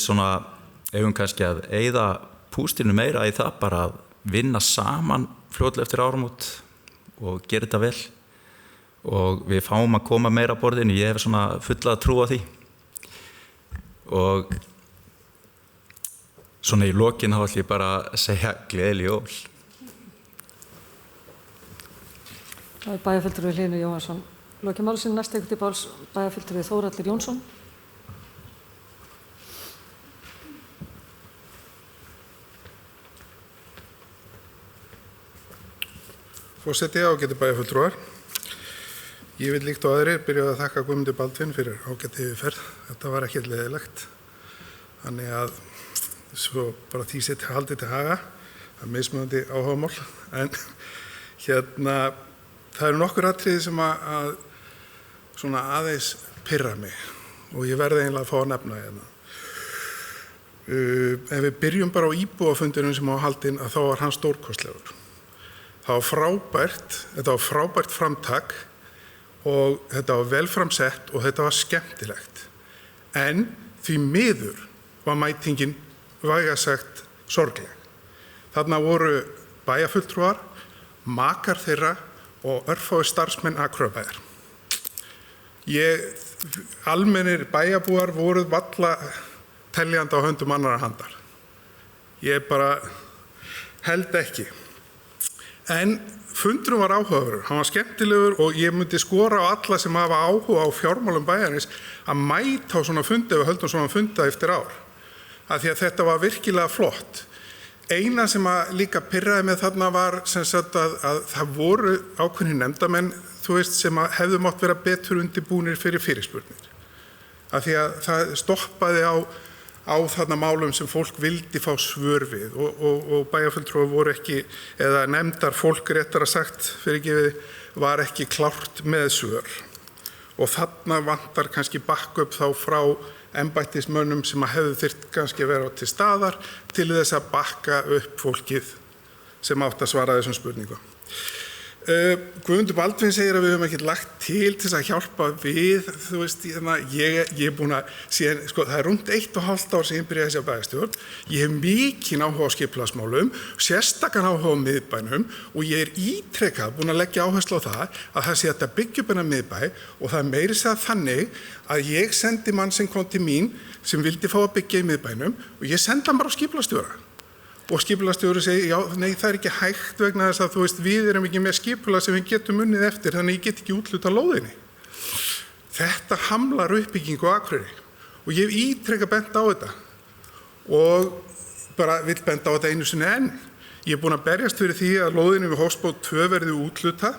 eigum kannski að eyða pústinu meira í það bara að vinna saman fljótlega eftir áramót og gera þetta vel og við fáum að koma meira að borðinu. Ég hef fulla að trúa því og í lokin þá ætlum ég bara að segja gleðileg jól. Það bæjarfulltrúi Hlynur Jóhannsson. Lokið máli sínu næst tekur til máls bæjarfulltrúi Þórhallur Jónsson. Forseti, ágæti bæjarfulltrúar. Ég vil líkt og aðrir byrja að þakka Guðmundi Baldvin fyrir ágæti yfirferð. Þetta var ekkert leiðilegt. Þannig að svo bara því sitt haldið til haga, það mismunandi áhugamál, en það eru nokkur atriði sem að aðeins pirra mig og ég verði eiginlega að fá að nefna hérna. Ef við byrjum bara á íbúafundinum sem á haldinn að þá var hann stórkostlegur. Það var frábært, þetta var frábært framtak og þetta var velframsett og þetta var skemmtilegt. En því miður var mætingin vægast sagt sorgleg. Þarna voru bæjarfulltrúar, makar þeirra og örfáir starfsmenn Akureyrarbæjar. Almennir bæjarbúar voru varla teljandi á höndum annarra handar. Ég bara held ekki. En fundurinn var áhugaverður, hann var skemmtilegur og ég myndi skora á alla sem hafa áhuga á fjármálum bæjarins að mæta á svona fundi ef við höldum svona funda eftir ár. Af því að þetta var virkilega flott. Eina sem að líka pirraði með þarna var sem sagt að það voru ákveðnir nefndamenn, þú veist, sem að hefðu mátt vera betur undirbúnir fyrir fyrirspurnir. Af því að það stoppaði á þarna málum sem fólk vildi fá svör við og bæjarfulltrúar voru ekki, eða nefndar fólk réttara sagt var ekki klárt með svör. Og þarna vantar kannski backup þá frá embættismönnum sem að hefðu þyrft kannski að vera til staðar til þess að bakka upp fólkið sem átt að svara þessum spurningum. Guðmundur Baldvin segir að við höfum ekkert lagt til þess að hjálpa við, þú veist, ég er búin að síðan, sko, það er rúmt 1,5 ár sem ég byrjaði þessi bæjarstjórn, ég hef mikinn áhuga á skipulagsmálum, sérstakan áhuga á miðbænum og ég er ítrekað búin að leggja áherslu á það að það sé hægt að byggja upp þennan miðbæ og það er meira segja þannig að ég sendi mann sem kom til mín sem vildi fá að byggja í miðbænum og ég sendi hann bara á skipulagsstjóra. Og skipulagsstjóri segi, já, nei, það er ekki hægt vegna þess að þú veist, við erum ekki með skipulag sem við getum unnið eftir, þannig ég get ekki úthlutað lóðinni. Þetta hamlar uppbyggingu á Akureyri og ég hef ítrekað bent á þetta og bara vill benda á þetta einu sinni enn. Ég er búin að berjast fyrir því að lóðinni við Hófsbót 2 verði úthlutað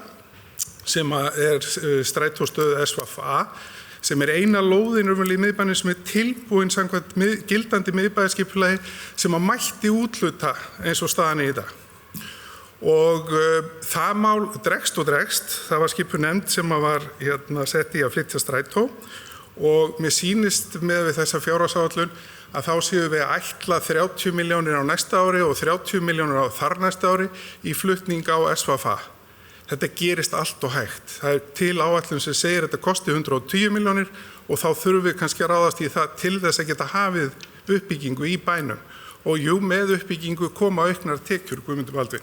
sem er strætóstöð SVFA sem er eina lóðin í miðbænum sem er tilbúin samkvæmt gildandi miðbæjarskipulagi sem að mætti úthluta eins og staðan í dag. Og það mál dregst og dregst, það var skipunefnd sem að var sett í að flytja strætó og mér sýnist með við þessa fjárhagsáætlun að þá séum við að ætla 30 milljónir á næsta ári og 30 milljónir á þar næsta ári í flutning á SVFA. Þetta gerist allt og hægt. Það er til áætlun sem segir að þetta kosti 110 milljónir og þá þurfum við kannski að ráðast í það til þess að geta hafið uppbyggingu í bænum. Og jú, með uppbyggingu koma auknar tekjur, Guðmundur Baldvin.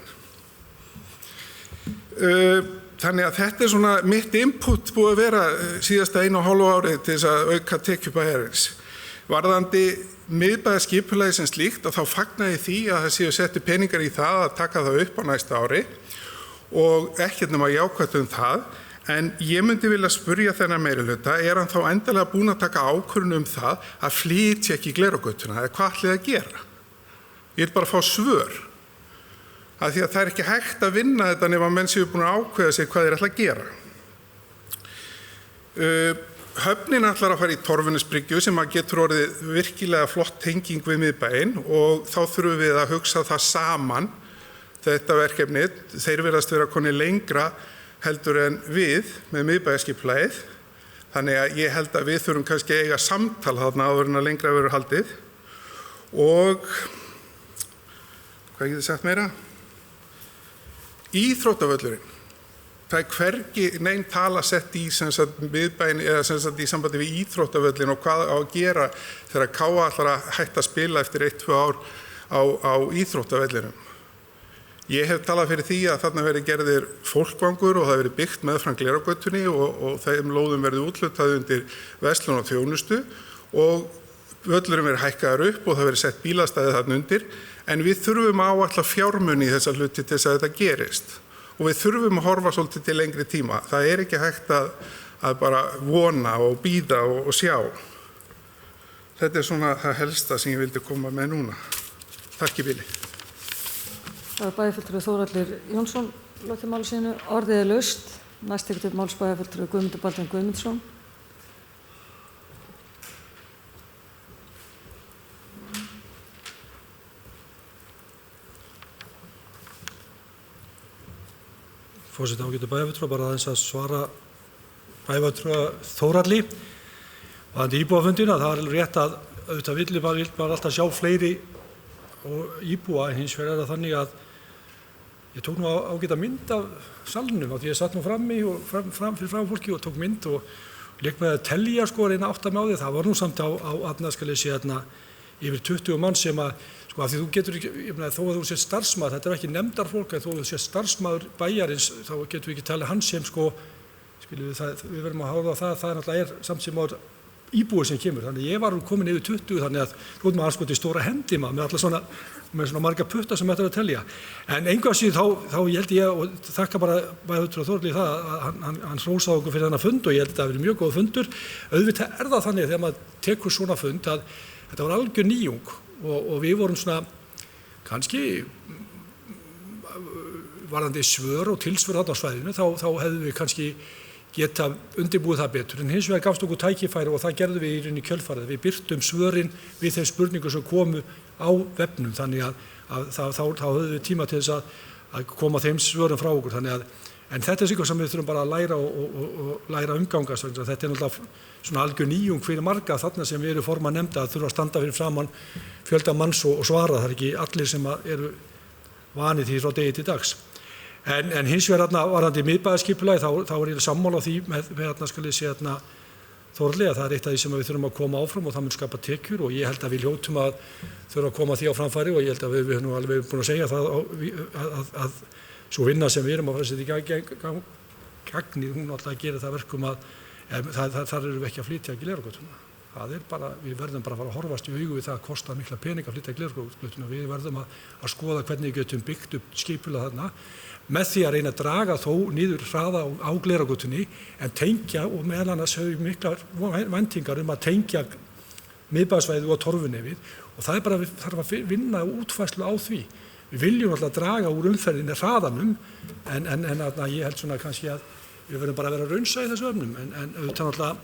Þannig að þetta er svona mitt input búið að vera síðasta 1,5 árið til þess að auka tekjur bæjarins. Varðandi miðbæjarskipulagið sem slíkt að þá fagnaði því að það séu settu peningar í það að taka það upp á næsta ári og ekkert nema jákvætt það, en ég myndi vilja spurja þennan meirihluta, er hann þá endalega búin að taka ákvörðun það að flytja ekki Glerárgötuna, eða hvað ætlið að gera? Ég vil bara fá svör, af því að það er ekki hægt að vinna þetta nema menn séu búin að ákveða sig hvað þeir ætla að gera. Höfnin ætlar að fara í Torfunesbryggju sem að getur orðið virkilega flott tenging við miðbæinn og þá þurfum við að hugsa það saman. Þetta verkefni, þeir verðast vera konir lengra heldur en við með miðbæjarskipulagið. Þannig að ég held að við þurfum kannski að eiga samtal þarna áður en að lengra verður haldið. Og, hvað getur sagt meira? Íþróttavöllurinn. Það er hvergi neinn tala sett í miðbæinn eða í sambandi við íþróttavöllin og hvað á að gera þegar KA ætlar að hætta að spila eftir 1-2 ár á íþróttavellinum. Ég hef talað fyrir því að þarna verið gerðir fólkvangur og það verið byggt meðfram Glerárgötunni og þeim lóðum verið úthlutað undir verslun og þjónustu og völlurinn verið hækkaður upp og það verið sett bílastæði þarna undir en við þurfum að áætla fjármuni í þessa hluti til þess að þetta gerist og við þurfum að horfa svolítið til lengri tíma. Það er ekki hægt að bara vona og bíða og sjá. Þetta er svona það helsta sem ég vildi koma með núna. Takk í bili. Það er bæjarfulltrúi Þórhallur Jónsson lokið máli sínu. Orðið er laust. Næst tekur til máls bæjarfulltrúi Guðmundur Baldvin Guðmundsson. Forseti ágætu bæjarfulltrúa, bara aðeins að svara bæjarfulltrúa Þórhalli. Varðandi íbúafundina, það er alveg rétt að auðvitað vill maður alltaf sjá fleiri og íbúa, hins vegar er það þannig að ég tók nú ágæta mynd af salnum á því ég satt nú frammi og fram fyrir frá fólki og tók mynd og leik með að telja sko reyna átta með á því. Það var nú samt á skal ég segja yfir 20 mann sem að sko af því þú getur ekki, ég meina þó að þú sést starfsmaður, þetta ekki nefndarfólk, en þó að þú sést starfsmaður bæjarins þá getur við ekki talið hans sem sko, skiljum við verðum að háða á það náttúrulega samt sem áður íbúið sem kemur. Þannig ég var komin yfir 20 þannig að þú erum að sko stóra hendi maður með alla svona marga putta sem þetta er að telja. En einhvað síðan þá ég held ég og þakka bara bæjarfulltrúa Þórhallíi það að hann hrósaði okkur fyrir þennan fund og ég held að það hafi verið mjög góð fundur. Auðvitað er það þannig þegar maður tekur svona fund að þetta var algjör nýjung og við vorum svona kannski varðandi svör og tilsvör þarna á svæðinu þá hefðum við kannski geta undirbúið það betur, en hins vegar gafst okkur tækifæri og það gerðum við í rauninni kjölfarið. Við birtum svörin við þeim spurningum sem komu á vefnum, þannig að þá höfðum við tíma til þess að koma þeim svörum frá okkur. En þetta er eitthvað sem við þurfum bara að læra og læra umgangast. Þetta er náttúrulega svona algjör nýjung fyrir marga þarna sem við erum forma nefnda að þurfa að standa fyrir framan fjölda manns og svara. Það er ekki allir sem eru vanið því frá degi til dags. En hins vegar varðandi miðbæjarskipulagi þá er ég sammála því með skal ég segja Þórhallíi að það er eitt af því sem við þurfum að koma áfram og það mun skapa tekjur og ég held að við hljótum að þurfa að koma því á framfæri og ég held að við höfum alveg búin að segja það að svo vinna sem við erum að fara að setja í gagni, hún alltaf gerir það verkum að þar eru við ekki að flytja Glerárgötuna. Það er bara, við verðum bara að fara að horfast í augu við það að kosta mikla pening að flytja Glerárgötuna. Við verðum að skoða hvernig við getum byggt upp skipulag þarna með því að reyna að draga þó niður hraða á Glerárgötunni en tengja og meðal annars höfum miklar væntingar að tengja miðbæjarsvæðið og Torfunefið og það er bara, við þarfum að vinna útfærslu á því. Við viljum alltaf draga úr umferðinni hraðanum en ég held svona kannski að við verðum bara að vera raunsæ í þessu öfnum en auðvitað alltaf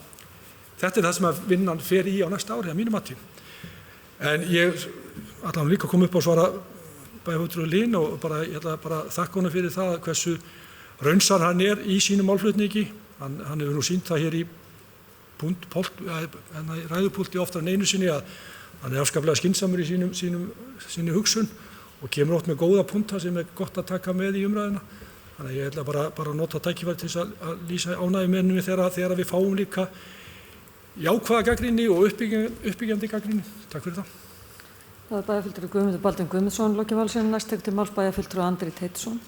þetta er það sem að vinnan fer í á næsta ári að mínu mati. En ég allavega líka kom upp á svara bæjarfulltrúa Lin og ég ætla bara að þakka honum fyrir það hversu raunsær hann er í sínum málflutningi. Hann hefur nú sýnt það hér í ræðupúlti oftar en einu sinni að hann er afskaplega skynsamur í sinni hugsun og kemur oft með góða punta sem er gott að taka með í umræðuna. Þannig að ég ætla bara að nota tækifæri til þess að lýsa ánægju með henni þegar við fáum líka jákvæða gagnrýni og uppbyggjandi gagnrýni. Takk fyrir það. Það er bæjarfulltrúi Guðmundur Baldvin Guðmundsson, lokið máls næst tekur til máls bæjarfulltrúi Andri Teitsson.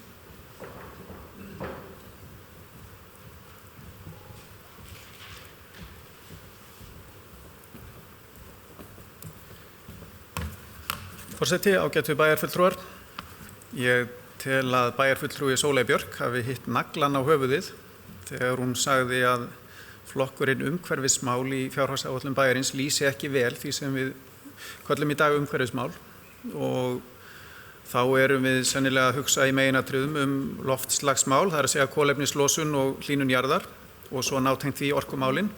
Forseti, ágætu bæjarfulltrúar. Ég tel að bæjarfulltrúi Sóley Björk hafi hitt naglann á höfuðið þegar hún sagði að flokkurinn umhverfismál í fjárhagsáætlun bæjarins lýsi ekki vel því sem við köllum í dag umhverfismál og þá erum við sennilega að hugsa í meginatriðum loftslagsmál, það er að segja kolefnislosun og hlýnun jarðar og svo nátengt því orkumálin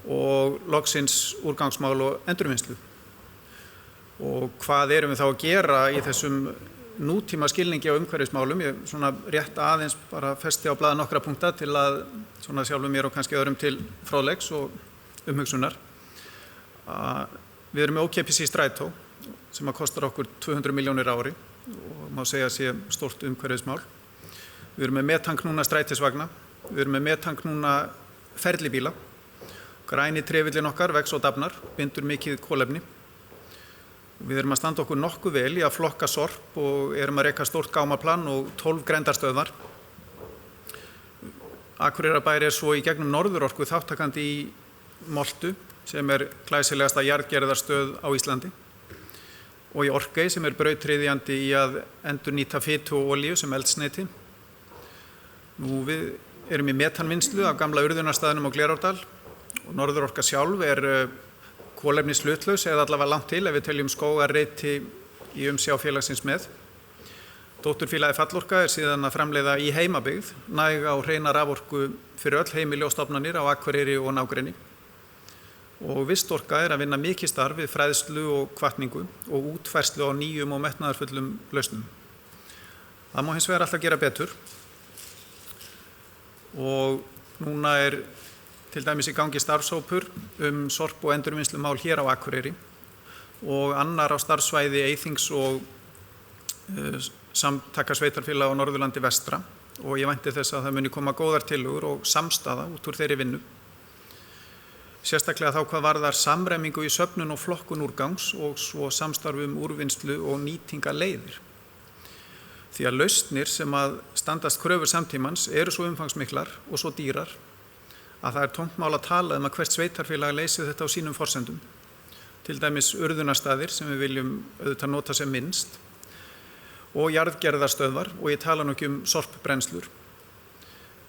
og loksins úrgangsmál og endurvinnslu. Og hvað erum við þá að gera í þessum nútíma skilningi á umhverfismálum? Ég svona rétt aðeins bara festi á blaða nokkra punkta til að svona sjálfum mér og kannski öðrum til fróðleiks og umhugsunar. Við erum með ókeypis í strætó sem að kostar okkur 200 milljónir á ári og má segja að sé stórt umhverfismál. Við erum með metanknúna strætisvagna, við erum með metanknúna ferlibíla. Græni trefillin okkar vex og dafnar, bindur mikið kolefni. Við erum að standa okkur nokkuð vel í að flokka sorp og erum að reka stórt gámaplan og 12 grenndarstöðvar. Akureyrarbær er svo í gegnum Norðurorku þáttakandi í Moltu sem er glæsilegasta jarðgerðarstöð á Íslandi og í Orkey sem er brautryðjandi í að endurnýta fitu og olíu sem eldsneyti. Nú við erum í metanvinnslu af gamla urðunarstaðnum á Glerárdal og Norðurorka sjálf er kolefnishlutlaus eða allavega langt til ef við teljum skógarreiti í umsjá félagsins með. Dótturfélagið Fallorka er síðan að framleiða í heimabyggð næga og hreina raforku fyrir öll heimili og stofnanir á Akureyri og nágrenni. Og Vistorka er að vinna mikið starf við fræðslu og hvatningu og útfærslu á nýjum og metnaðarfullum lausnum. Það má hins vegar alltaf gera betur og núna er til dæmis í gangi starfshópur sorp- og endurvinnslumál hér á Akureyri og annar á starfsvæði Eyþings og samtaka sveitarfélaga á Norðurlandi vestra og ég vænti þess að það muni koma góðar tillögur og samstaða út úr þeirri vinnu. Sérstaklega þá hvað varðar samræmingu í söfnun og flokkun úrgangs og svo samstarf úrvinnslu og nýtingaleiðir. Því að lausnir sem að standast kröfur samtímans eru svo umfangsmiklar og svo dýrar að það er tómt mál að tala að hvert sveitarfélag leysi þetta á sínum forsendum. Til dæmis urðunarstaðir sem við viljum auðvitað nota sem minnst og jarðgerðarstöðvar og ég tala nú ekki sorpbrennslur.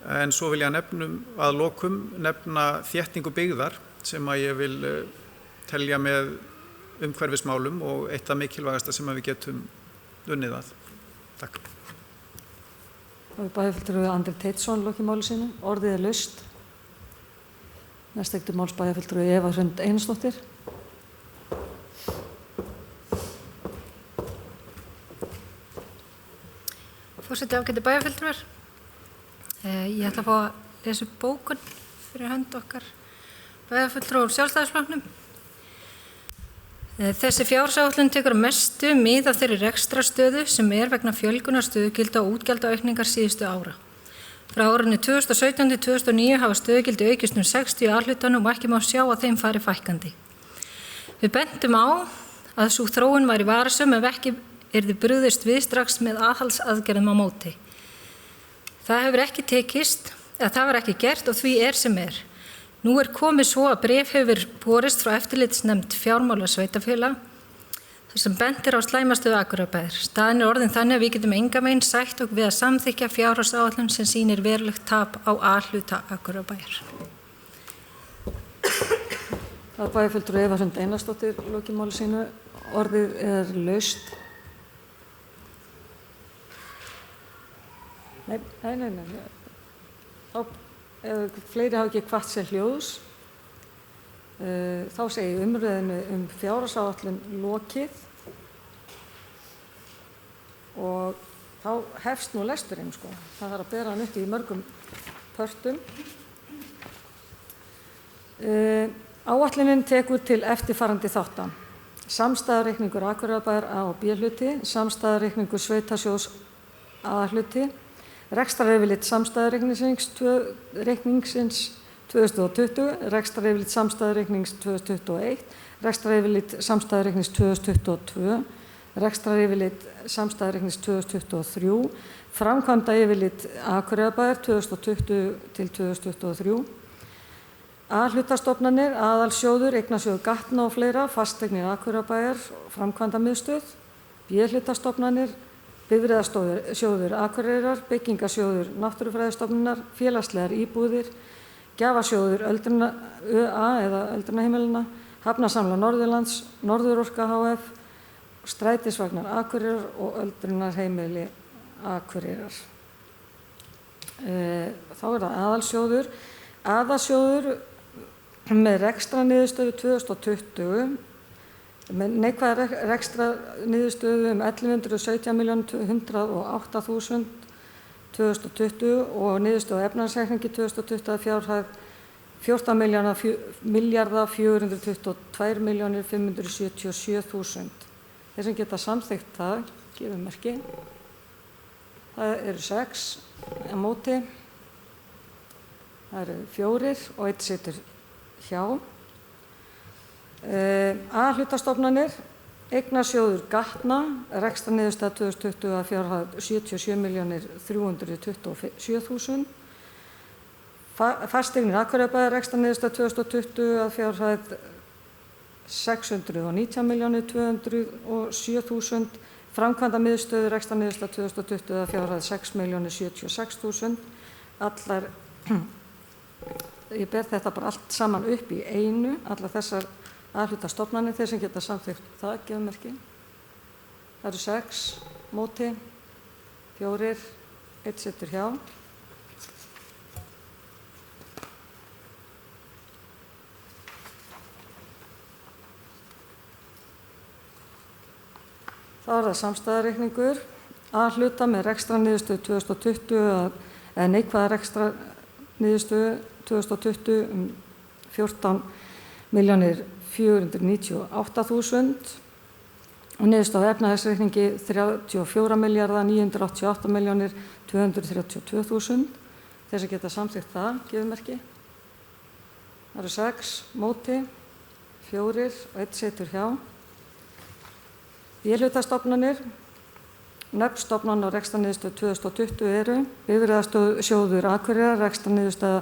En svo vil ég að lokum nefna þéttingu byggðar sem að ég vil telja með umhverfismálum og eitt af mikilvægasta sem að við getum unnið að. Takk. Bæjarfulltrúi Andri Teitsson lokið máli sínu. Orðið er laust. Næst ektur máls bæjarfulltrúi Eva Hrund Einarsdóttir. Forseti, ágætu bæjarfulltrúar. Ég ætla að fá að lesa upp bókun fyrir hönd okkar bæjarfulltrúa úr Sjálfstæðisflokknum. Þessi fjársáætlun tekur að mestu mið af þeirri rekstrarstöðu sem vegna fjölgunar stöðugilda og útgjaldaaukningar síðustu ára. Frá árinu 2017 til 2009 hafa stöðugildi aukist 60 A-hlutanum og ekki má sjá að þeim fari fækkandi. Við bentum á að sú þróun væri varasöm ef ekki yrði brugðist við strax með aðhaldsaðgerðum á móti. Það hefur ekki tekist, það var ekki gert og því sem er. Nú er komið svo að bréf hefur borist frá eftirlitsnefnd fjármála sveitarfélaga þar sem bent á slæmastöðu Akureyrarbæjar. Staðan orðin þannig að við getum engan veginn sætt okkur við að samþykkja fjárhagsáætlun sem sýnir verulegt tap á A-hluta Akureyrarbæjar. Það er bæjarfulltrúi Eva Hrund Einarsdóttir lokið máli sínu. Orðið er laust. Nei. Ef fleiri hafa ekki hvatt sér hljóðs, þá segi umræðinu fjárhagsáætlun lokið og þá hefst nú lesturinn. Það þarf að bera hann upp í mörgum pörtum. Áætlunin tekur til eftirfarandi þátta. Samstæðureikningur Akureyrarbæjar A og B hluti, samstæðureikningur Sveitasjóðs A hluti, rekstraryfirlit samstæðureikningsins 2020, rekstraryfirlit samstæðureiknings 2021, rekstraryfirlit samstæðureiknings 2022, rekstraryfirlit samstæðureiknings 2023, framkvæmdayfirlit Akureyrarbæjar 2020 til 2023, A-hlutastofnanir, aðalsjóður, eignasjóður Gatna og fleira, fasteignir Akureyrarbæjar, framkvæmdamiðstöð, B-hlutastofnanir, Bifreiðasjóður Akureyrar, byggingasjóður Náttúrufræðistofnunar, félagslegar íbúðir, gjafasjóður ÖA eða öldrunarheimilina, Hafnasamlag Norðurlands, Norðurorka HF, strætisvagnar Akureyrar og öldrunarheimili Akureyrar. Þá er það aðalsjóður. Aðalsjóður með rekstraniðurstöðu 2020 með neikvæða rekstraniðurstöðu 1117.108.000 2020 og niðurstöðu á efnahagsreikningi 2020 að fjárhæð 14.422.577.000. Þeir sem geta samþykkt það, gefum merki. Það eru 6 á móti. Það eru 4 og 1 situr hjá. A-hlutastofnanir, eignasjóður Gatna, rekstraniðurstaða 2020 að fjárhæð 77.327.000. Fasteignir Akureyrarbæjar, rekstraniðurstaða 2020 að fjárhæð 619.207.000. Framkvæmdamiðstöð, rekstraniðurstaða 2020 að fjárhæð 6.076.000. Allar, ég ber þetta bara allt saman upp í einu, allar þessar A-hlutastofnanir, þeir sem geta samþykkt það, gefum merki. Það eru 6 móti, 4, 1 situr hjá. Þá er það samstæðureikningur. A-hluta með rekstraniðurstöðu 2020 eða neikvæða rekstraniðurstöðu 2020 14.498.000 og niðurstaða á efnahagsreikningi 34.988.232.000. Þeir sem geta samþykkt það, gefið merki. Það eru 6 móti, 4 og 1 situr hjá. B-hlutastofnanir. Nöfn stofnana á rekstrarniðurstöðu 2020 eru Bifreiðasjóður Akureyrar, rekstrarniðurstaða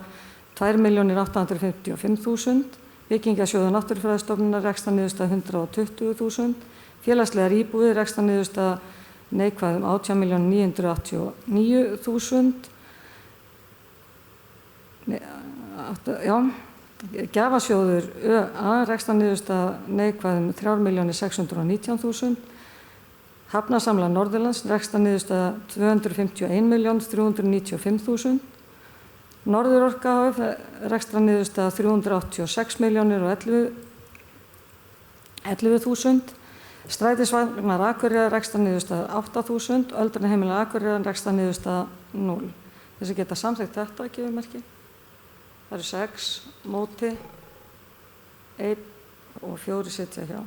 2.855.000, Byggingasjóður Náttúrufræðistofnunar, rekstrarniðurstaða 120.000, Félagslegar íbúðir, rekstrarniðurstaða neikvæð 18.989.000. Gjafasjóður ÖA, rekstrarniðurstaða neikvæð 3.619.000. Hafnasamlag Norðurlands, rekstrarniðurstaða 251.395.000. Norðurorka hf. Rekstrarniðurstaða 386.011.000. Strætisvagnar Akureyrar, rekstrarniðurstaða 8.000. Öldrunarheimili Akureyrar, rekstrarniðurstaða 0. Þeir sem geta samþykkt þetta, gefið merki. Það eru 6 móti, 1 og 4 sitja hjá.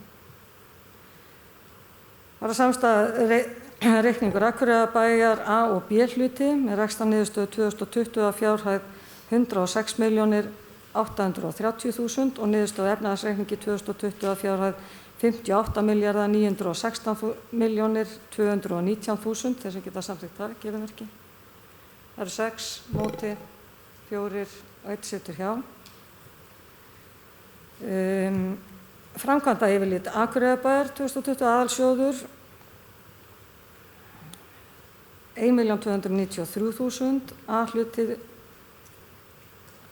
Það er samstæða reikningur Akureyrarbæjar A og B hluti með rekstrarniðurstöðu 2020 að fjárhæð 106.830.000 og niðurstöðu efnahagsreikningi 2020 að fjárhæð 58.916.219.000. Þeir sem geta samþykkt það, gefið merki. Það eru 6 móti, 4 og 1 situr hjá. Framkvæmda yfirlit Akureyrarbæjar 2020 aðalsjóður 1.293.000, A-hluti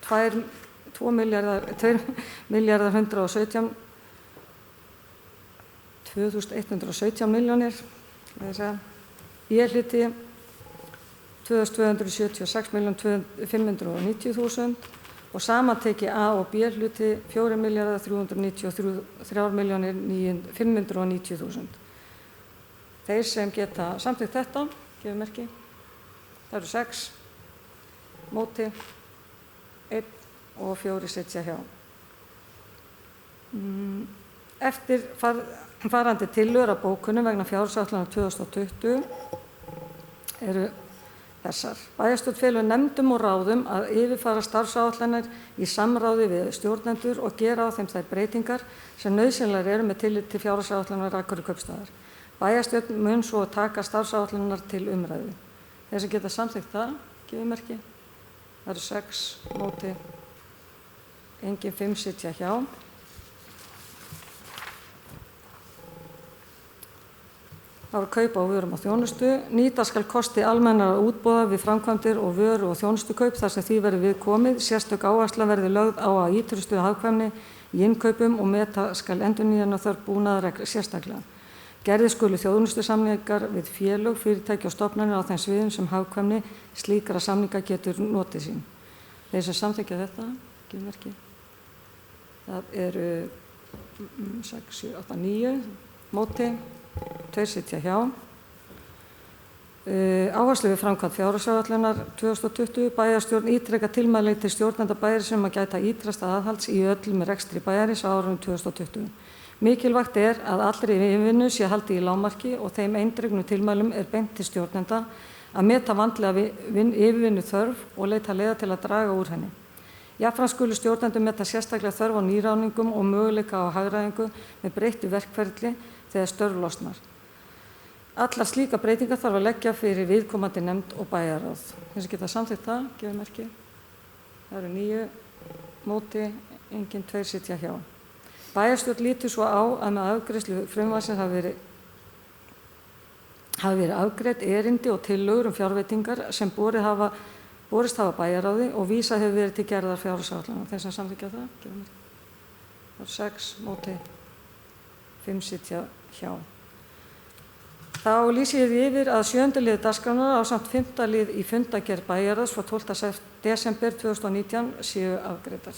2.117 milljónir, B-hluti 2.276.590.000 og samanteki A og B hluti 4.393.590.000. Þeir sem geta samþykkt þetta, gefið merki. Það eru 6 móti, 1 og 4 sitja hjá. Eftir farandi tillögur að bókunum vegna fjárhagsáætlunar 2020 eru þessar. Bæjarstjórn felur nefndum og ráðum að yfirfara starfsáætlanir í samráði við stjórnendur og gera á þeim þær breytingar sem nauðsynlegar eru með tillit til fjárhagsáætlunar Akureyrar-Kaupstaðar. Bæjarstjórn mun svo taka starfsáætlanirnar til umræðu. Þeir sem geta samþykkt það, gefið merki. Það eru 6 móti, engin 5 sitja hjá. Það var kaup á vörum og þjónustu. Nýta skal kosti almennara útboða við framkvæmdir og vöru- og þjónustukaup þar sem því verður við komið. Sérstök áhersla verði lögð á að ítrustu hagkvæmni í innkaupum og meta skal endurnýjunarþörf búnaðar sérstaklega. Gerðir skulu þjónustusamningar við félög, fyrirtæki og stofnanir á þeim sviðum sem hagkvæmni slíkra samninga getur notið sín. Þeir sem samþykkja þetta, gefið merki. Það eru 6, 7, 8, 9 móti. 2 sitja hjá. Áherslu við framkvæmd fjárhagsáætlunar 2020. Bæjarstjórn ítrekar tilmæli til stjórnenda bæjarins um að gæta ýtrasta aðhalds í öllum rekstri bæjarins á árinu 2020. Mikilvægt að allri yfirvinnu sé haldið í lágmarki og þeim eindregnu tilmælum beint til stjórnenda að meta vandlega yfirvinnu þörf og leita leiða til að draga úr henni. Jafnframt skulu stjórnendur meta sérstaklega þörf á nýráningum og möguleika á hagræðingu með breyttu verkferli þegar störf losnar. Allar slíka breytingar þarf að leggja fyrir viðkomandi nefnd og bæjarráð. Þeir sem geta samþykkt það, gefið merki. Það eru 9 móti, engin 2 sitja hjá. Bæjarstjórn lítur svo á að með afgreiðslu frumvarpsins hafi verið afgreidd erindi og tillögur fjárveitingar sem borist hafa bæjarráði og vísað hefur verið til gerðar fjárhagsáætlunar. Þeir sem samþykkja það, gefið merki. Það eru 6 móti, 5 sitja hjá. Þá lýsi ég yfir að 7. lið dagskrárinnar ásamt 5. lið í fundargerð bæjarráðs frá 12. desember 2019 séu afgreiddar.